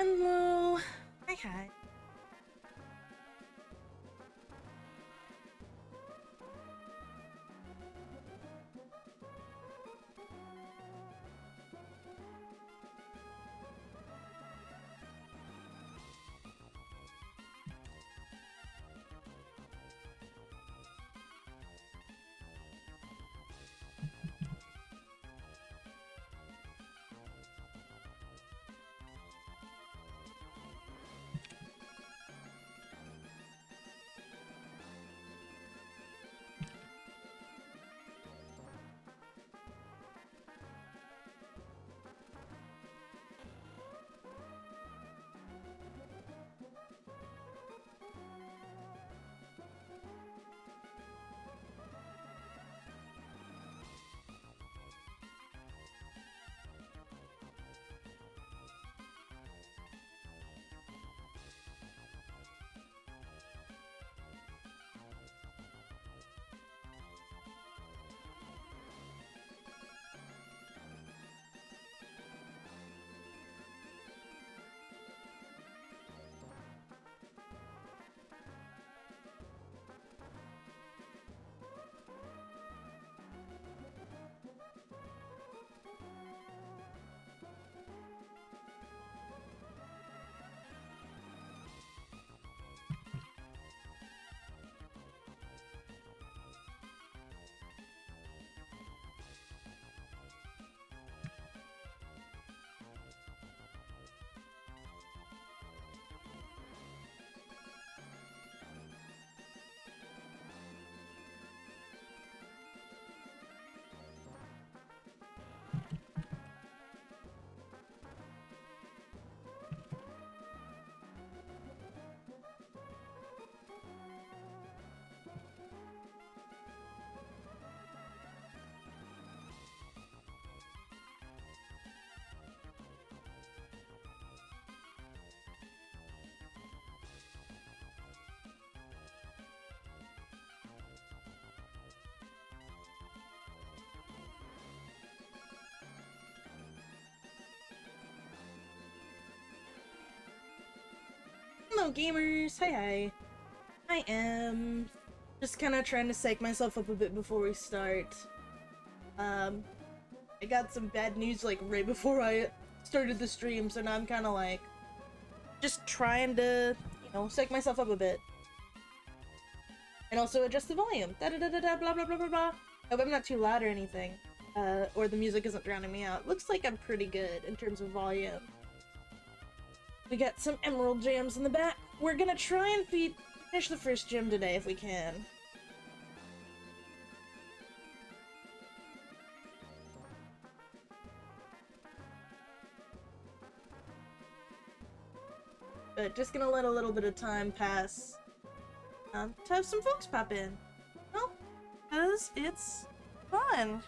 Hello. Hi, hi. Hello, gamers. Hi, hi. I am just kind of trying to psych myself up a bit before we start. I got some bad news like right before I started the stream, so now I'm kind of like just trying to, psych myself up a bit. And also adjust the volume. Da da da da da blah blah blah blah blah. Hope I'm not too loud or anything. Or the music isn't drowning me out. Looks like I'm pretty good in terms of volume. We got some emerald gems in the back. We're gonna try and finish the first gym today if we can. But just gonna let a little bit of time pass to have some folks pop in. Well, because it's fun.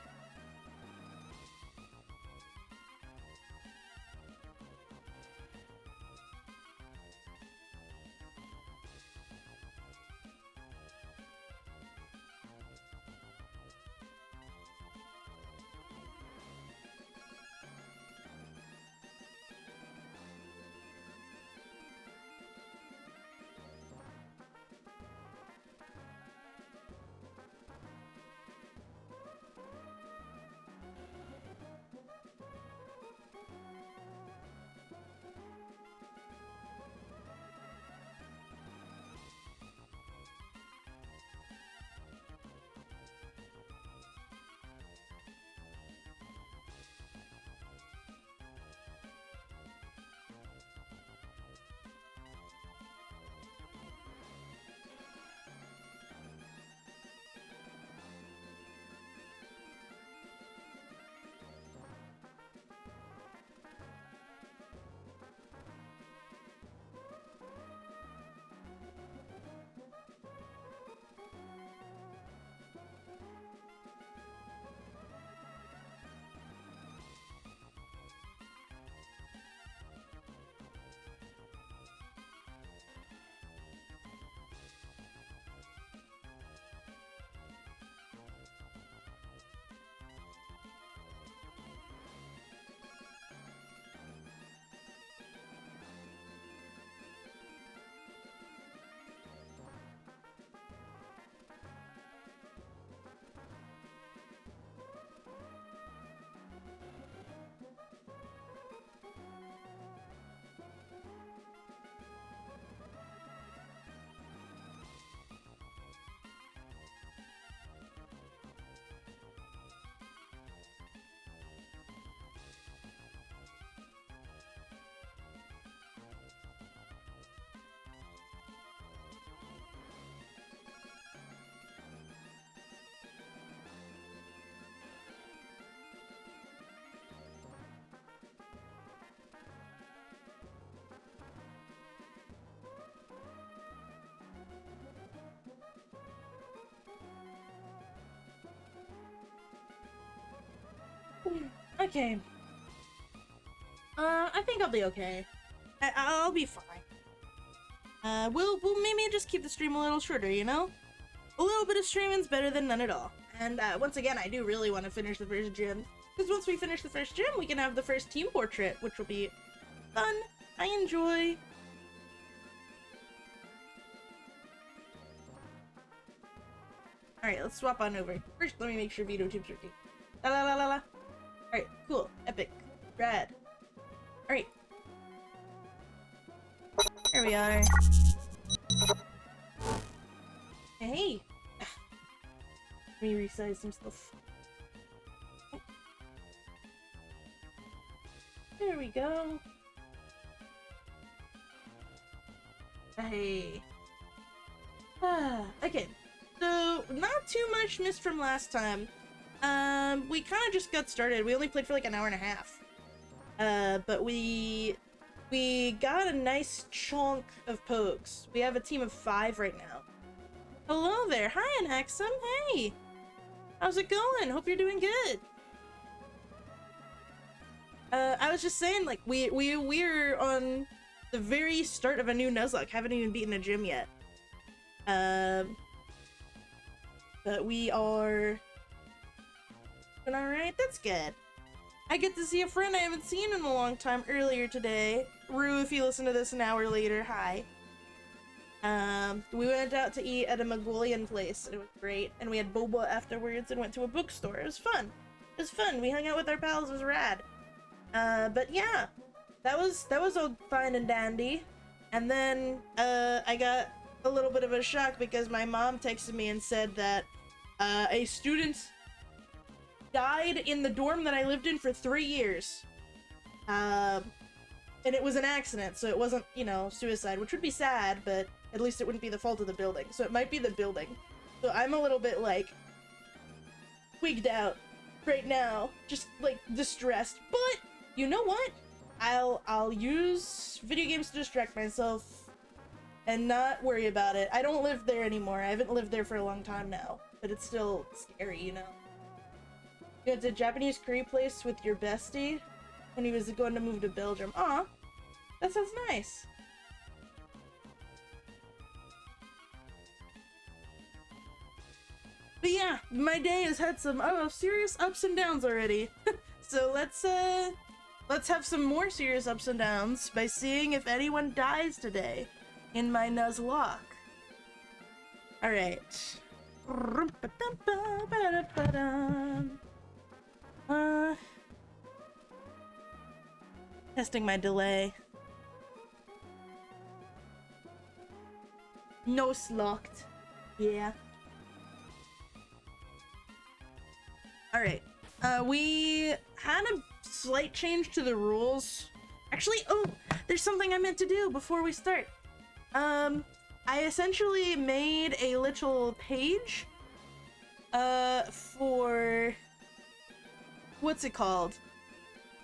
Okay. I think I'll be okay. I'll be fine. We'll maybe just keep the stream a little shorter, you know? A little bit of streaming's better than none at all. And once again, I do really want to finish the first gym. Because once we finish the first gym, we can have the first team portrait, which will be fun. I enjoy. Alright, let's swap on over. First, let me make sure veto tube's working. La la la la la. Alright, cool. Epic. Rad. Alright. There we are. Hey! Let me resize some stuff. There we go. Hey. Okay. So, not too much missed from last time. We kind of just got started. We only played for like an hour and a half. But we got a nice chunk of pogs. We have a team of 5 right now. Hello there. Hi, Anhexum. Hey. How's it going? Hope you're doing good. I was just saying, like, we're on the very start of a new Nuzlocke. Haven't even beaten a gym yet. But we are doing alright. That's good. I get to see a friend I haven't seen in a long time earlier today. Rue, if you listen to this an hour later, hi. We went out to eat at a Mongolian place, and it was great. And we had boba afterwards and went to a bookstore. It was fun. It was fun. We hung out with our pals. It was rad. But yeah, that was all fine and dandy. And then, I got a little bit of a shock because my mom texted me and said that, a student died in the dorm that I lived in for 3 years. And it was an accident, so it wasn't, you know, suicide, which would be sad, but at least it wouldn't be the fault of the building. So it might be the building. So I'm a little bit, like, wigged out right now. Just, like, distressed. But, you know what? I'll use video games to distract myself and not worry about it. I don't live there anymore. I haven't lived there for a long time now. But it's still scary, you know? You went to a Japanese curry place with your bestie when he was going to move to Belgium. Aw, that sounds nice. But yeah, my day has had some serious ups and downs already. So let's have some more serious ups and downs by seeing if anyone dies today in my Nuzlocke. All right. Testing my delay. No locked. Yeah. Alright. We had a slight change to the rules. Actually, oh, there's something I meant to do before we start. I essentially made a little page for what's it called?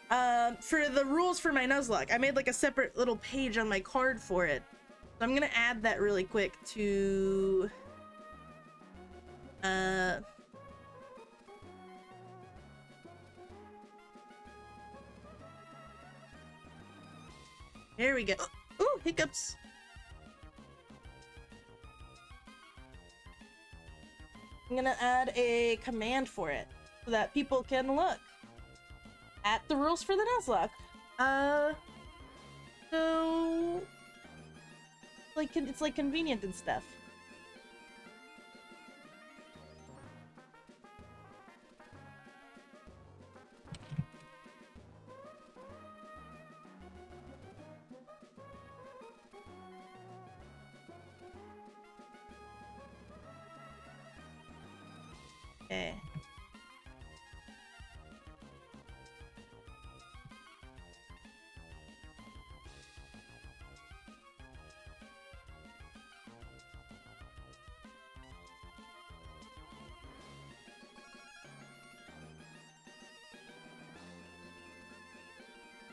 For the rules for my Nuzlocke. I made like a separate little page on my card for it. So I'm gonna add that really quick to there we go. Oh, hiccups. I'm gonna add a command for it so that people can look at the rules for the Nuzlocke. So like it's like convenient and stuff. Okay.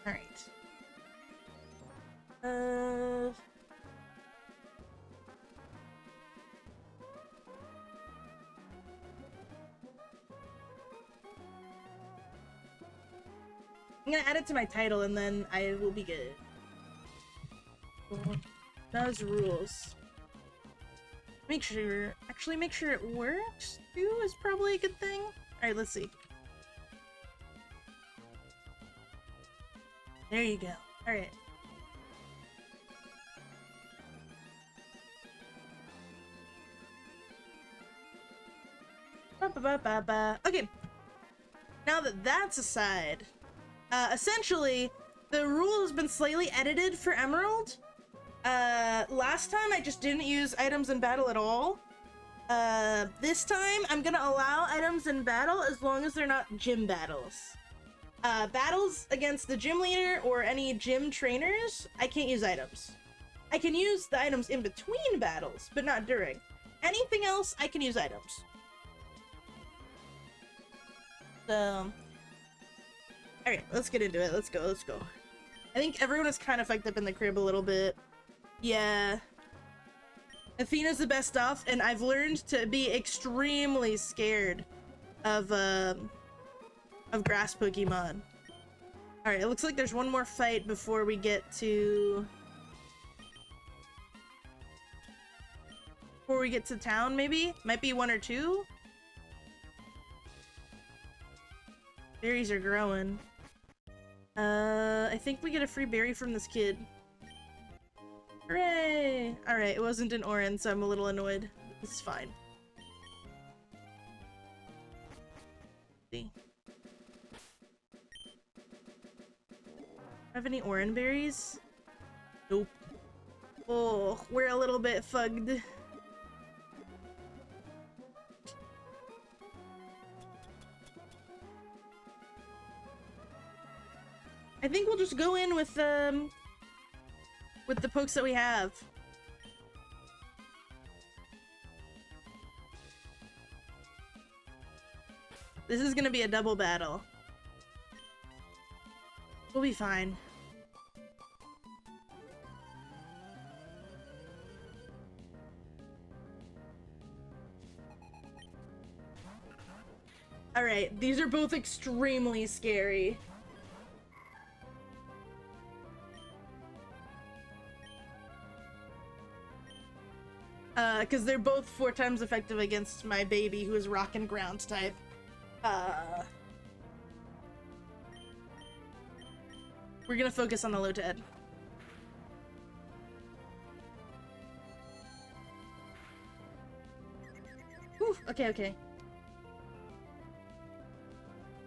All right. I'm gonna add it to my title and then I will be good. Those rules. Make sure it works too is probably a good thing. Alright, let's see. There you go. Alright. Okay. Now that that's aside, essentially, the rule has been slightly edited for Emerald. Last time I just didn't use items in battle at all. This time I'm gonna allow items in battle as long as they're not gym battles. Battles against the gym leader or any gym trainers, I can't use items. I can use the items in between battles, but not during. Anything else, I can use items. So, alright, let's get into it. Let's go, let's go. I think everyone is kind of fucked up in the crib a little bit. Yeah. Athena's the best stuff, and I've learned to be extremely scared of grass Pokemon. Alright, it looks like there's one more fight before we get to... Before we get to town, maybe? Might be one or two? Berries are growing. I think we get a free berry from this kid. Hooray! Alright, it wasn't an Oran, so I'm a little annoyed. This is fine. See. Have any Oran berries? Nope. Oh, we're a little bit fugged. I think we'll just go in with the pokes that we have. This is gonna be a double battle. We'll be fine. Alright, these are both extremely scary. Because they're both 4 times effective against my baby, who is rock and ground type. We're gonna focus on the Lotad. Whew, okay, okay.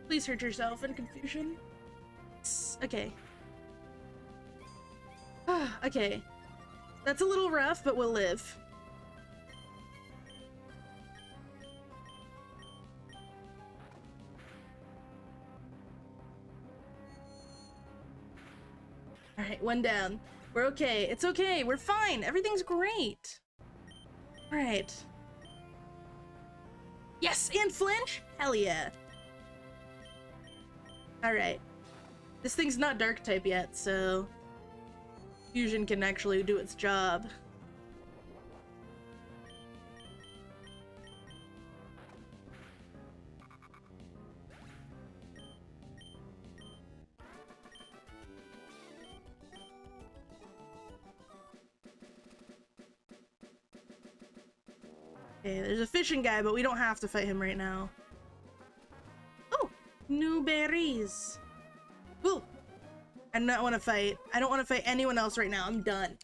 Please hurt yourself in confusion. Okay. Okay. That's a little rough, but we'll live. Alright, one down. We're okay. It's okay. We're fine. Everything's great. Alright. Yes! And flinch? Hell yeah. Alright. This thing's not dark type yet, so... Fusion can actually do its job. Okay, there's a fishing guy, but we don't have to fight him right now. Oh! New berries! Ooh! I do not want to fight. I don't want to fight anyone else right now. I'm done.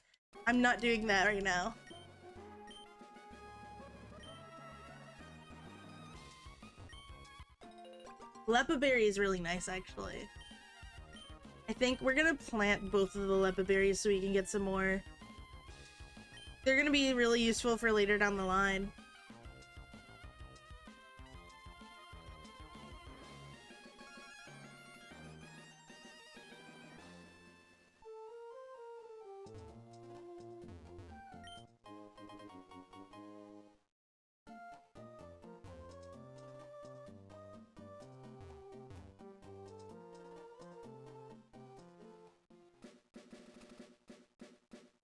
I'm not doing that right now. Lepa berry is really nice, actually. I think we're gonna plant both of the Lepa berries so we can get some more. They're gonna be really useful for later down the line.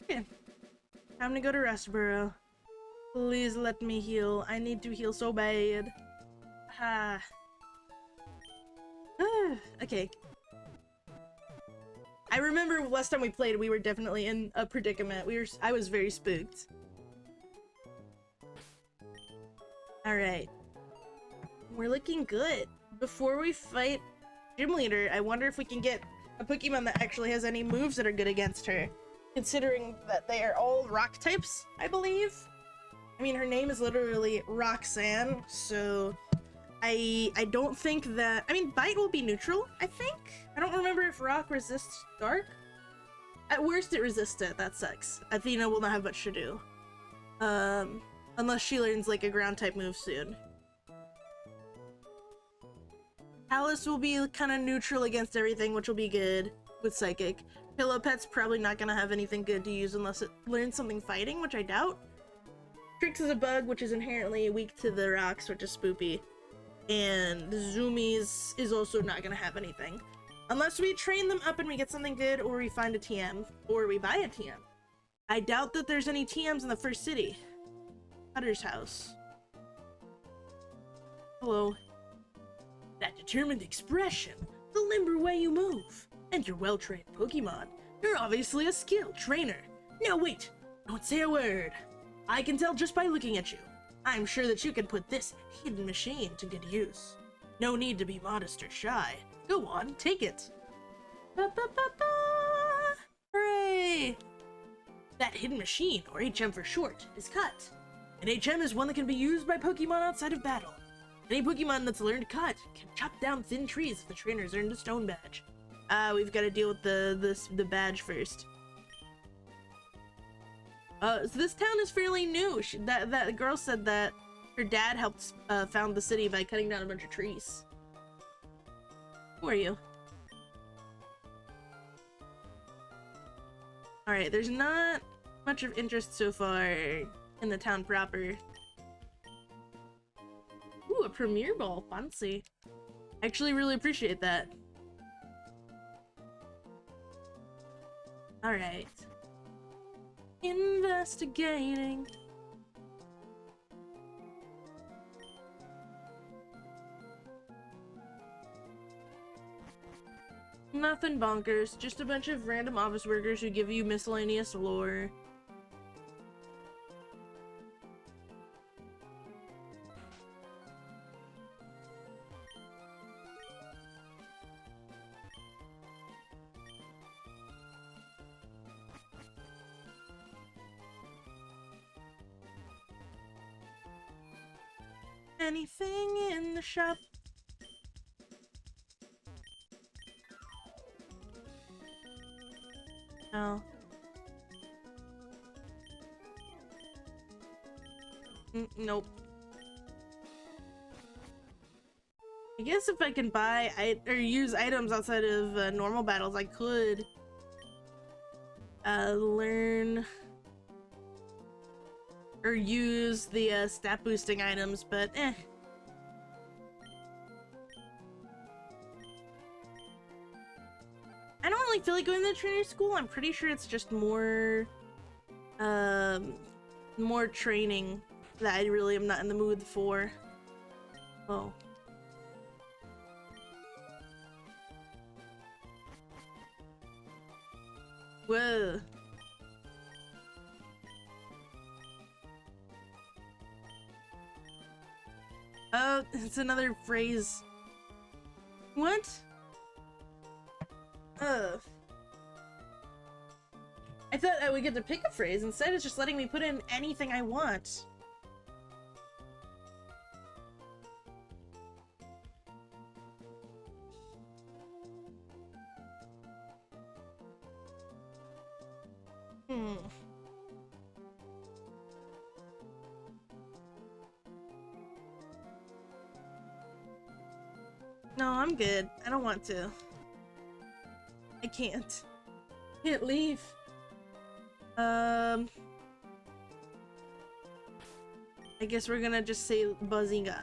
Okay. Time to go to Restboro. Please let me heal. I need to heal so bad. Ah. Okay. I remember last time we played, we were definitely in a predicament. I was very spooked. Alright. We're looking good. Before we fight Gym Leader, I wonder if we can get a Pokemon that actually has any moves that are good against her. Considering that they are all rock types, I believe. I mean, her name is literally Roxanne, so I don't think that... I mean, Bite will be neutral, I think? I don't remember if Rock resists Dark. At worst, it resists it. That sucks. Athena will not have much to do. Unless she learns, like, a ground-type move soon. Alice will be kind of neutral against everything, which will be good with Psychic. Pillow Pet's probably not going to have anything good to use unless it learns something fighting, which I doubt. Trix is a bug, which is inherently weak to the rocks, which is spoopy. And Zoomies is also not going to have anything. Unless we train them up and we get something good, or we find a TM, or we buy a TM. I doubt that there's any TMs in the first city. Hutter's house. Hello. That determined expression, the limber way you move, and your well-trained Pokemon. You're obviously a skilled trainer. Now wait, don't say a word. I can tell just by looking at you. I'm sure that you can put this hidden machine to good use. No need to be modest or shy. Go on, take it. Ba-ba-ba-ba! Hooray! That hidden machine, or HM for short, is Cut. An HM is one that can be used by Pokemon outside of battle. Any Pokemon that's learned Cut can chop down thin trees if the trainer's earned a stone badge. We've got to deal with the badge first. So this town is fairly new. That girl said that her dad helped found the city by cutting down a bunch of trees. Who are you? Alright, there's not much of interest so far in the town proper. Ooh, a Premier Ball. Fancy. I actually really appreciate that. Alright. Investigating. Nothing bonkers, just a bunch of random office workers who give you miscellaneous lore. Anything in the shop? No. Nope. I guess if I can buy or use items outside of normal battles, I could learn or use the stat boosting items, but eh. I don't really feel like going to the trainer school. I'm pretty sure it's just more more training that I really am not in the mood for. Oh. Whoa. Oh, it's another phrase. What? I thought I would get to pick a phrase. Instead, it's just letting me put in anything I want. No, I'm good. I don't want to. I can't. Can't leave. I guess we're gonna just say Bazinga.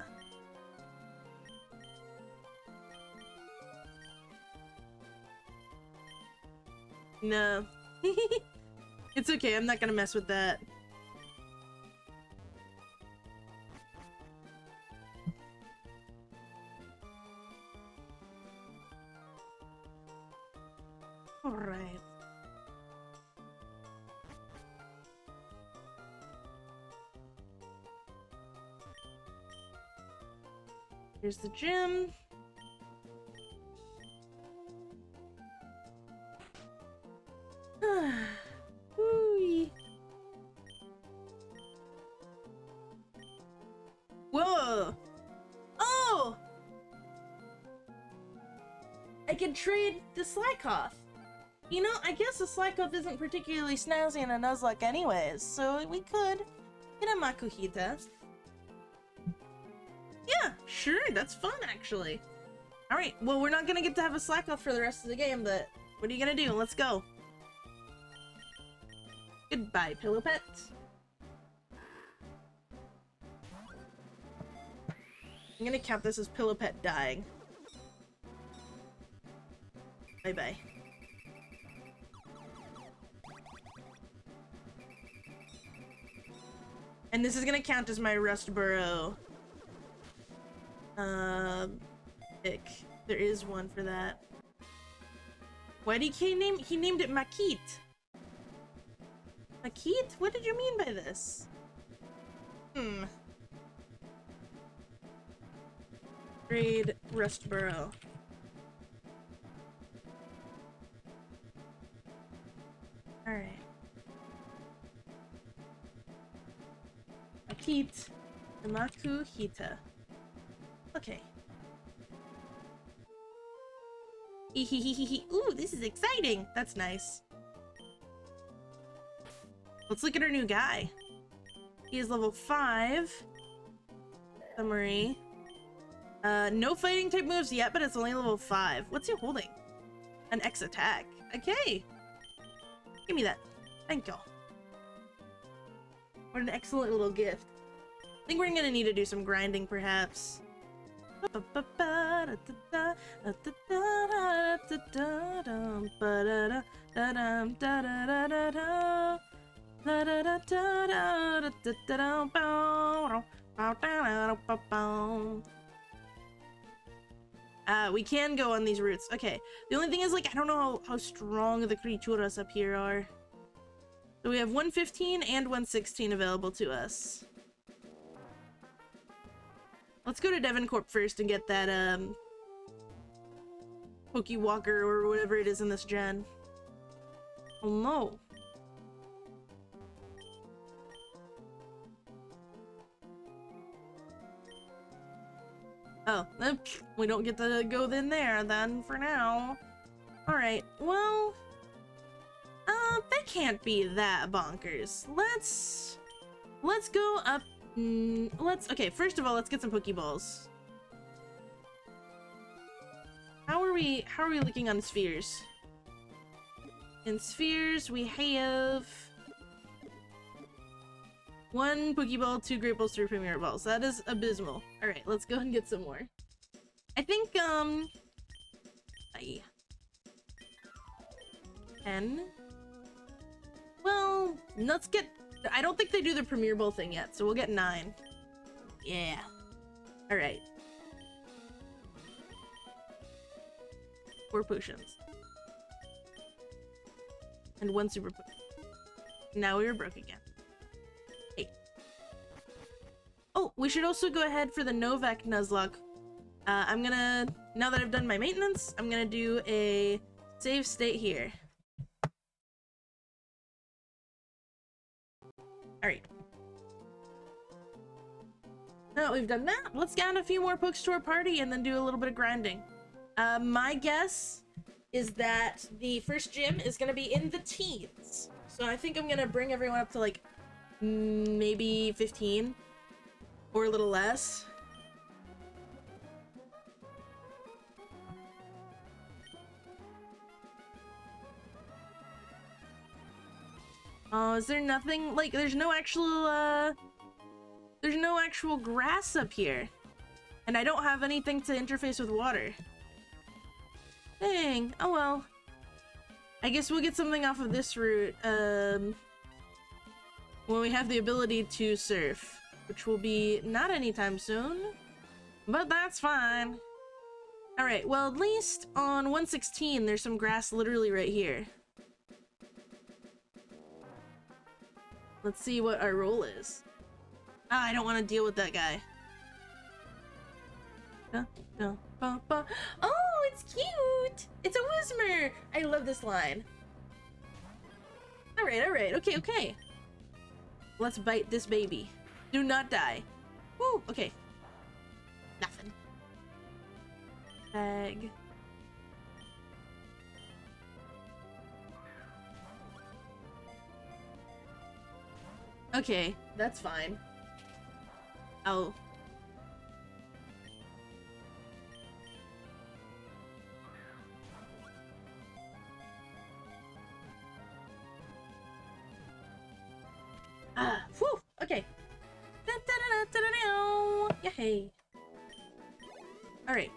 No. It's okay, I'm not gonna mess with that. Alright. Here's the gym. Whoo-wee. Whoa! Oh! I could trade the Slykoth. You know, I guess the Slykoth isn't particularly snazzy in a Nuzlocke anyways, so we could get a Makuhita. Yeah, sure, that's fun actually. Alright, well we're not gonna get to have a Slykoth for the rest of the game, but what are you gonna do? Let's go. Goodbye, Pillow Pet. I'm gonna count this as Pillow Pet dying. Bye-bye. And this is gonna count as my Rustboro pick. There is one for that. Why did he named it Makit? Makit? What did you mean by this? Trade Rustboro. Alright. Makit. The Makuhita. Okay. Ooh, this is exciting! That's nice. Let's look at our new guy. He is level 5. Summary. No fighting type moves yet, but it's only level 5. What's he holding? An X attack. Okay. Give me that. Thank you. What an excellent little gift. I think we're gonna need to do some grinding, perhaps. We can go on these routes. Okay. The only thing is, like, I don't know how strong the creaturas up here are. So we have 115 and 116 available to us. Let's go to Devoncorp first and get that, Pokewalker or whatever it is in this gen. Oh no. Oh, we don't get to go in there then for now. Alright, well, that can't be that bonkers. Let's go up. Okay, first of all, let's get some Pokeballs. How are we looking on spheres? In spheres, we have 1 Pokeball, 2 Great Balls, 3 Premier Balls. That is abysmal. Alright, let's go and get some more. I think, 10. Well, let's get... I don't think they do the Premier Ball thing yet, so we'll get 9. Yeah. Alright. 4 potions. And 1 super potion. Now we were broke again. Hey. Oh, we should also go ahead for the NOVAC Nuzlocke. I'm gonna... Now that I've done my maintenance, I'm gonna do a save state here. Alright. Now that we've done that, let's add a few more pokes to our party and then do a little bit of grinding. My guess is that the first gym is gonna be in the teens. So I think I'm gonna bring everyone up to like maybe 15 or a little less. Oh, is there nothing like there's no actual grass up here. And I don't have anything to interface with water. Dang. Oh well. I guess we'll get something off of this route when we have the ability to surf, which will be not anytime soon, but that's fine. Alright, well, at least on 116, there's some grass literally right here. Let's see what our role is. Ah, I don't want to deal with that guy. Oh, it's cute! It's a Whismer! I love this line. Alright, okay. Let's bite this baby. Do not die. Woo, okay. Nothing. Bag. Okay, that's fine. Oh. Ah, whew, okay. Yay. Alright.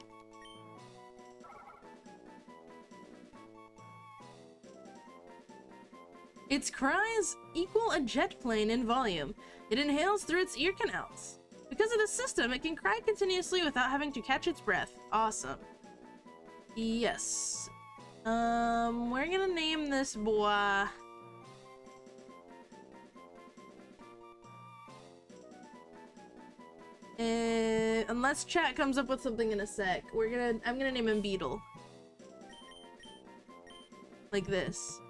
Its cries equal a jet plane in volume. It inhales through its ear canals. Because of the system, it can cry continuously without having to catch its breath. Awesome. Yes. We're gonna name this boy... unless chat comes up with something in a sec, I'm gonna name him Beetle. Like this.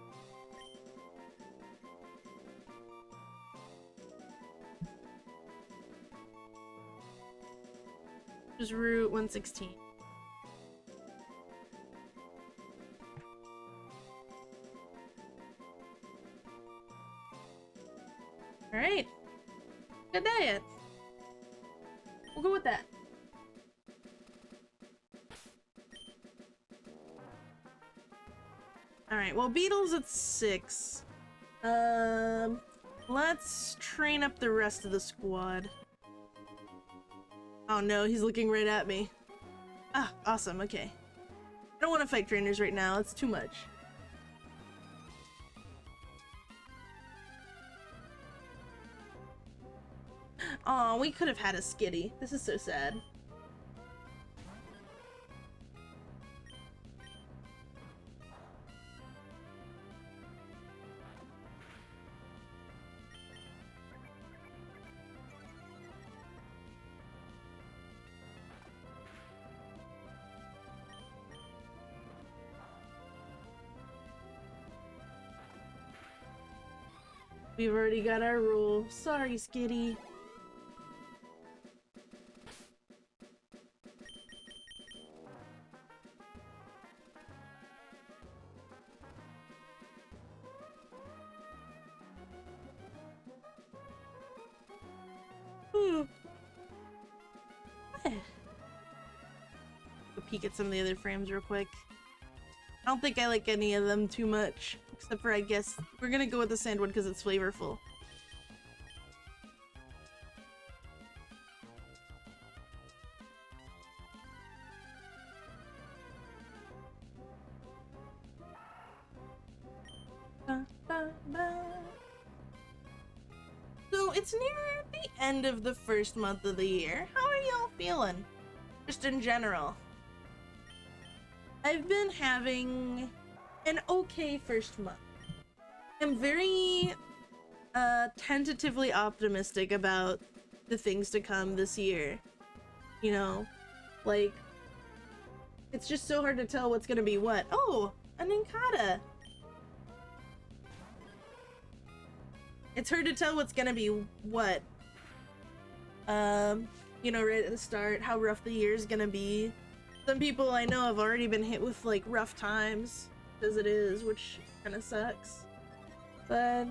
Just Route 116. Alright. Good diet. We'll go with that. Alright, well, Beetle's at 6. Let's train up the rest of the squad. Oh no, he's looking right at me. Ah, awesome, okay. I don't want to fight trainers right now, it's too much. Aw, we could have had a Skitty. This is so sad. We've already got our rule. Sorry, Skitty. Peek at some of the other frames real quick. I don't think I like any of them too much, except for, I guess, we're gonna go with the sand one because it's flavorful. So it's near the end of the first month of the year. How are y'all feeling? Just in general. I've been having an okay first month. I'm very tentatively optimistic about the things to come this year. You know, like, it's just so hard to tell what's gonna be what. Oh, an Inkata. It's hard to tell what's gonna be what. You know, right at the start, how rough the year is gonna be. Some people I know have already been hit with, like, rough times, as it is, which kinda sucks. But,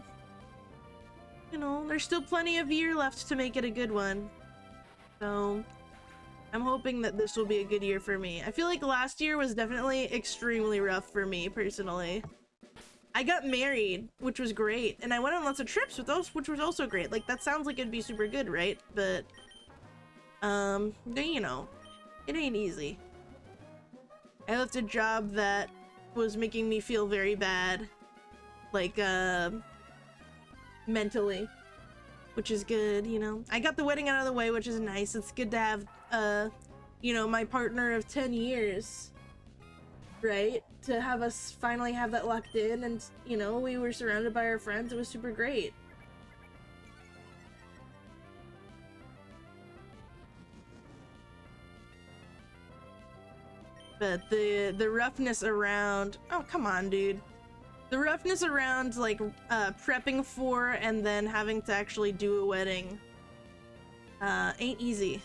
you know, there's still plenty of year left to make it a good one. So, I'm hoping that this will be a good year for me. I feel like last year was definitely extremely rough for me, personally. I got married, which was great, and I went on lots of trips with those, which was also great. Like, that sounds like it'd be super good, right? But, you know, it ain't easy. I left a job that was making me feel very bad, like, mentally, which is good, you know. I got the wedding out of the way, which is nice. It's good to have, you know, my partner of 10 years, right? To have us finally have that locked in, and, you know, we were surrounded by our friends. It was super great. But the roughness around, oh, come on, dude. The roughness around, like, prepping for and then having to actually do a wedding, ain't easy.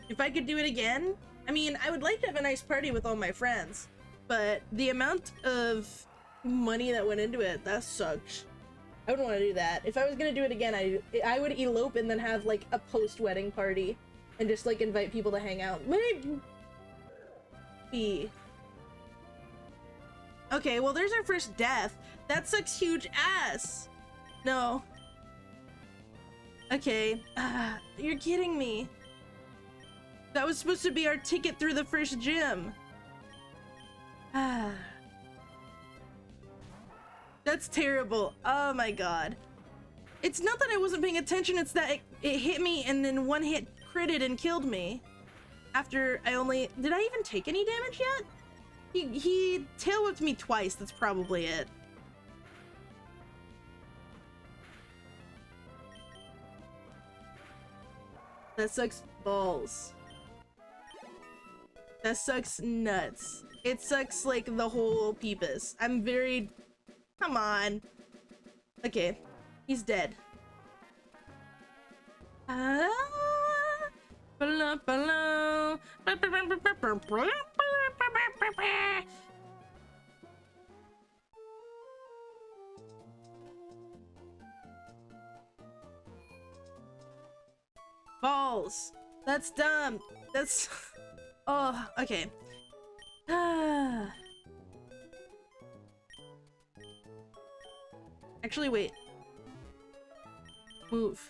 If I could do it again, I mean, I would like to have a nice party with all my friends, but the amount of money that went into it, that sucked. I wouldn't want to do that. If I was gonna do it again, I would elope and then have like a post-wedding party and just like invite people to hang out. Maybe. Okay, well there's our first death. That sucks huge ass. No. Okay. You're kidding me. That was supposed to be our ticket through the first gym. That's terrible. Oh my god. It's not that I wasn't paying attention, it's that it hit me and then one hit critted and killed me. After I only... Did I even take any damage yet? He tail whipped me twice, that's probably it. That sucks balls. That sucks nuts. It sucks like the whole peepus. I'm very... Come on. Okay. He's dead. Balls. That's dumb. That's... Oh, okay. Actually, wait. Move.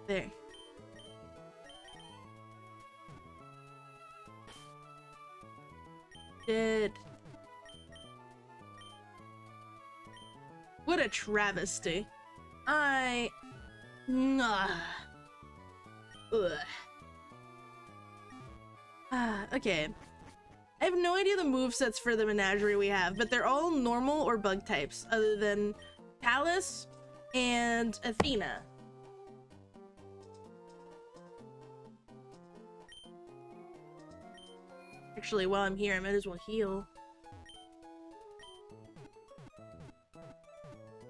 There. Dead. What a travesty. Ugh. Okay. I have no idea the movesets for the menagerie we have, but they're all normal or bug types, other than Talus and Athena. Actually, while I'm here, I might as well heal.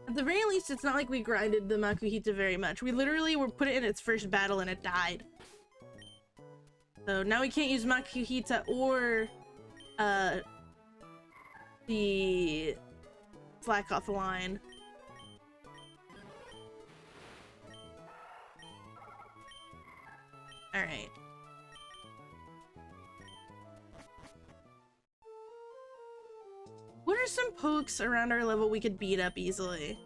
At the very least, it's not like we grinded the Makuhita very much. We literally were put it in its first battle and it died. So now we can't use Makuhita or the Slack off the line. Alright. What are some pokes around our level we could beat up easily?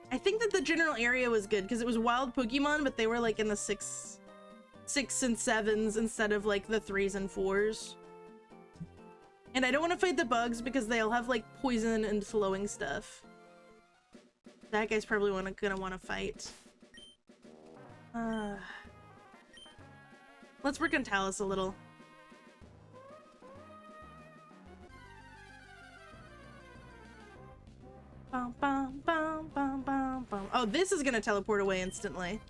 I think that the general area was good because it was wild Pokemon, but they were like in the 6 and 7s instead of like the 3s and 4s. And I don't want to fight the bugs because they'll have like poison and flowing stuff. That guy's probably gonna want to fight. Let's work on Talus a little. Bum, bum, bum, bum, bum, bum. Oh, this is gonna teleport away instantly.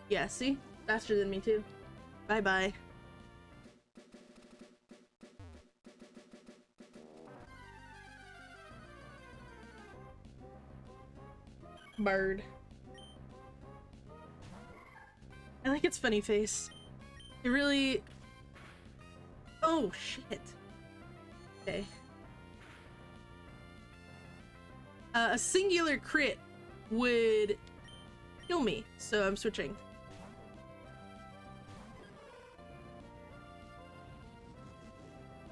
Yeah, see? Faster than me too. Bye-bye. Bird. I like its funny face. It really... Oh, shit. Okay. A singular crit would kill me, so I'm switching.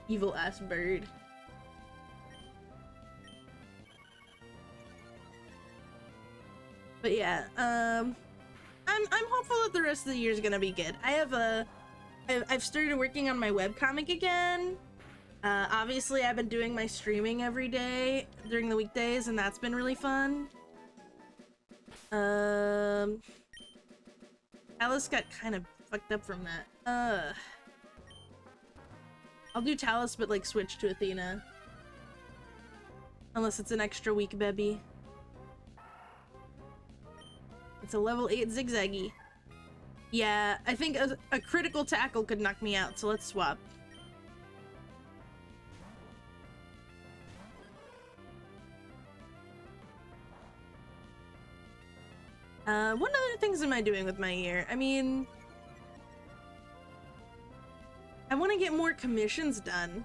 Evil ass bird. But yeah, I'm hopeful that the rest of the year is gonna be good. I've started working on my webcomic again. Obviously I've been doing my streaming every day during the weekdays, and that's been really fun. Alice got kind of fucked up from that. I'll do Talus, but like switch to Athena. Unless it's an extra week, baby. It's a level 8 zigzaggy. Yeah, I think a critical tackle could knock me out, so let's swap. What other things am I doing with my year? I mean, I want to get more commissions done,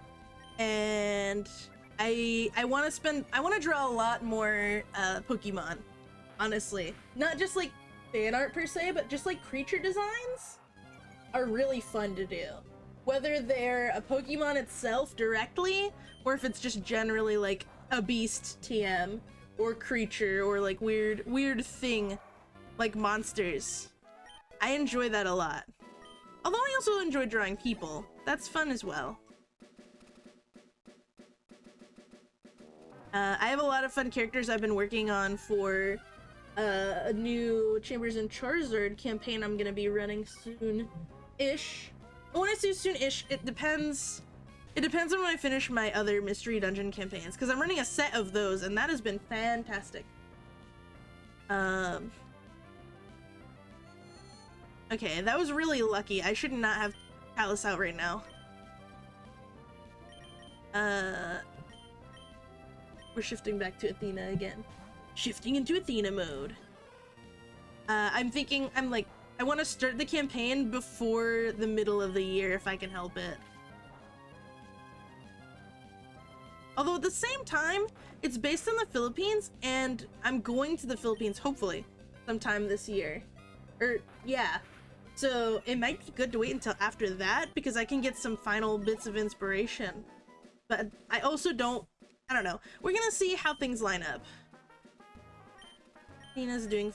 and I want to draw a lot more Pokemon, honestly. Not just like fan art per se, but just like creature designs are really fun to do. Whether they're a Pokemon itself directly, or if it's just generally like a beast TM, or creature, or like weird thing like monsters. I enjoy that a lot. Although I also enjoy drawing people. That's fun as well. I have a lot of fun characters I've been working on for a new Chambers and Charizard campaign I'm gonna be running soon-ish. When I say soon-ish, it depends. It depends on when I finish my other Mystery Dungeon campaigns, because I'm running a set of those, and that has been fantastic. Okay, that was really lucky. I should not have Talus out right now. We're shifting back to Athena again. Shifting into Athena mode. I'm thinking, I want to start the campaign before the middle of the year if I can help it. Although at the same time, it's based in the Philippines, and I'm going to the Philippines, hopefully, sometime this year. Yeah. So it might be good to wait until after that, because I can get some final bits of inspiration. But I also I don't know. We're gonna see how things line up. Nina's doing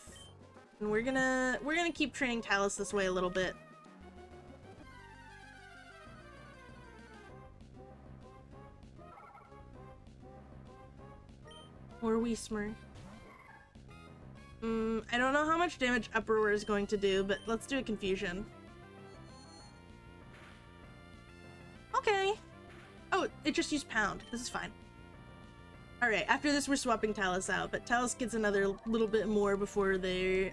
and we're gonna keep training Talus this way a little bit. Or Weesmer. I don't know how much damage Uproar is going to do, but let's do a Confusion. Okay. Oh, it just used Pound. This is fine. Alright, after this we're swapping Talus out, but Talus gets another little bit more before they're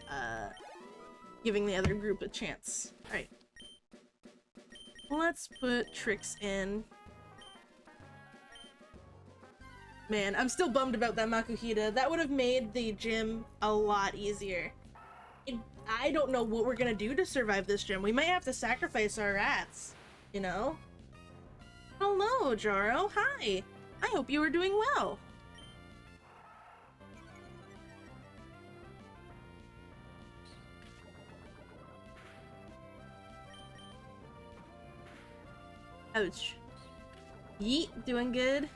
giving the other group a chance. Alright. Let's put Trix in. Man, I'm still bummed about that Makuhita. That would have made the gym a lot easier. I don't know what we're gonna do to survive this gym. We might have to sacrifice our rats, you know? Hello, Jaro. Hi. I hope you are doing well. Ouch. Yeet, doing good.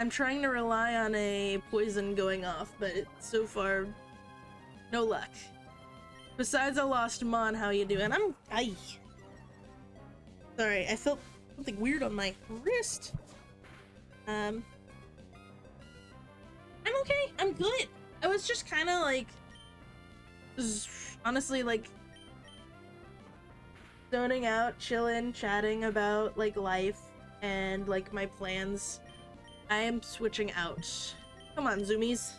I'm trying to rely on a poison going off, but so far, no luck. Besides, I lost Mon. How you doing? Sorry, I felt something weird on my wrist. I'm okay. I'm good. I was just kind of like, honestly, like, zoning out, chilling, chatting about like life and like my plans. I am switching out. Come on, zoomies.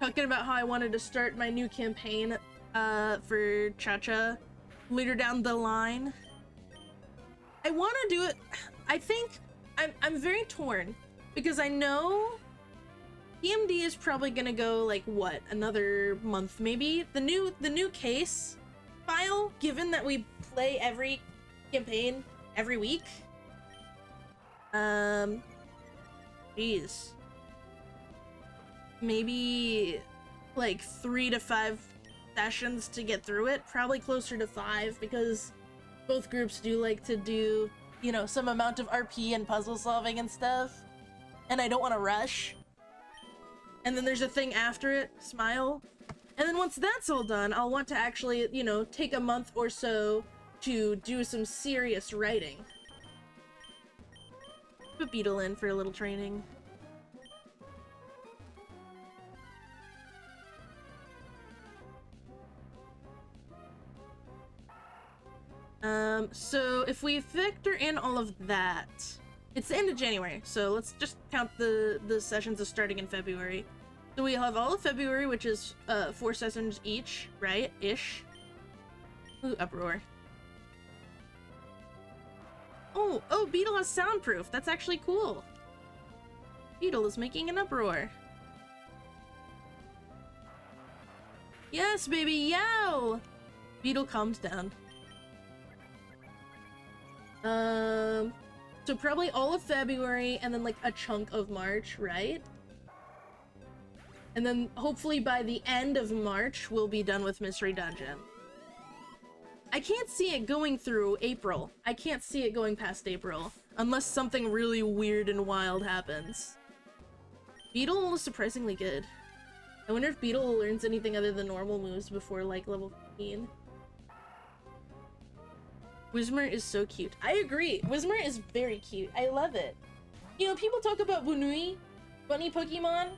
Talking about how I wanted to start my new campaign for Cha-Cha later down the line. I want to do it. I think I'm very torn because I know EMD is probably gonna go like what, another month maybe. The new case file, given that we play every campaign every week, Geez. Maybe like 3 to 5 sessions to get through it. Probably closer to 5 because both groups do like to do, you know, some amount of RP and puzzle solving and stuff. And I don't want to rush. And then there's a thing after it, Smile. And then once that's all done, I'll want to actually, you know, take a month or so to do some serious writing. Put Beetle in for a little training. So if we factor in all of that, it's the end of January, so let's just count the sessions as starting in February. So we have all of February, which is 4 sessions each, right? Ish. Ooh, uproar. Oh, Beetle has soundproof. That's actually cool. Beetle is making an uproar. Yes, baby, yow! Beetle calms down. So probably all of February and then like a chunk of March, right? And then hopefully by the end of March, we'll be done with Mystery Dungeon. I can't see it going through April. I can't see it going past April. Unless something really weird and wild happens. Beetle is surprisingly good. I wonder if Beetle learns anything other than normal moves before like level 15. Whismer is so cute. I agree. Whismer is very cute. I love it. You know, people talk about Bunui, bunny Pokemon.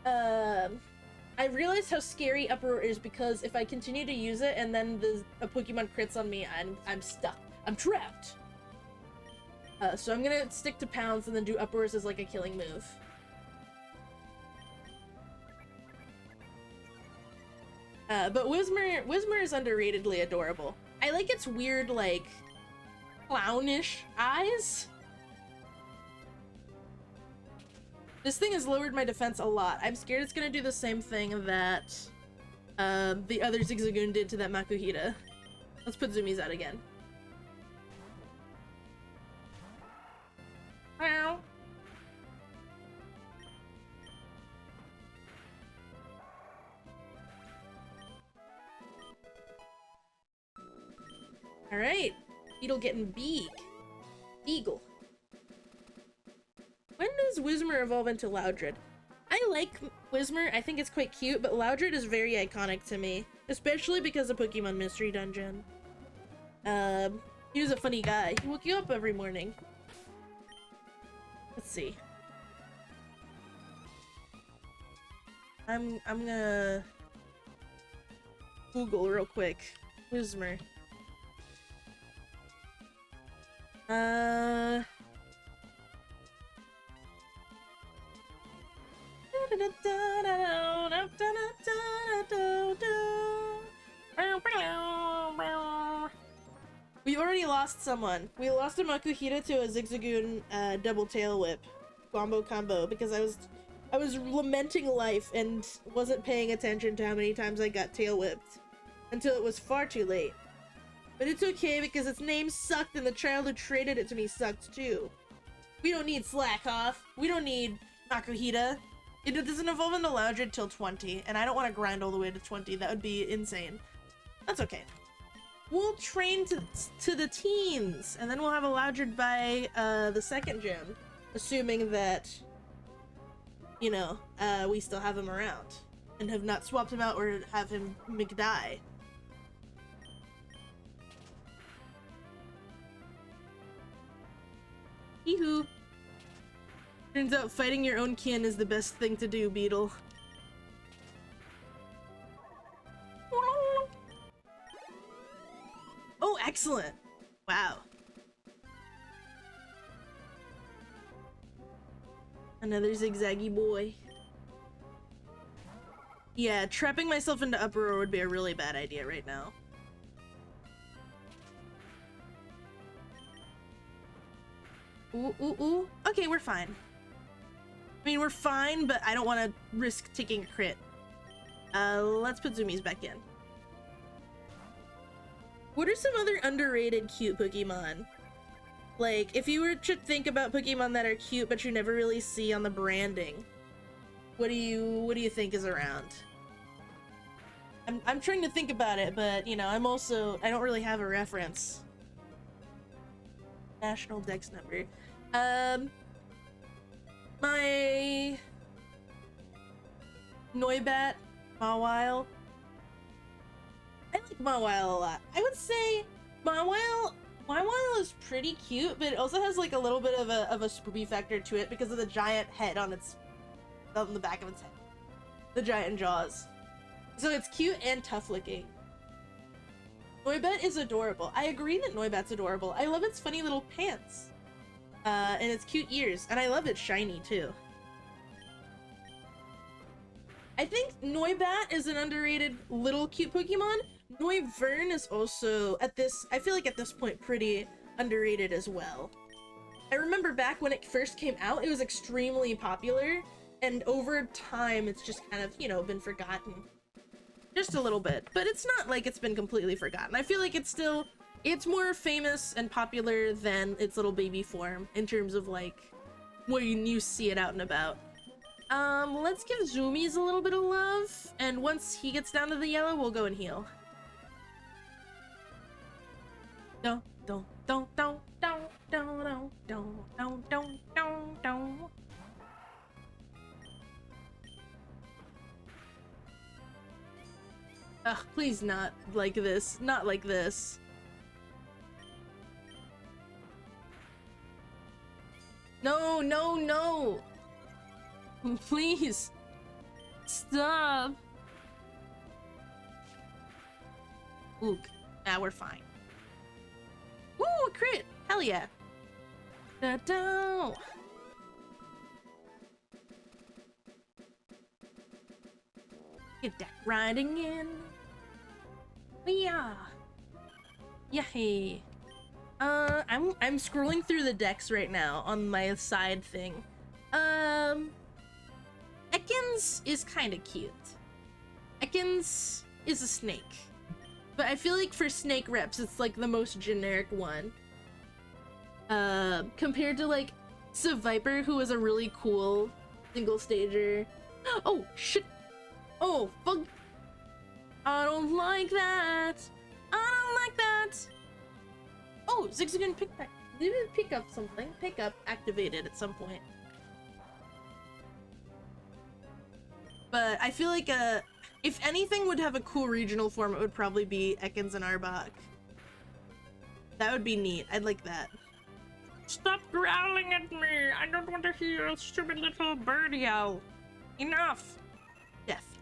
I realized how scary Uproar is because if I continue to use it and then a Pokemon crits on me, I'm stuck. I'm trapped. So I'm gonna stick to Pounce and then do Uproars as like a killing move. But Whismer is underratedly adorable. I like its weird, like, clownish eyes. This thing has lowered my defense a lot. I'm scared it's gonna do the same thing that the other Zigzagoon did to that Makuhita. Let's put Zoomies out again. Meow. Alright. Beetle getting big. Beagle. When does Whismer evolve into Loudred? I like Whismer, I think it's quite cute, but Loudred is very iconic to me. Especially because of Pokemon Mystery Dungeon. He was a funny guy. He woke you up every morning. Let's see. I'm gonna Google real quick. Whismer. We already lost someone. We lost a Makuhita to a Zigzagoon double tail whip combo because I was lamenting life and wasn't paying attention to how many times I got tail whipped until it was far too late. But it's okay because its name sucked and the child who traded it to me sucked too. We don't need Slackoff. We don't need Makuhita. It doesn't evolve into Loudred till 20, and I don't want to grind all the way to 20. That would be insane. That's okay. We'll train to the teens, and then we'll have a Loudred by the second gym, assuming that, you know, we still have him around and have not swapped him out or have him McDie. Hee-hoo. Turns out fighting your own kin is the best thing to do, Beetle. Oh, excellent! Wow. Another zigzaggy boy. Yeah, trapping myself into Uproar would be a really bad idea right now. Ooh, ooh, ooh. Okay, we're fine. I mean, we're fine, but I don't want to risk taking a crit. Let's put Zoomies back in. What are some other underrated cute Pokemon? Like, if you were to think about Pokemon that are cute but you never really see on the branding, what do you think is around? I'm trying to think about it, but you know, I don't really have a reference. National Dex number. My Noibat, Mawile. I like Mawile a lot. I would say Mawile is pretty cute, but it also has like a little bit of a spoopy factor to it because of the giant head on the back of its head. The giant jaws. So it's cute and tough looking. Noibat is adorable. I agree that Noibat's adorable. I love its funny little pants. And its cute ears. And I love its shiny too. I think Noibat is an underrated little cute Pokemon. Noivern is also I feel like at this point pretty underrated as well. I remember back when it first came out, it was extremely popular, and over time it's just kind of, you know, been forgotten. Just a little bit, but it's not like it's been completely forgotten. I feel like it's more famous and popular than its little baby form in terms of like when you see it out and about. Let's give Zoomies a little bit of love, and once he gets down to the yellow, we'll go and heal. Don't. Ugh, please not like this. Not like this. No, no, no! Please! Stop! Ook. Ah, we're fine. Woo! A crit! Hell yeah! Da-da! Get that riding in! Yeah! Yay! I'm scrolling through the decks right now on my side thing. Ekans is kind of cute. Ekans is a snake. But I feel like for snake reps, it's like the most generic one. Compared to like Seviper, who is a really cool single stager. Oh, shit! Oh, fuck! I don't like that! I don't like that! Oh, Zigzagoon pick up something. Pick up activated at some point. But I feel like if anything would have a cool regional form, it would probably be Ekans and Arbok. That would be neat. I'd like that. Stop growling at me! I don't want to hear a stupid little bird yell. Enough! Death.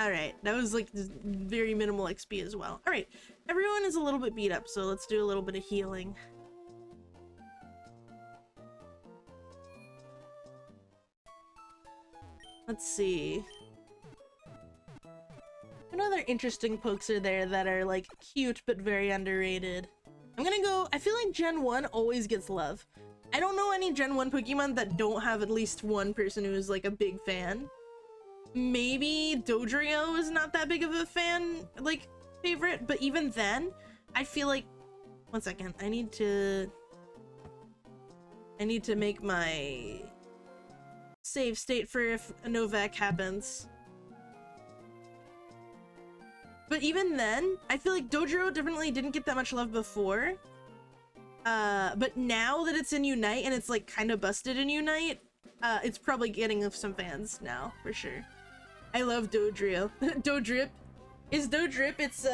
Alright, that was like very minimal XP as well. Alright, everyone is a little bit beat up, so let's do a little bit of healing. Let's see. What other interesting pokes are there that are like cute but very underrated? I'm gonna go, I feel like Gen 1 always gets love. I don't know any Gen 1 Pokemon that don't have at least one person who is like a big fan. Maybe Dodrio is not that big of a fan, like, favorite, but even then, I feel like... One second, I need to make my save state for if a NOVAC happens. But even then, I feel like Dodrio definitely didn't get that much love before. But now that it's in Unite and it's like kind of busted in Unite, it's probably getting some fans now, for sure. I love Dodrio. Dodrip. Is Dodrip it's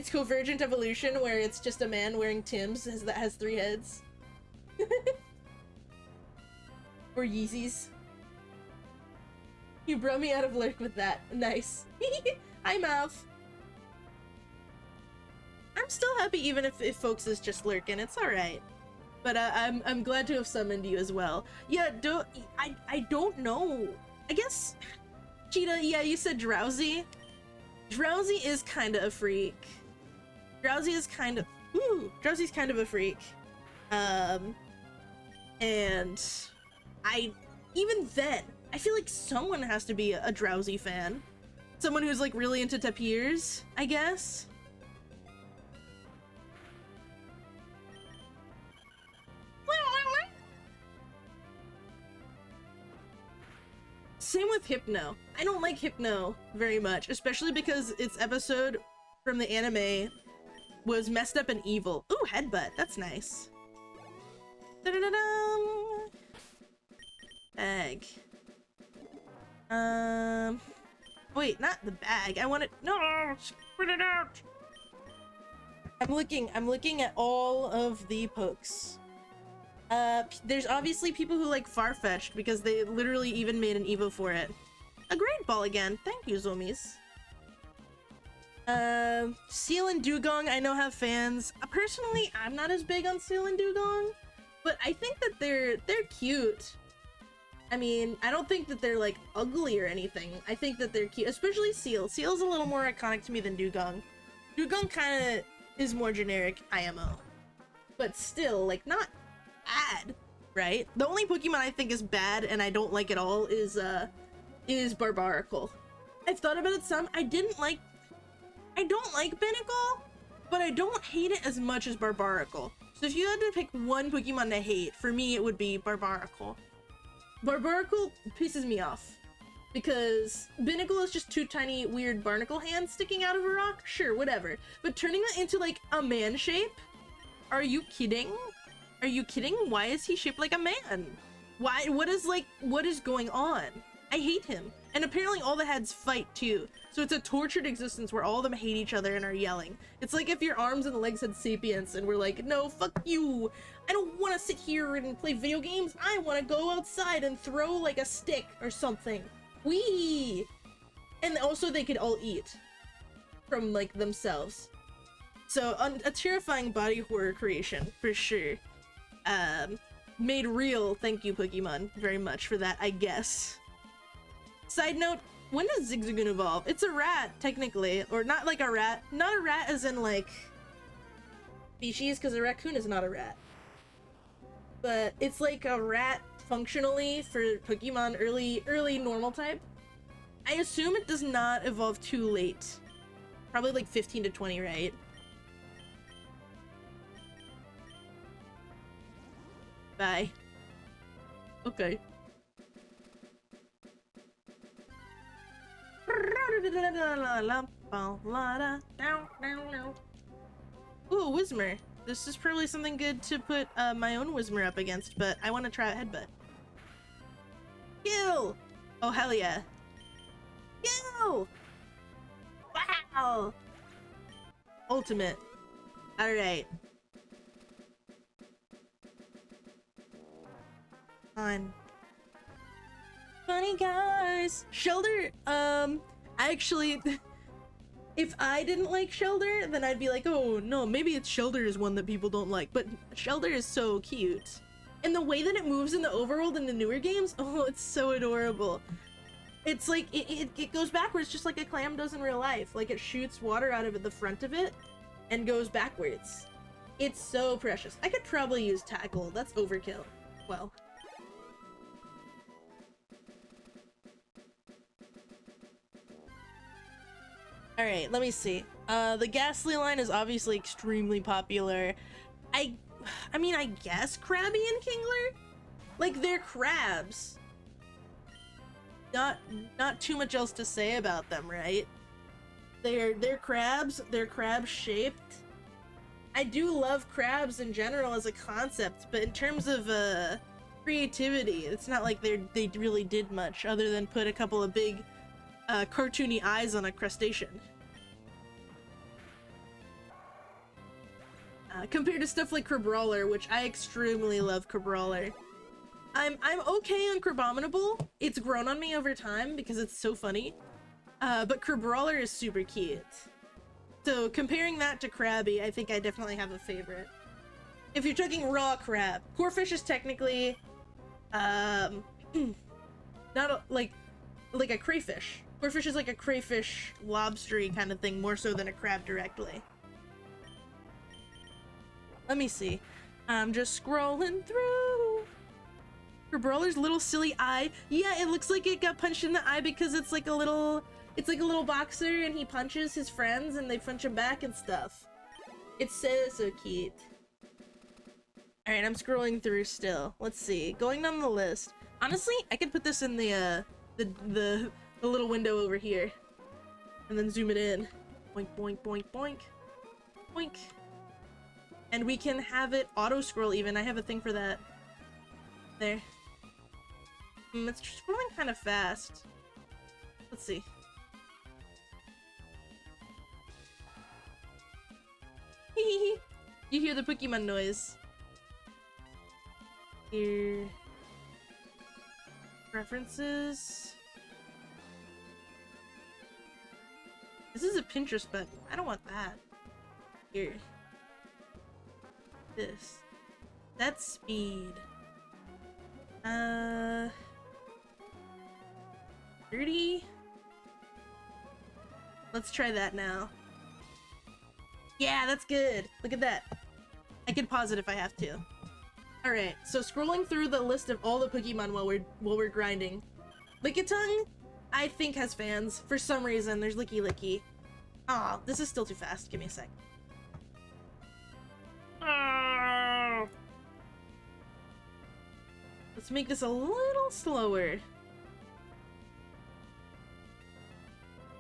Convergent Evolution where it's just a man wearing Timbs that has 3 heads? Or Yeezys. You brought me out of lurk with that. Nice. Hi, Mouth. I'm still happy even if folks is just lurking. It's alright. But I'm glad to have summoned you as well. Yeah, I don't know. I guess... Cheetah, yeah, you said Drowsy. Drowsy is kind of a freak. Drowsy's kind of a freak. And even then, I feel like someone has to be a Drowsy fan. Someone who's like really into tapirs, I guess. Same with Hypno. I don't like Hypno very much, especially because its episode from the anime was messed up and evil. Ooh, headbutt. That's nice. Da-da-da-dum. Bag. Wait, not the bag. I want it. No, spit it out. I'm looking at all of the pokes. There's obviously people who like Farfetch'd because they literally even made an Evo for it. A great ball again. Thank you, Zoomies. Seal and Dugong I know have fans. Personally, I'm not as big on Seal and Dugong, but I think that they're cute. I mean, I don't think that they're like ugly or anything. I think that they're cute, especially Seal. Seal's a little more iconic to me than Dugong. Dugong kind of is more generic IMO, but still like not bad, right? The only Pokemon I think is bad and I don't like at all is Barbaracle. I've thought about it some. I don't like Binacle, but I don't hate it as much as Barbaracle. So if you had to pick one Pokemon to hate, for me it would be Barbaracle. Barbaracle pisses me off because Binacle is just two tiny weird barnacle hands sticking out of a rock. Sure, whatever. But turning that into like a man shape? Are you kidding? Are you kidding? Why is he shaped like a man? Why? What is going on? I hate him. And apparently all the heads fight too. So it's a tortured existence where all of them hate each other and are yelling. It's like if your arms and legs had sapience and we're like, no, fuck you. I don't want to sit here and play video games. I want to go outside and throw like a stick or something. Wee! And also they could all eat from like themselves. So a terrifying body horror creation for sure. Made real. Thank you, Pokemon, very much for that, I guess. Side note, when does Zigzagoon evolve? It's a rat, technically. Or not like a rat. Not a rat as in, like, species, because a raccoon is not a rat. But it's like a rat functionally for Pokemon early normal type. I assume it does not evolve too late. Probably like 15 to 20, right? Bye. Okay. Ooh, Whismer. This is probably something good to put my own Whismer up against, but I want to try a headbutt. Kill! Oh, hell yeah. Kill! Wow! Ultimate. Alright. On. Funny guys! Shelder, actually, if I didn't like Shelder, then I'd be like, oh no, maybe it's Shelder is one that people don't like, but Shelder is so cute. And the way that it moves in the overworld in the newer games, oh, it's so adorable. It's like, it goes backwards just like a clam does in real life. Like it shoots water out of the front of it and goes backwards. It's so precious. I could probably use Tackle, that's overkill. Well. Alright, let me see. The Ghastly line is obviously extremely popular. I mean, I guess Krabby and Kingler? Like, they're crabs. Not too much else to say about them, right? They're crabs, they're crab-shaped. I do love crabs in general as a concept, but in terms of, creativity, it's not like they really did much other than put a couple of big cartoony eyes on a crustacean. Compared to stuff like Crabrawler, which I extremely love Crabrawler. I'm okay on Crabominable. It's grown on me over time because it's so funny. But Crabrawler is super cute. So comparing that to Krabby, I think I definitely have a favorite. If you're talking raw crab, Corefish is technically not like a crayfish. Corefish is like a crayfish, lobstery kind of thing, more so than a crab directly. Let me see. I'm just scrolling through. Brawler's little silly eye. Yeah, it looks like it got punched in the eye because it's like a little boxer and he punches his friends and they punch him back and stuff. It's so cute. Alright, I'm scrolling through still. Let's see. Going down the list. Honestly, I could put this in the the little window over here. And then zoom it in. Boink, boink, boink, boink. Boink. And we can have it auto-scroll even. I have a thing for that. There. It's scrolling kind of fast. Let's see. You hear the Pokemon noise. Here. Preferences. This is a Pinterest button. I don't want that. Here. This. That's speed. 30? Let's try that now. Yeah, that's good. Look at that. I can pause it if I have to. Alright, so scrolling through the list of all the Pokemon while we're grinding. Lickitung, I think, has fans. For some reason, there's Licky Licky. Aw, this is still too fast. Give me a sec. Let's make this a little slower.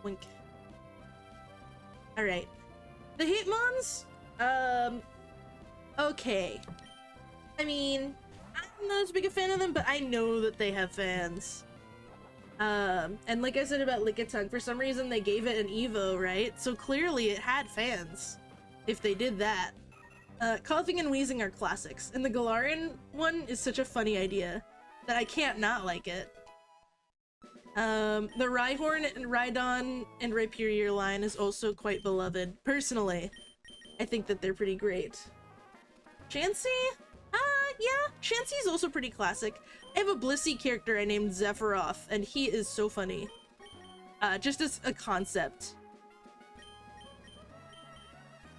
Wink. Alright. The Hitmons? Okay. I mean, I'm not as big a fan of them, but I know that they have fans. And like I said about Lickitung, for some reason they gave it an Evo, right? So clearly it had fans, if they did that. Coughing and Wheezing are classics, and the Galarian one is such a funny idea that I can't not like it. The Rhyhorn and Rhydon and Rhyperior line is also quite beloved. Personally, I think that they're pretty great. Chansey? Yeah, Chansey is also pretty classic. I have a Blissey character I named Zephyroth, and he is so funny. Just as a concept.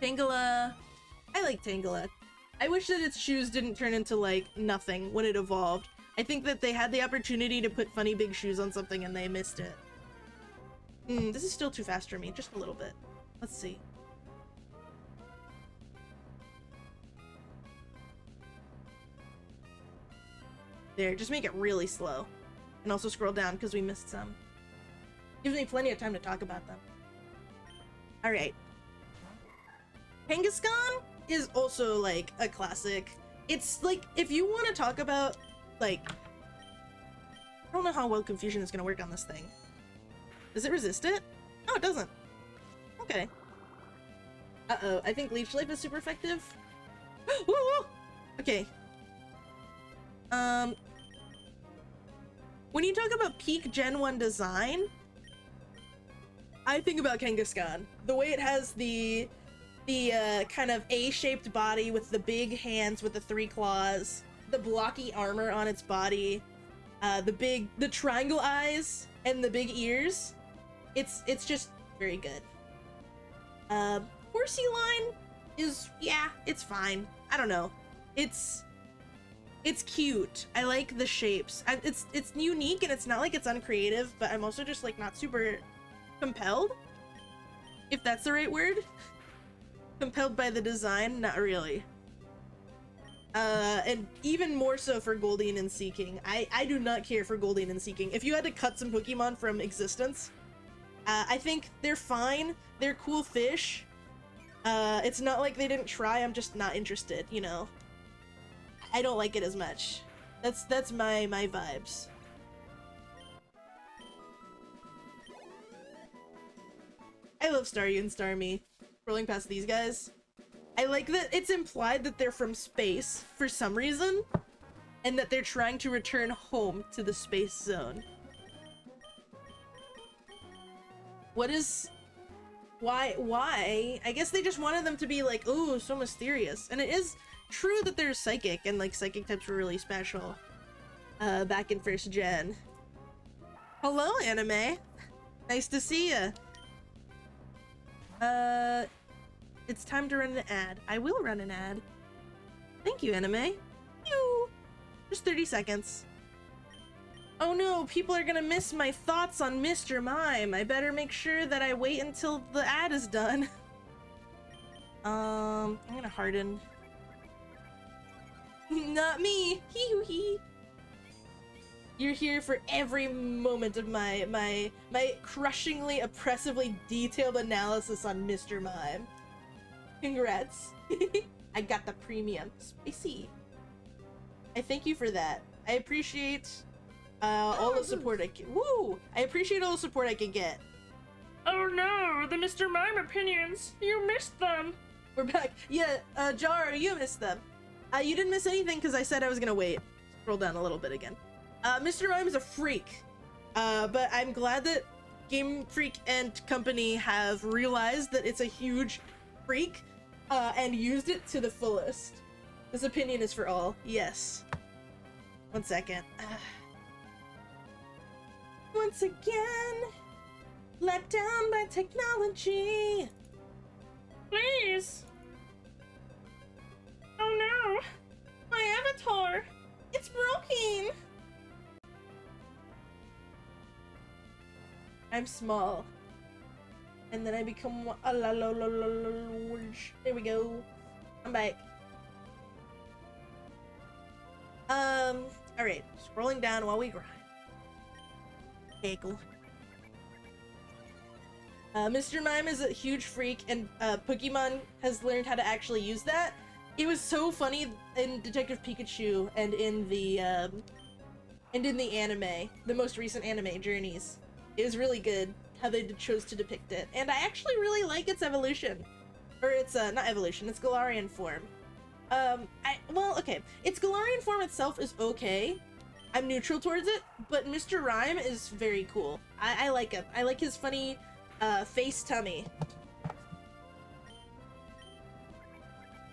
Tangela. I like Tangela. I wish that its shoes didn't turn into, like, nothing when it evolved. I think that they had the opportunity to put funny big shoes on something and they missed it. This is still too fast for me, just a little bit. Let's see. There, just make it really slow. And also scroll down because we missed some. Gives me plenty of time to talk about them. Alright. Kangaskhan is also, like, a classic. It's, like, if you want to talk about, like... I don't know how well Confusion is going to work on this thing. Does it resist it? No, it doesn't. Okay. Uh-oh, I think Leech Life is super effective. Woo! Okay. When you talk about peak Gen 1 design, I think about Kangaskhan. The way it has the kind of A-shaped body with the big hands with the 3 claws, the blocky armor on its body, the triangle eyes, and the big ears. It's just very good. Horsey line is, yeah, it's fine. I don't know. It's cute. I like the shapes. It's unique and it's not like it's uncreative, but I'm also just like not super compelled, if that's the right word. Compelled by the design? Not really. And even more so for Goldeen and Seeking. I do not care for Goldeen and Seeking. If you had to cut some Pokemon from existence, I think they're fine. They're cool fish. It's not like they didn't try, I'm just not interested, you know? I don't like it as much. That's my vibes. I love Staryu and Starmie. Rolling past these guys. I like that it's implied that they're from space for some reason, and that they're trying to return home to the space zone. What is... Why? I guess they just wanted them to be like, ooh, so mysterious. And it is true that they're psychic, and like psychic types were really special back in 1st gen. Hello, anime. Nice to see ya. It's time to run an ad. I will run an ad. Thank you, anime. Pew! Just 30 seconds. Oh no, people are gonna miss my thoughts on Mr. Mime. I better make sure that I wait until the ad is done. I'm gonna harden. Not me. Hee hoo hee. You're here for every moment of my crushingly, oppressively detailed analysis on Mr. Mime. Congrats. I got the premium. Spicy. I thank you for that. I appreciate all the support I can. Woo! I appreciate all the support I can get. Oh no, the Mr. Mime opinions. You missed them. We're back. Yeah, Jar, you missed them. You didn't miss anything because I said I was gonna wait. Scroll down a little bit again. Mr. Mime is a freak. But I'm glad that Game Freak and company have realized that it's a huge freak, and used it to the fullest. This opinion is for all. Yes. One second. Once again, let down by technology. Please. Oh no. My avatar. It's broken. I'm small. And then I become a large. There we go. I'm back. Alright. Scrolling down while we grind. Bagel. Mr. Mime is a huge freak, and Pokemon has learned how to actually use that. It was so funny in Detective Pikachu and in the anime, the most recent anime, Journeys. It was really good how they chose to depict it, and I actually really like its evolution, or its not evolution, its Galarian form. Well, okay, its Galarian form itself is okay. I'm neutral towards it, but Mr. Rhyme is very cool. I like him. I like his funny face tummy.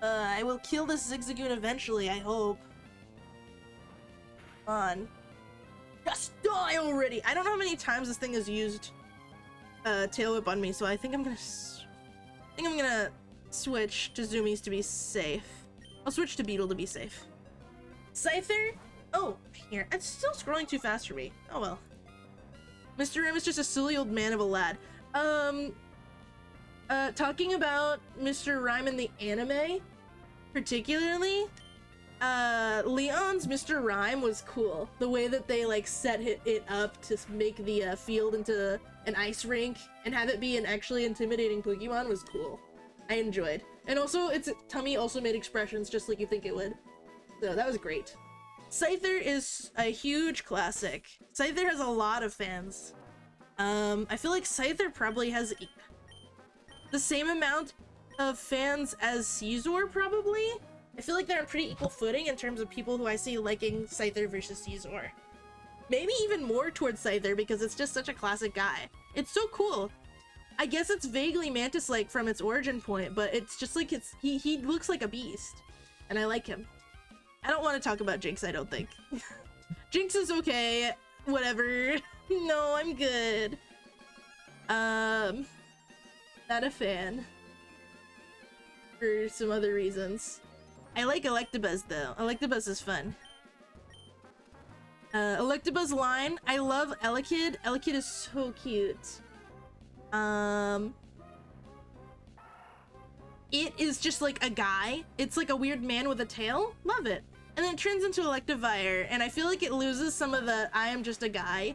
I will kill this Zigzagoon eventually, I hope. Come on. Just die already! I don't know how many times this thing has used Tail Whip on me, so I think I'm gonna switch to Zoomies to be safe. I'll switch to Beetle to be safe. Scyther? Oh, here. It's still scrolling too fast for me. Oh well. Mr. M is just a silly old man of a lad. Talking about Mr. Rhyme in the anime, particularly, Leon's Mr. Rhyme was cool. The way that they like set it up to make the field into an ice rink and have it be an actually intimidating Pokemon was cool. I enjoyed. And also, its tummy also made expressions just like you think it would. So that was great. Scyther is a huge classic. Scyther has a lot of fans. I feel like Scyther probably has the same amount of fans as Caesar, probably. I feel like they're on pretty equal footing in terms of people who I see liking Scyther versus Caesar. Maybe even more towards Scyther because it's just such a classic guy. It's so cool. I guess it's vaguely Mantis-like from its origin point, but it's just like he looks like a beast. And I like him. I don't want to talk about Jinx, I don't think. Jinx is okay. Whatever. No, I'm good. Not a fan. For some other reasons. I like Electabuzz though. Electabuzz is fun. Electabuzz line. I love Elekid. Elekid is so cute. It is just like a guy. It's like a weird man with a tail. Love it. And then it turns into Electivire, and I feel like it loses some of the I am just a guy.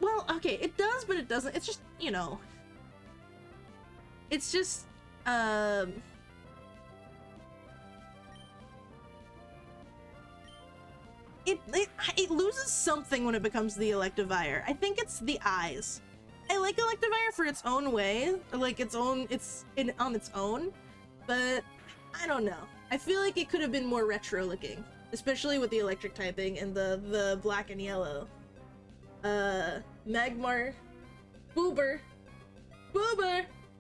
Well, okay, it does, but it doesn't. It's just, you know. It's just, It loses something when it becomes the Electivire. I think it's the eyes. I like Electivire for its own way, like on its own, but I don't know. I feel like it could have been more retro looking, especially with the electric typing and the black and yellow. Magmar, Boober.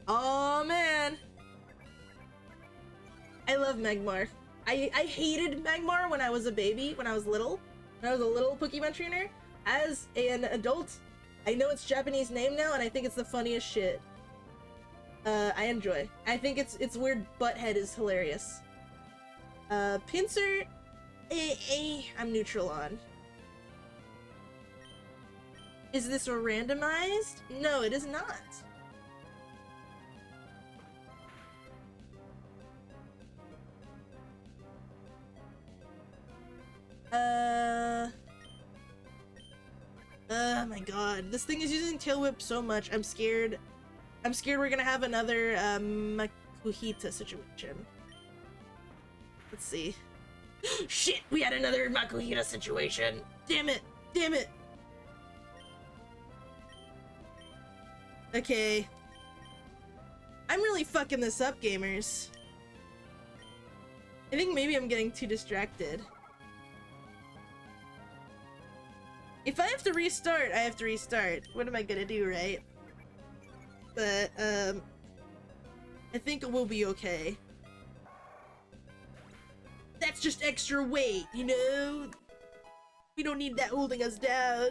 Oh man, I love Magmar. I hated Magmar when I was a baby, when I was a little Pokemon trainer. As an adult, I know its Japanese name now, and I think it's the funniest shit. I enjoy. I think its weird butt head is hilarious. Pinsir, I'm neutral on. Is this a randomized? No, it is not. Oh my god, this thing is using Tail Whip so much. I'm scared. I'm scared we're gonna have another Makuhita situation. Let's see. Shit, we had another Makuhita situation. Damn it, damn it. Okay. I'm really fucking this up, gamers. I think maybe I'm getting too distracted. If I have to restart, I have to restart. What am I gonna do, right? But, I think we'll be okay. That's just extra weight, you know? We don't need that holding us down.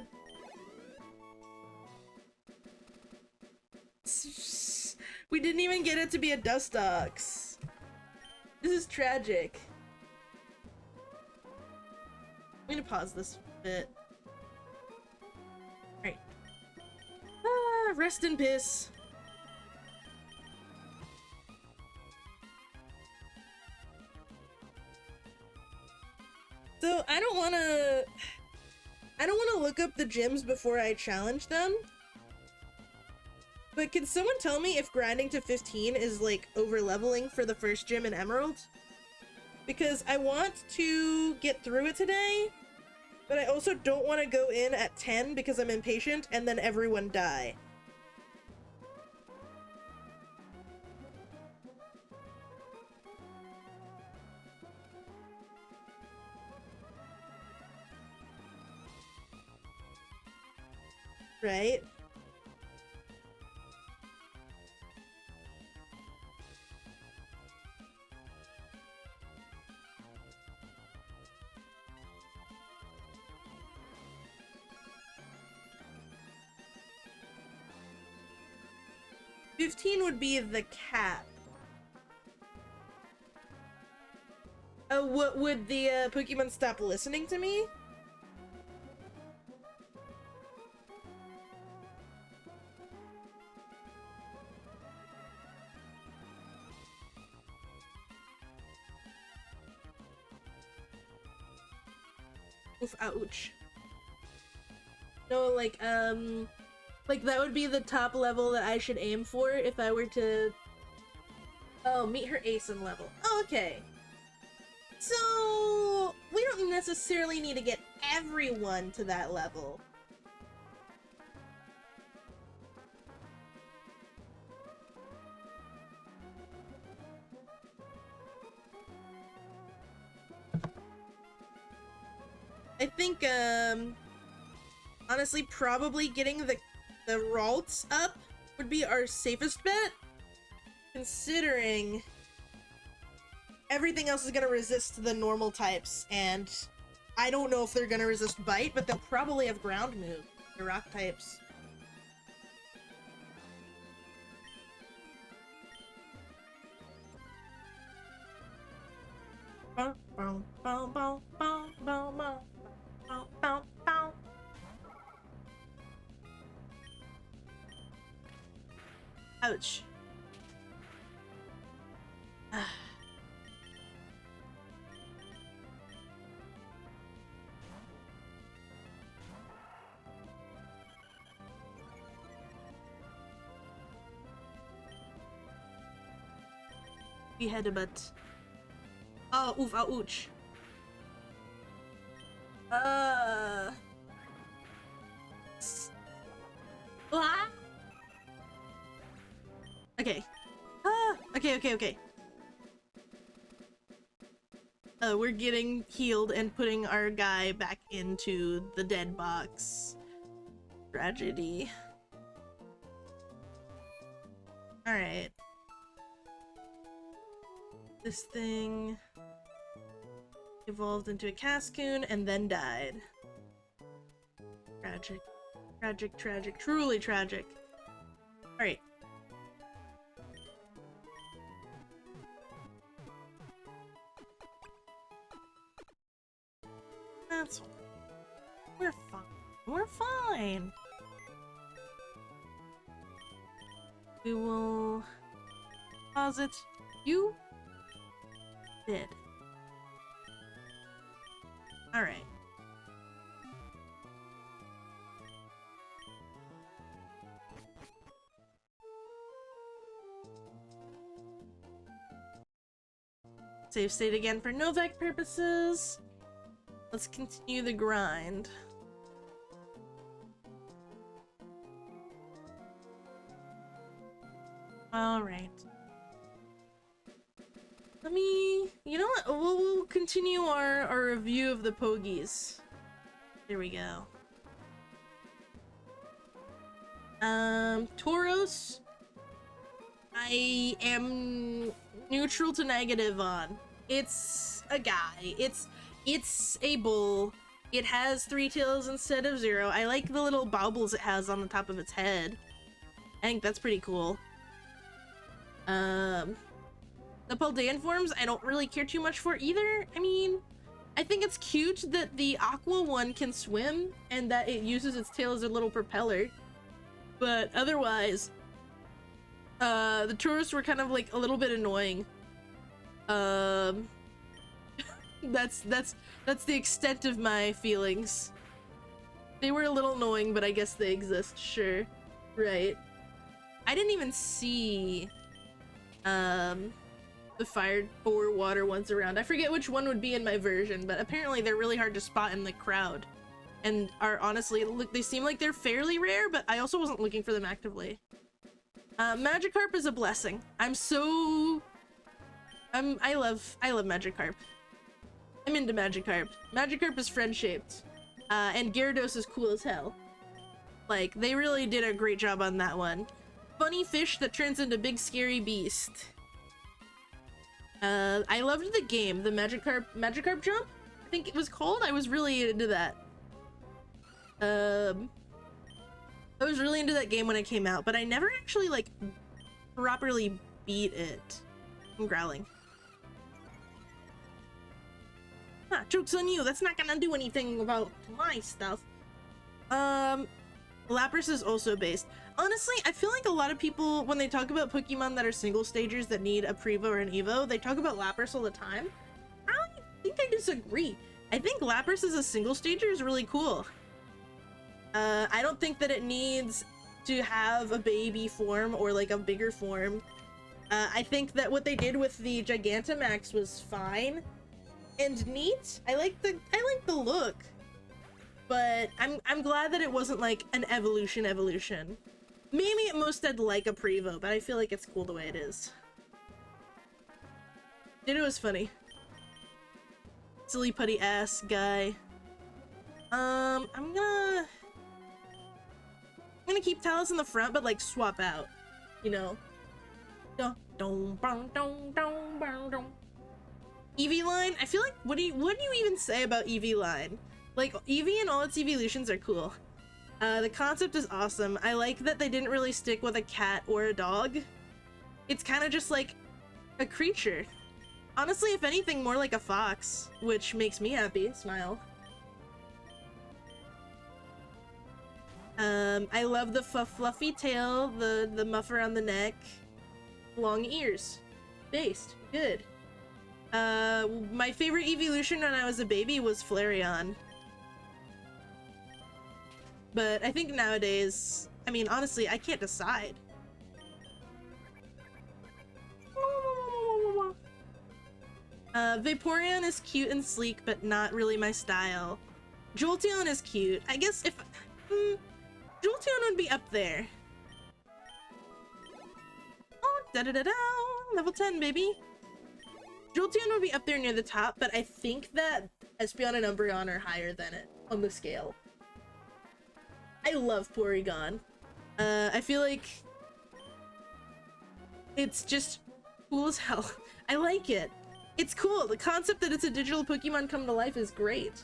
We didn't even get it to be a Dustox. This is tragic. I'm gonna pause this a bit. Alright. Ah, rest in piss. So I don't wanna look up the gyms before I challenge them. But can someone tell me if grinding to 15 is like over leveling for the first gym in Emerald? Because I want to get through it today, but I also don't want to go in at 10 because I'm impatient and then everyone die. Right? $15 would be the cap. What would the Pokemon stop listening to me? Oof, ouch. No, like that would be the top level that I should aim for if I were to... Oh, meet her ASIN level. Oh, okay. So, we don't necessarily need to get everyone to that level. I think, honestly, probably getting the Ralts up would be our safest bet, considering everything else is gonna resist the normal types, and I don't know if they're gonna resist Bite, but they'll probably have Ground Move, the rock types. Ouch. We had a butt. Oh, oof, ouch. Ah! Okay. Okay. We're getting healed and putting our guy back into the dead box. Tragedy. Alright. This thing evolved into a Cascoon and then died. Tragic. Tragic. Truly tragic. Alright. That's fine. We're fine. We're fine. We will pause it. You did. Alright. Save state again for NOVAC purposes. Let's continue the grind. Alright. Let me... You know what? We'll continue our review of the Pogies. There we go. Tauros, I am neutral to negative on. It's a guy. It's a bull. It has 3 tails instead of 0. I like the little baubles it has on the top of its head. I think that's pretty cool. The Paldean forms, I don't really care too much for either. I mean, I think it's cute that the aqua one can swim and that it uses its tail as a little propeller. But otherwise, the tourists were kind of like a little bit annoying. That's the extent of my feelings. They were a little annoying, but I guess they exist, sure. Right. I didn't even see the fire or water ones around. I forget which one would be in my version, but apparently they're really hard to spot in the crowd. And are honestly, look, they seem like they're fairly rare, but I also wasn't looking for them actively. Magikarp is a blessing. I love Magikarp. I'm into Magikarp. Magikarp is friend-shaped. And Gyarados is cool as hell. Like, they really did a great job on that one. Funny fish that turns into big scary beast. I loved the game, the Magikarp Jump, I think it was called. I was really into that. I was really into that game when it came out, but I never actually, like, properly beat it. I'm growling. Ah, joke's on you, that's not gonna do anything about my stuff. Lapras is also based. Honestly, I feel like a lot of people, when they talk about Pokemon that are single stagers that need a Prevo or an Evo, they talk about Lapras all the time. I think I disagree. I think Lapras as a single stager is really cool. I don't think that it needs to have a baby form or like a bigger form. I think that what they did with the Gigantamax was fine and neat. I like the look, but I'm glad that it wasn't like an evolution. Maybe at most I'd like a Prevo, but I feel like it's cool the way it is. Ditto is funny. Silly putty ass guy. I'm gonna keep Talus in the front, but like swap out, you know. Eevee line, I feel like what do you even say about Eevee line? Like Eevee and all its evolutions are cool. The concept is awesome. I like that they didn't really stick with a cat or a dog. It's kind of just like a creature. Honestly, if anything, more like a fox, which makes me happy. Smile. I love the fluffy tail, the muff around the neck, long ears. Based. Good. My favorite evolution when I was a baby was Flareon. But I think nowadays, I mean, honestly, I can't decide. Vaporeon is cute and sleek, but not really my style. Jolteon is cute. I guess if... Jolteon would be up there. Oh, da-da-da-da! Level 10, baby! Jolteon would be up there near the top, but I think that Espeon and Umbreon are higher than it on the scale. I love Porygon. I feel like it's just cool as hell. I like it. It's cool. The concept that it's a digital Pokemon come to life is great.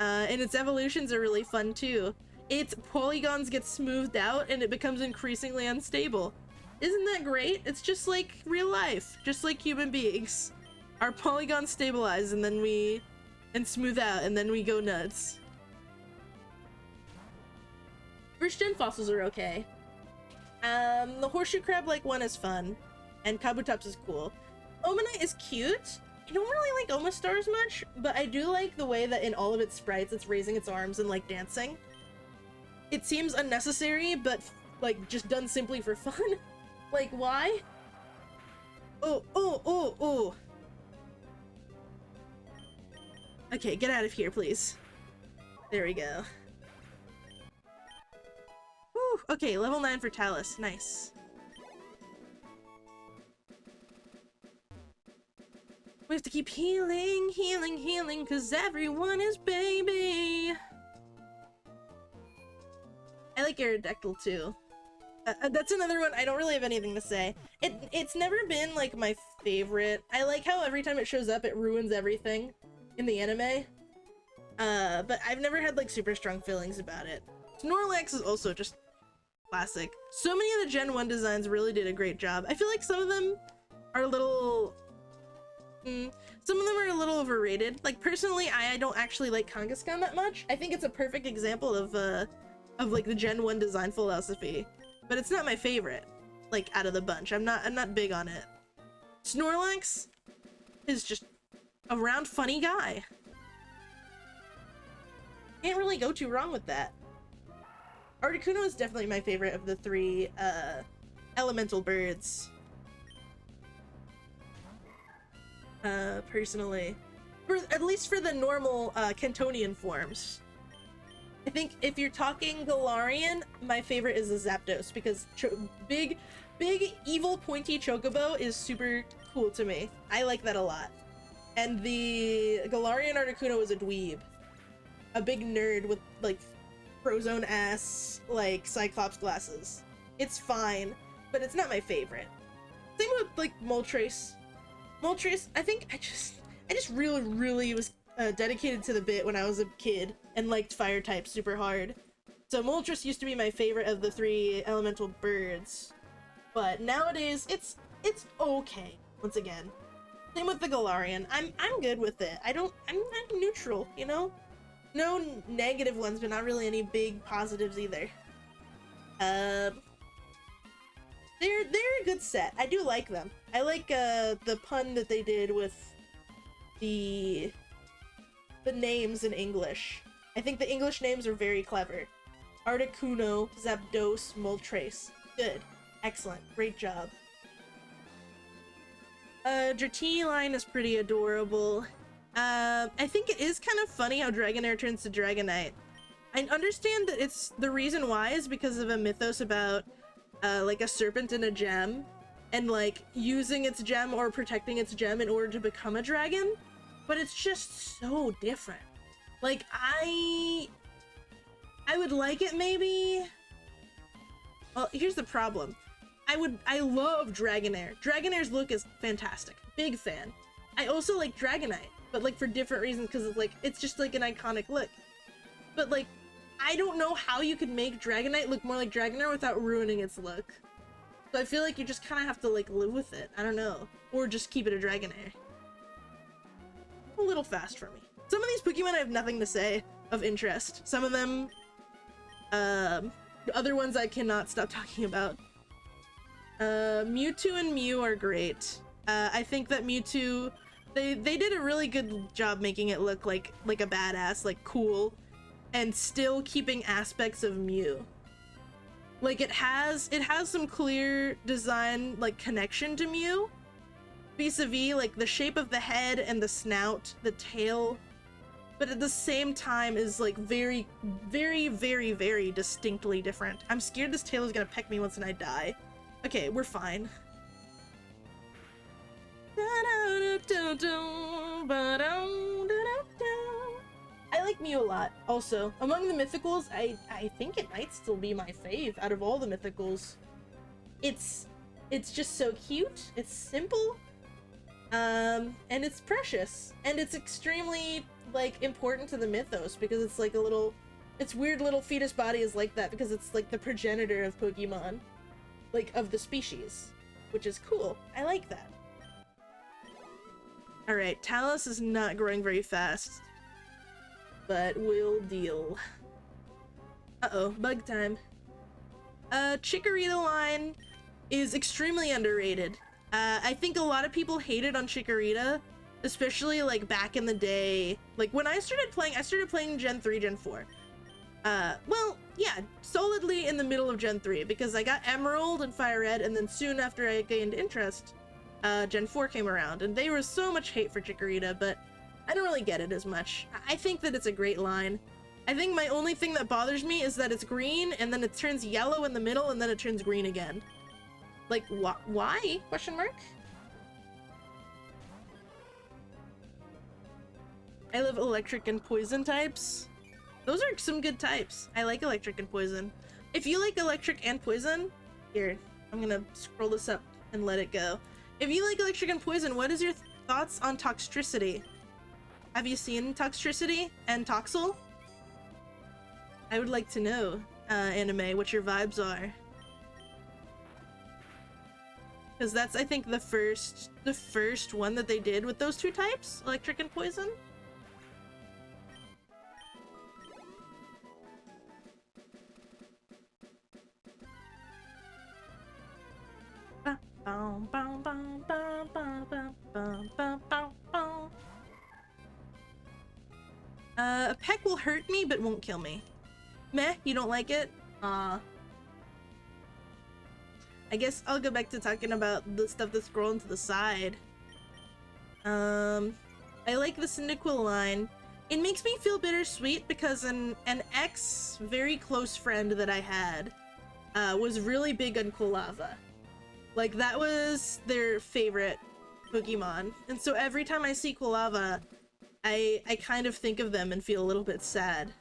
And its evolutions are really fun too. Its polygons get smoothed out and it becomes increasingly unstable. Isn't that great? It's just like real life, just like human beings. Our polygons stabilize and then and smooth out and then we go nuts. First gen fossils are okay. The horseshoe crab like one is fun, and Kabutops is cool. Omanite is cute. I don't really like Omastar as much, but I do like the way that in all of its sprites it's raising its arms and like dancing. It seems unnecessary, but like just done simply for fun. Like why? Oh. Okay, get out of here, please. There we go. Whew, okay, level 9 for Talus. Nice. We have to keep healing, healing, healing, because everyone is baby. I like Aerodactyl too. That's another one. I don't really have anything to say. It's never been like my favorite. I like how every time it shows up, it ruins everything in the anime. But I've never had like super strong feelings about it. Snorlax is also just classic. So many of the Gen 1 designs really did a great job. I feel like some of them are a little... some of them are a little overrated. Like, personally, I don't actually like Kangaskhan that much. I think it's a perfect example of like the Gen 1 design philosophy. But it's not my favorite, like, out of the bunch. I'm not big on it. Snorlax is just a round funny guy. Can't really go too wrong with that. Articuno is definitely my favorite of the three elemental birds. Personally. At least for the normal Cantonian forms. I think if you're talking Galarian, my favorite is the Zapdos, because big, evil, pointy Chocobo is super cool to me. I like that a lot. And the Galarian Articuno is a dweeb. A big nerd with, like, Frozone-ass, like, Cyclops glasses. It's fine, but it's not my favorite. Same with, like, Moltres. Moltres, I think I just really was dedicated to the bit when I was a kid and liked fire types super hard. So Moltres used to be my favorite of the three elemental birds. But nowadays, it's okay, once again. Same with the Galarian. I'm good with it. I'm neutral, you know? No negative ones, but not really any big positives either. They're a good set. I do like them. I like the pun that they did with the names in English. I think the English names are very clever. Articuno, Zapdos, Moltres. Good. Excellent. Great job. Dratini is pretty adorable. I think it is kind of funny how Dragonair turns to Dragonite. I understand that it's the reason why is because of a mythos about like a serpent and a gem, and like using its gem or protecting its gem in order to become a dragon, but it's just so different. Like I would like it maybe. Well, here's the problem. I love Dragonair. Dragonair's look is fantastic. Big fan. I also like Dragonite, but like for different reasons, because it's just like an iconic look. But like, I don't know how you could make Dragonite look more like Dragonair without ruining its look. So I feel like you just kind of have to like live with it. I don't know. Or just keep it a Dragonair. A little fast for me. Some of these Pokemon I have nothing to say of interest. Some of them, other ones I cannot stop talking about. Mewtwo and Mew are great. I think that Mewtwo, they did a really good job making it look like a badass, like cool, and still keeping aspects of Mew. Like it has some clear design like connection to Mew, vis-a-vis like the shape of the head and the snout, the tail, but at the same time is like very distinctly different. I'm scared this tail is gonna peck me once and I die. Okay, we're fine. I like Mew a lot. Also, among the mythicals, I think it might still be my fave out of all the mythicals. It's just so cute, it's simple, and it's precious, and it's extremely like important to the mythos because it's like its weird little fetus body is like that because it's like the progenitor of Pokemon, like of the species, which is cool. I like that. Alright, Talus is not growing very fast, but we'll deal. Uh-oh, bug time. Chikorita line is extremely underrated. I think a lot of people hated on Chikorita, especially like back in the day. Like when I started playing Gen 3, Gen 4. Well, yeah, solidly in the middle of Gen 3, because I got Emerald and Fire Red, and then soon after I gained interest, Gen 4 came around, and there was so much hate for Chikorita, but I don't really get it as much. I think that it's a great line. I think my only thing that bothers me is that it's green and then it turns yellow in the middle and then it turns green again. Like, why? Question mark? I love electric and poison types. Those are some good types. I like electric and poison. If you like electric and poison, here, I'm gonna scroll this up and let it go. If you like electric and poison, what is your thoughts on Toxtricity? Have you seen Toxtricity and Toxel? I would like to know, anime, what your vibes are. Because that's, I think, the first one that they did with those two types, electric and poison. A peck will hurt me, but won't kill me. Meh, you don't like it? I guess I'll go back to talking about the stuff that's scrolling to the side. I like the Cyndaquil line. It makes me feel bittersweet because an ex very close friend that I had was really big on Quilava. Like, that was their favorite Pokemon. And so every time I see Quilava, I kind of think of them and feel a little bit sad.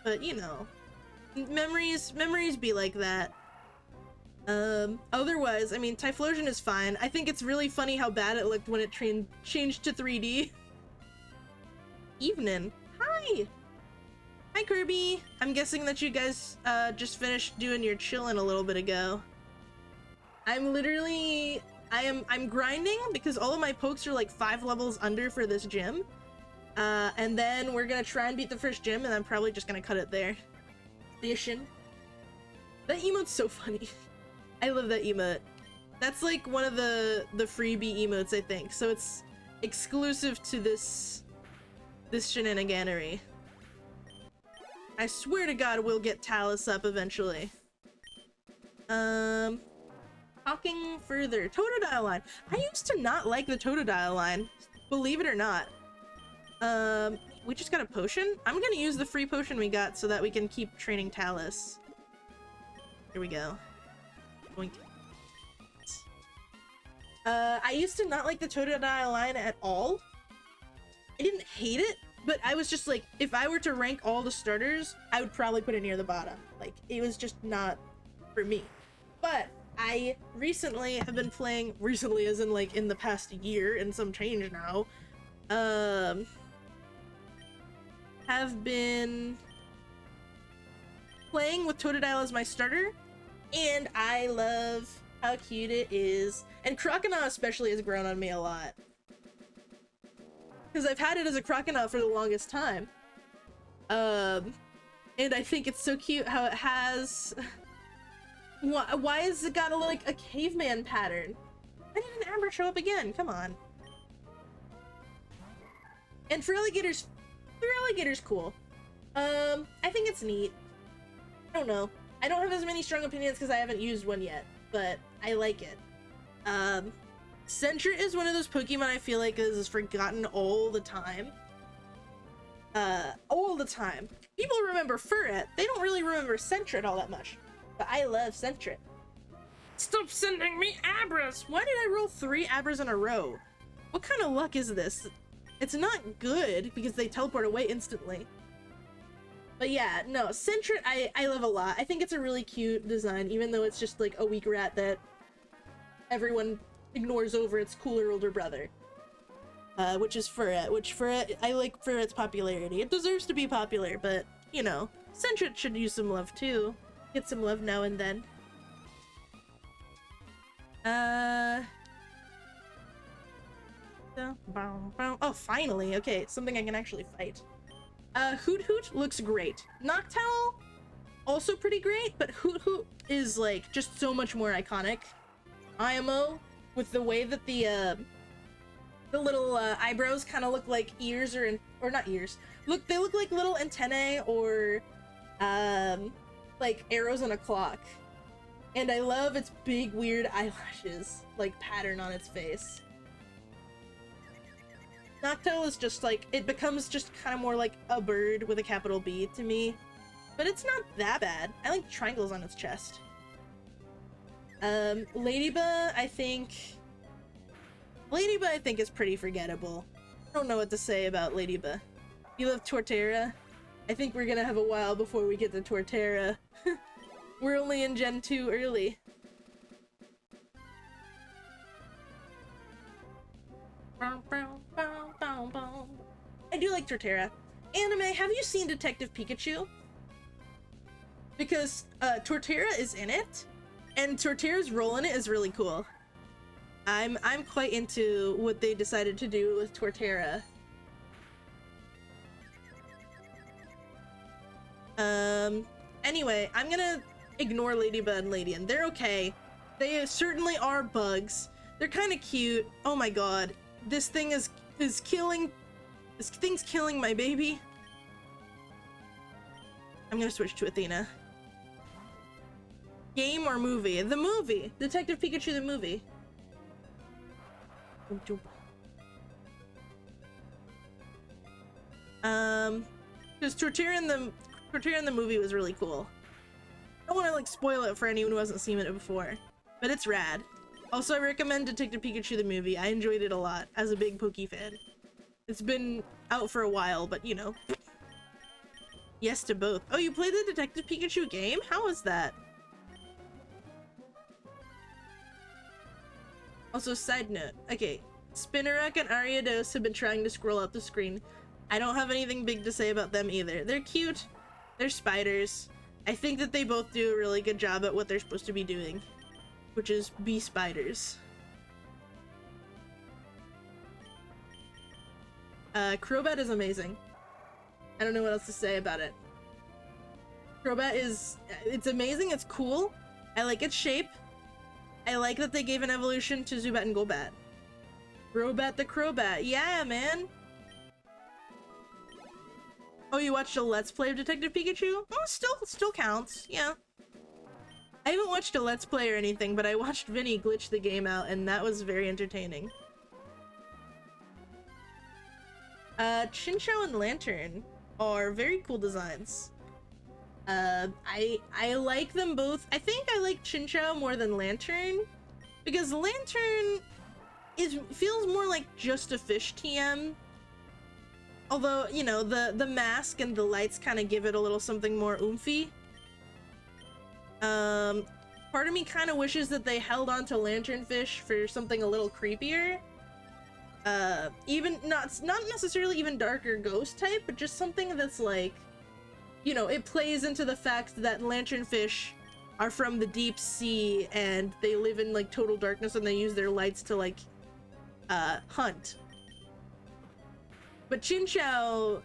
But you know, memories be like that. Otherwise, I mean, Typhlosion is fine. I think it's really funny how bad it looked when it changed to 3D. Evening. Hi! Hi, Kirby! I'm guessing that you guys, just finished doing your chillin' a little bit ago. I'm literally... I'm grinding because all of my pokes are like 5 levels under for this gym. And then we're gonna try and beat the first gym and I'm probably just gonna cut it there. That emote's so funny. I love that emote. That's like one of the freebie emotes, I think. So it's exclusive to this shenaniganery. I swear to God we'll get Talus up eventually. Talking further. Totodile line. I used to not like the Totodile line. Believe it or not. We just got a potion? I'm gonna use the free potion we got so that we can keep training Talus. Here we go. Boink. I used to not like the Totodile line at all. I didn't hate it, but I was just like, if I were to rank all the starters, I would probably put it near the bottom. Like, it was just not for me. But I recently have been playing, recently as in like in the past year and some change now, have been playing with Totodile as my starter, and I love how cute it is. And Croconaw especially has grown on me a lot. Because I've had it as a Croconaw for the longest time. And I think it's so cute how it has... Why has it got like a caveman pattern? Why did an Amber show up again? Come on. And Feraligator's cool. I think it's neat. I don't know. I don't have as many strong opinions because I haven't used one yet, but I like it. Sentret is one of those Pokemon I feel like is forgotten all the time. All the time. People remember Furret. They don't really remember Sentret all that much. But I love Sentret. Stop sending me Abras! Why did I roll 3 Abras in a row? What kind of luck is this? It's not good because they teleport away instantly. But yeah, no, Sentret I love a lot. I think it's a really cute design, even though it's just like a weak rat that everyone ignores over its cooler older brother. Which is Furret, I like Furret's popularity. It deserves to be popular, but, you know, Sentret should use some love too. Get some love now and then. Oh, finally. Okay, something I can actually fight. Hoot Hoot looks great. Noctowl, also pretty great, but Hoot Hoot is like just so much more iconic. IMO, with the way that the little eyebrows kind of look like ears, or not ears. They look like little antennae or like arrows on a clock. And I love its big weird eyelashes, like pattern on its face. Noctowl is just like, it becomes just kind of more like a bird with a capital B to me. But it's not that bad. I like triangles on its chest. Ladybug, I think is pretty forgettable. I don't know what to say about Ladybug. You love Torterra? I think we're gonna have a while before we get to Torterra. We're only in Gen 2 early. I do like Torterra. Anime, have you seen Detective Pikachu? Because Torterra is in it, and Torterra's role in it is really cool. I'm quite into what they decided to do with Torterra. Anyway, I'm gonna ignore Ladybug and Ladian. They're okay. They certainly are bugs. They're kind of cute. Oh my god. This thing is killing... This thing's killing my baby. I'm gonna switch to Athena. Game or movie? The movie! Detective Pikachu the movie. Because Torterra in the movie was really cool. I don't want to like spoil it for anyone who hasn't seen it before, but it's rad. Also, I recommend Detective Pikachu the movie. I enjoyed it a lot as a big Poke fan. It's been out for a while, but you know. Yes to both. Oh, you played the Detective Pikachu game? How was that? Also, side note. Okay, Spinarak and Ariados have been trying to scroll up the screen. I don't have anything big to say about them either. They're cute. They're spiders. I think that they both do a really good job at what they're supposed to be doing, which is be spiders. Crobat is amazing. I don't know what else to say about it. Crobat is... It's amazing, it's cool. I like its shape. I like that they gave an evolution to Zubat and Golbat. Crobat the Crobat. Yeah, man! Oh, you watched a Let's Play of Detective Pikachu? Oh, still counts, yeah. I haven't watched a Let's Play or anything, but I watched Vinny glitch the game out, and that was very entertaining. Chinchou and Lantern are very cool designs. I like them both. I think I like Chinchou more than Lantern, because Lantern feels more like just a fish TM. Although, you know, the mask and the lights kind of give it a little something more oomphy. Part of me kind of wishes that they held on to Lanternfish for something a little creepier. Even not necessarily even darker ghost type, but just something that's like, you know, it plays into the fact that Lanternfish are from the deep sea and they live in like total darkness and they use their lights to like hunt. But Chinchou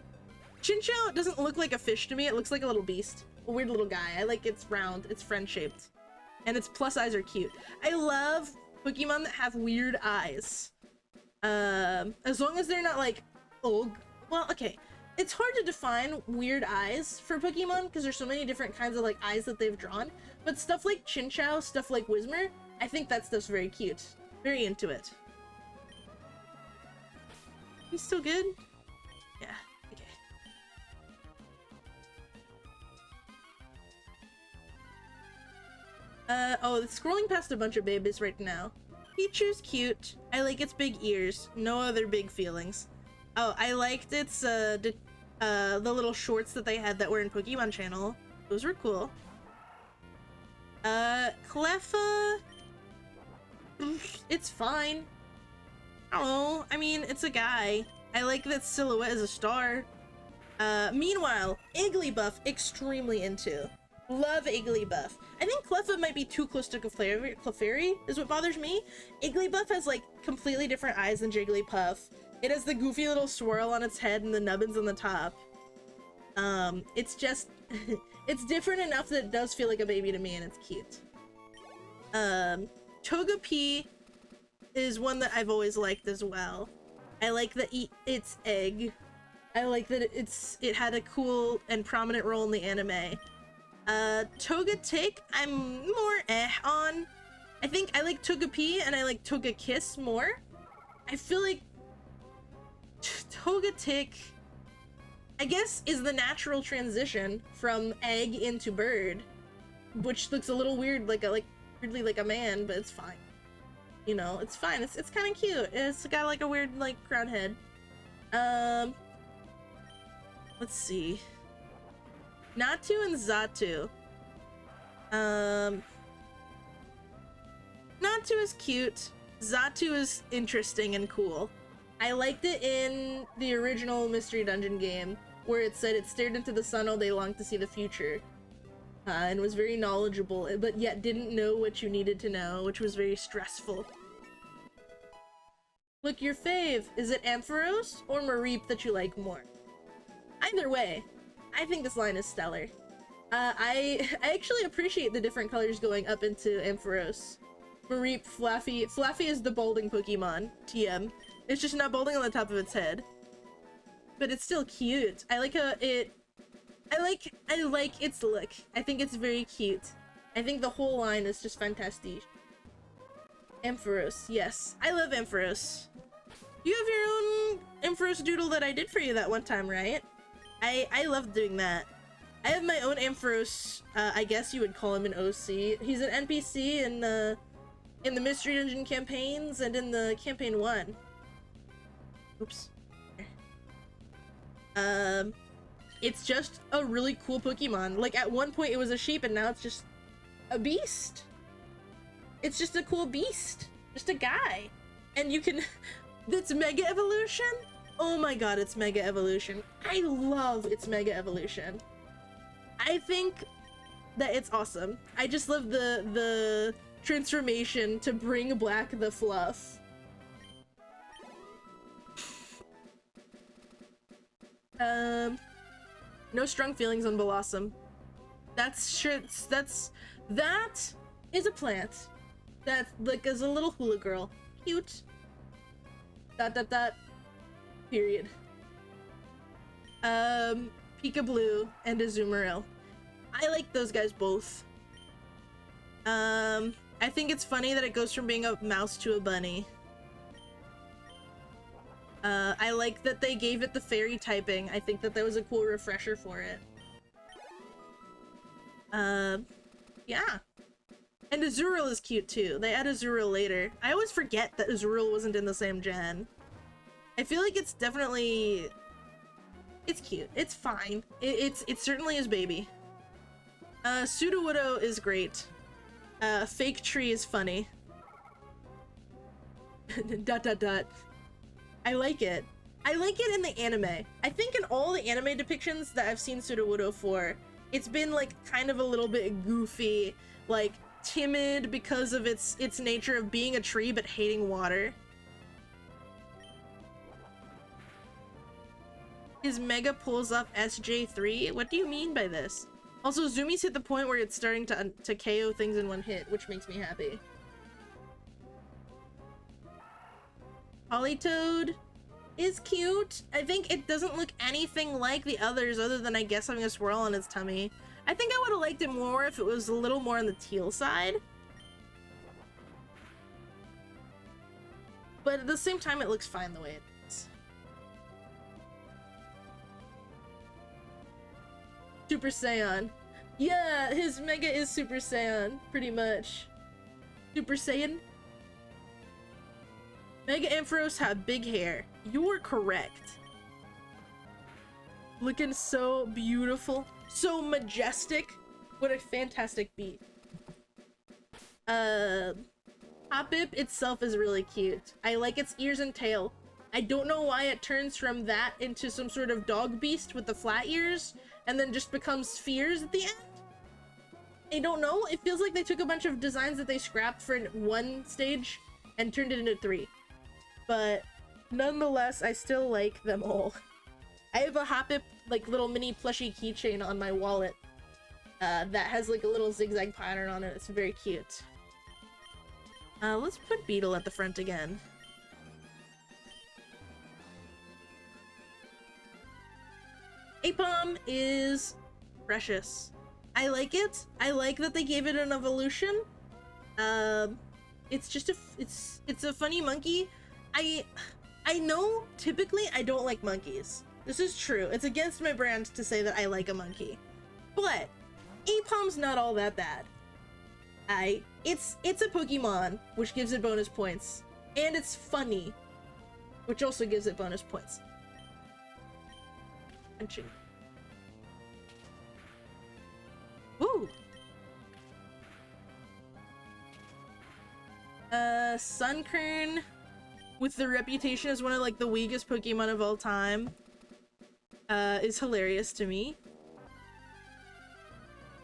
doesn't look like a fish to me. It looks like a little beast, a weird little guy. I like it's round, it's friend shaped, and its plus eyes are cute. I love Pokemon that have weird eyes. As long as they're not like, oh, well, okay. It's hard to define weird eyes for Pokemon because there's so many different kinds of like eyes that they've drawn. But stuff like Chinchou, stuff like Whismur, I think that stuff's very cute. Very into it. He's still good? Yeah, okay. Oh, it's scrolling past a bunch of babies right now. Pichu's cute. I like its big ears. No other big feelings. Oh, I liked its, the little shorts that they had that were in Pokemon Channel. Those were cool. Cleffa... It's fine. I don't know. I mean, it's a guy. I like that silhouette as a star. Meanwhile, Igglybuff, extremely into. Love Igglybuff. I think Cleffa might be too close to Clefairy, is what bothers me. Igglybuff has, like, completely different eyes than Jigglypuff. It has the goofy little swirl on its head and the nubbins on the top. It's just... it's different enough that it does feel like a baby to me, and it's cute. Togepi is one that I've always liked as well. I like that its egg. I like that it had a cool and prominent role in the anime. Togetic, I'm more on. I think I like Togepi and I like Togekiss more. I feel like Togetic, I guess, is the natural transition from egg into bird, which looks a little weird, weirdly like a man, but it's fine. You know, it's fine. It's kind of cute. It's got like a weird like crown head. Let's see. Natu and Zatu. Natu is cute. Zatu is interesting and cool. I liked it in the original Mystery Dungeon game, where it said it stared into the sun all day long to see the future. And was very knowledgeable, but yet didn't know what you needed to know, which was very stressful. Look, your fave. Is it Ampharos or Mareep that you like more? Either way, I think this line is stellar. I actually appreciate the different colors going up into Ampharos. Mareep, Flaffy. Flaffy is the balding Pokemon, TM. It's just not balding on the top of its head. But it's still cute. I like how it... I like its look. I think it's very cute. I think the whole line is just fantastic. Ampharos, yes. I love Ampharos. You have your own Ampharos doodle that I did for you that one time, right? I love doing that. I have my own Ampharos, I guess you would call him an OC. He's an NPC in the Mystery Dungeon campaigns and in the Campaign 1. Oops. It's just a really cool Pokemon. Like, at one point it was a sheep and now it's just a beast. It's just a cool beast. Just a guy. And you can... It's Mega Evolution? Oh my god, it's Mega Evolution. I love its Mega Evolution. I think that it's awesome. I just love the transformation to bring back the fluff. No strong feelings on Blossom. That is a plant. That like is a little hula girl. Cute. ... Period. Pika Blue and Azumarill. I like those guys both. I think it's funny that it goes from being a mouse to a bunny. I like that they gave it the fairy typing. I think that was a cool refresher for it. Yeah. And Azurill is cute too. They add Azurill later. I always forget that Azurill wasn't in the same gen. I feel like it's definitely... It's cute. It's fine. It certainly is baby. Sudowoodo is great. Fake Tree is funny. ... I like it. I like it in the anime. I think in all the anime depictions that I've seen Sudowoodo for, it's been like kind of a little bit goofy, like timid because of its nature of being a tree but hating water. His Mega pulls off SJ3? What do you mean by this? Also, Zumi's hit the point where it's starting to KO things in one hit, which makes me happy. Politoed is cute. I think it doesn't look anything like the others other than, I guess, having a swirl on its tummy. I think I would have liked it more if it was a little more on the teal side. But at the same time, it looks fine the way it is. Super Saiyan. Yeah, his Mega is Super Saiyan, pretty much. Super Saiyan? Mega Ampharos have big hair. You were correct. Looking so beautiful. So majestic. What a fantastic beat. Hoppip itself is really cute. I like its ears and tail. I don't know why it turns from that into some sort of dog beast with the flat ears and then just becomes spheres at the end. I don't know. It feels like they took a bunch of designs that they scrapped for one stage and turned it into 3. But nonetheless, I still like them all. I have a Hoppip, like, little mini plushie keychain on my wallet that has, like, a little zigzag pattern on it. It's very cute. Let's put Beetle at the front again. Apom is precious. I like it. I like that they gave it an evolution. It's just it's a funny monkey. I I know typically I don't like monkeys. This is true. It's against my brand to say that I like a monkey. But Apom's not all that bad. It's a Pokemon, which gives it bonus points. And it's funny, which also gives it bonus points. Punching. Woo! Sunkern, with the reputation as one of like the weakest Pokemon of all time, is hilarious to me.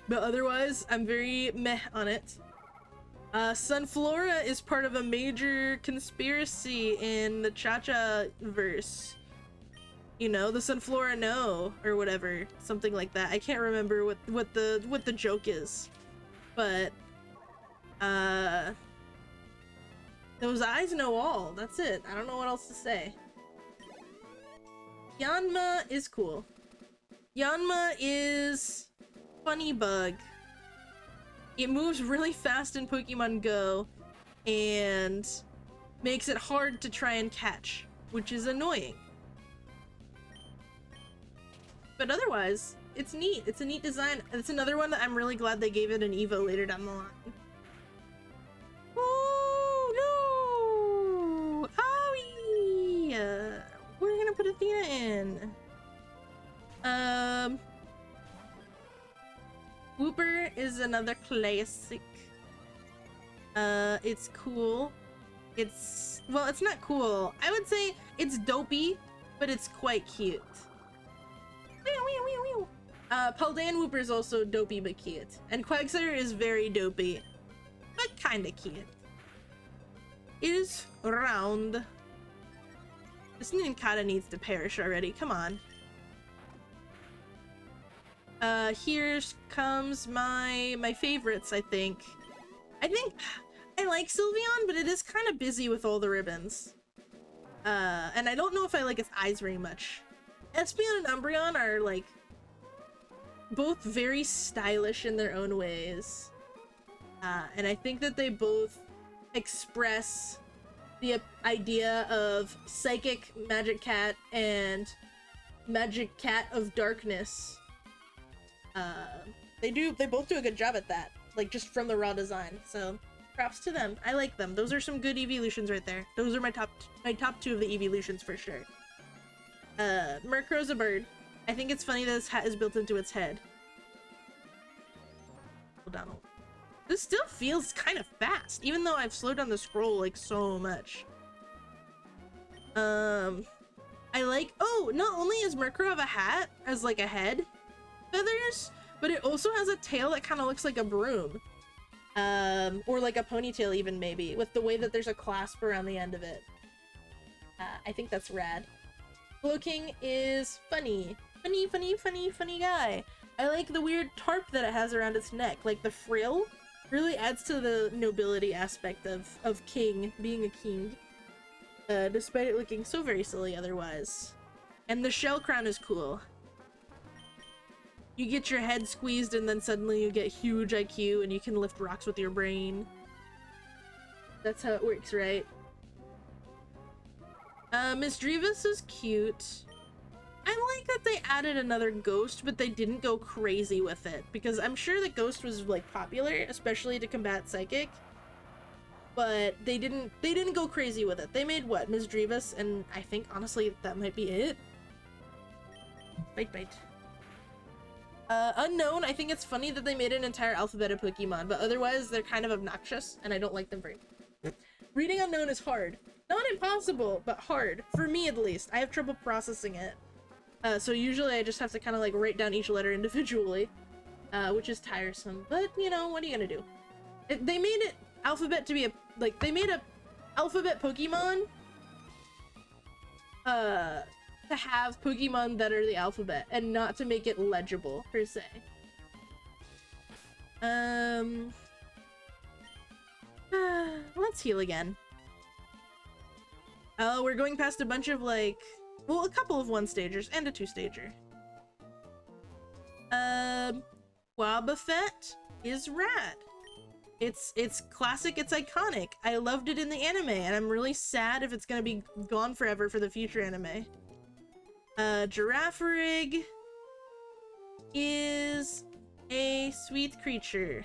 But otherwise, I'm very meh on it. Sunflora is part of a major conspiracy in the Cha-Cha verse. You know, the Sunflora no, or whatever, something like that. I can't remember what the joke is, but those eyes know all. That's it. I don't know what else to say. Yanma is cool. Yanma is funny bug. It moves really fast in Pokemon Go and makes it hard to try and catch, which is annoying. But otherwise, it's neat. It's a neat design. It's another one that I'm really glad they gave it an Evo later down the line. Oh no! Owie! We're gonna put Athena in. Wooper is another classic. It's cool. Well, it's not cool. I would say it's dopey, but it's quite cute. Paldean Wooper is also dopey but cute. And Quagsire is very dopey, but kinda cute. It is round. This Nincada needs to perish already, come on. Here comes my favorites, I think. I like Sylveon, but it is kind of busy with all the ribbons. And I don't know if I like its eyes very much. Espeon and Umbreon are, like, both very stylish in their own ways. And I think that they both express the idea of Psychic Magic Cat and Magic Cat of Darkness. They both do a good job at that, like, just from the raw design, so props to them. I like them. Those are some good evolutions right there. Those are my top two of the evolutions for sure. Murkrow's a bird. I think it's funny that this hat is built into its head. Hold on. This still feels kind of fast, even though I've slowed down the scroll like so much. I like, oh, not only is Murkrow have a hat as like a head feathers, but it also has a tail that kind of looks like a broom. Or like a ponytail even, maybe, with the way that there's a clasp around the end of it. I think that's rad. Cloaking is funny. Funny guy. I like the weird tarp that it has around its neck. Like, the frill really adds to the nobility aspect of king, being a king. Despite it looking so very silly otherwise. And the shell crown is cool. You get your head squeezed and then suddenly you get huge IQ and you can lift rocks with your brain. That's how it works, right? Miss Drevis is cute. I like that they added another ghost, but they didn't go crazy with it, because I'm sure that ghost was like popular, especially to combat psychic. But they didn't go crazy with it. They made what? Miss Drevis, and I think honestly that might be it. Bite. Unknown, I think it's funny that they made an entire alphabet of Pokemon, but otherwise they're kind of obnoxious, and I don't like them very much. Reading Unknown is hard. Not impossible, but hard. For me, at least. I have trouble processing it. So usually I just have to kind of like write down each letter individually, which is tiresome. But, you know, what are you gonna do? They made it alphabet to be a, like, they made a alphabet Pokemon, to have Pokemon that are the alphabet, and not to make it legible, per se. Let's heal again. Oh, we're going past a bunch of, like, well, a couple of one-stagers and a two-stager. Wobbuffet is rad. It's classic, it's iconic. I loved it in the anime, and I'm really sad if it's gonna be gone forever for the future anime. Giraffe Rig is a sweet creature.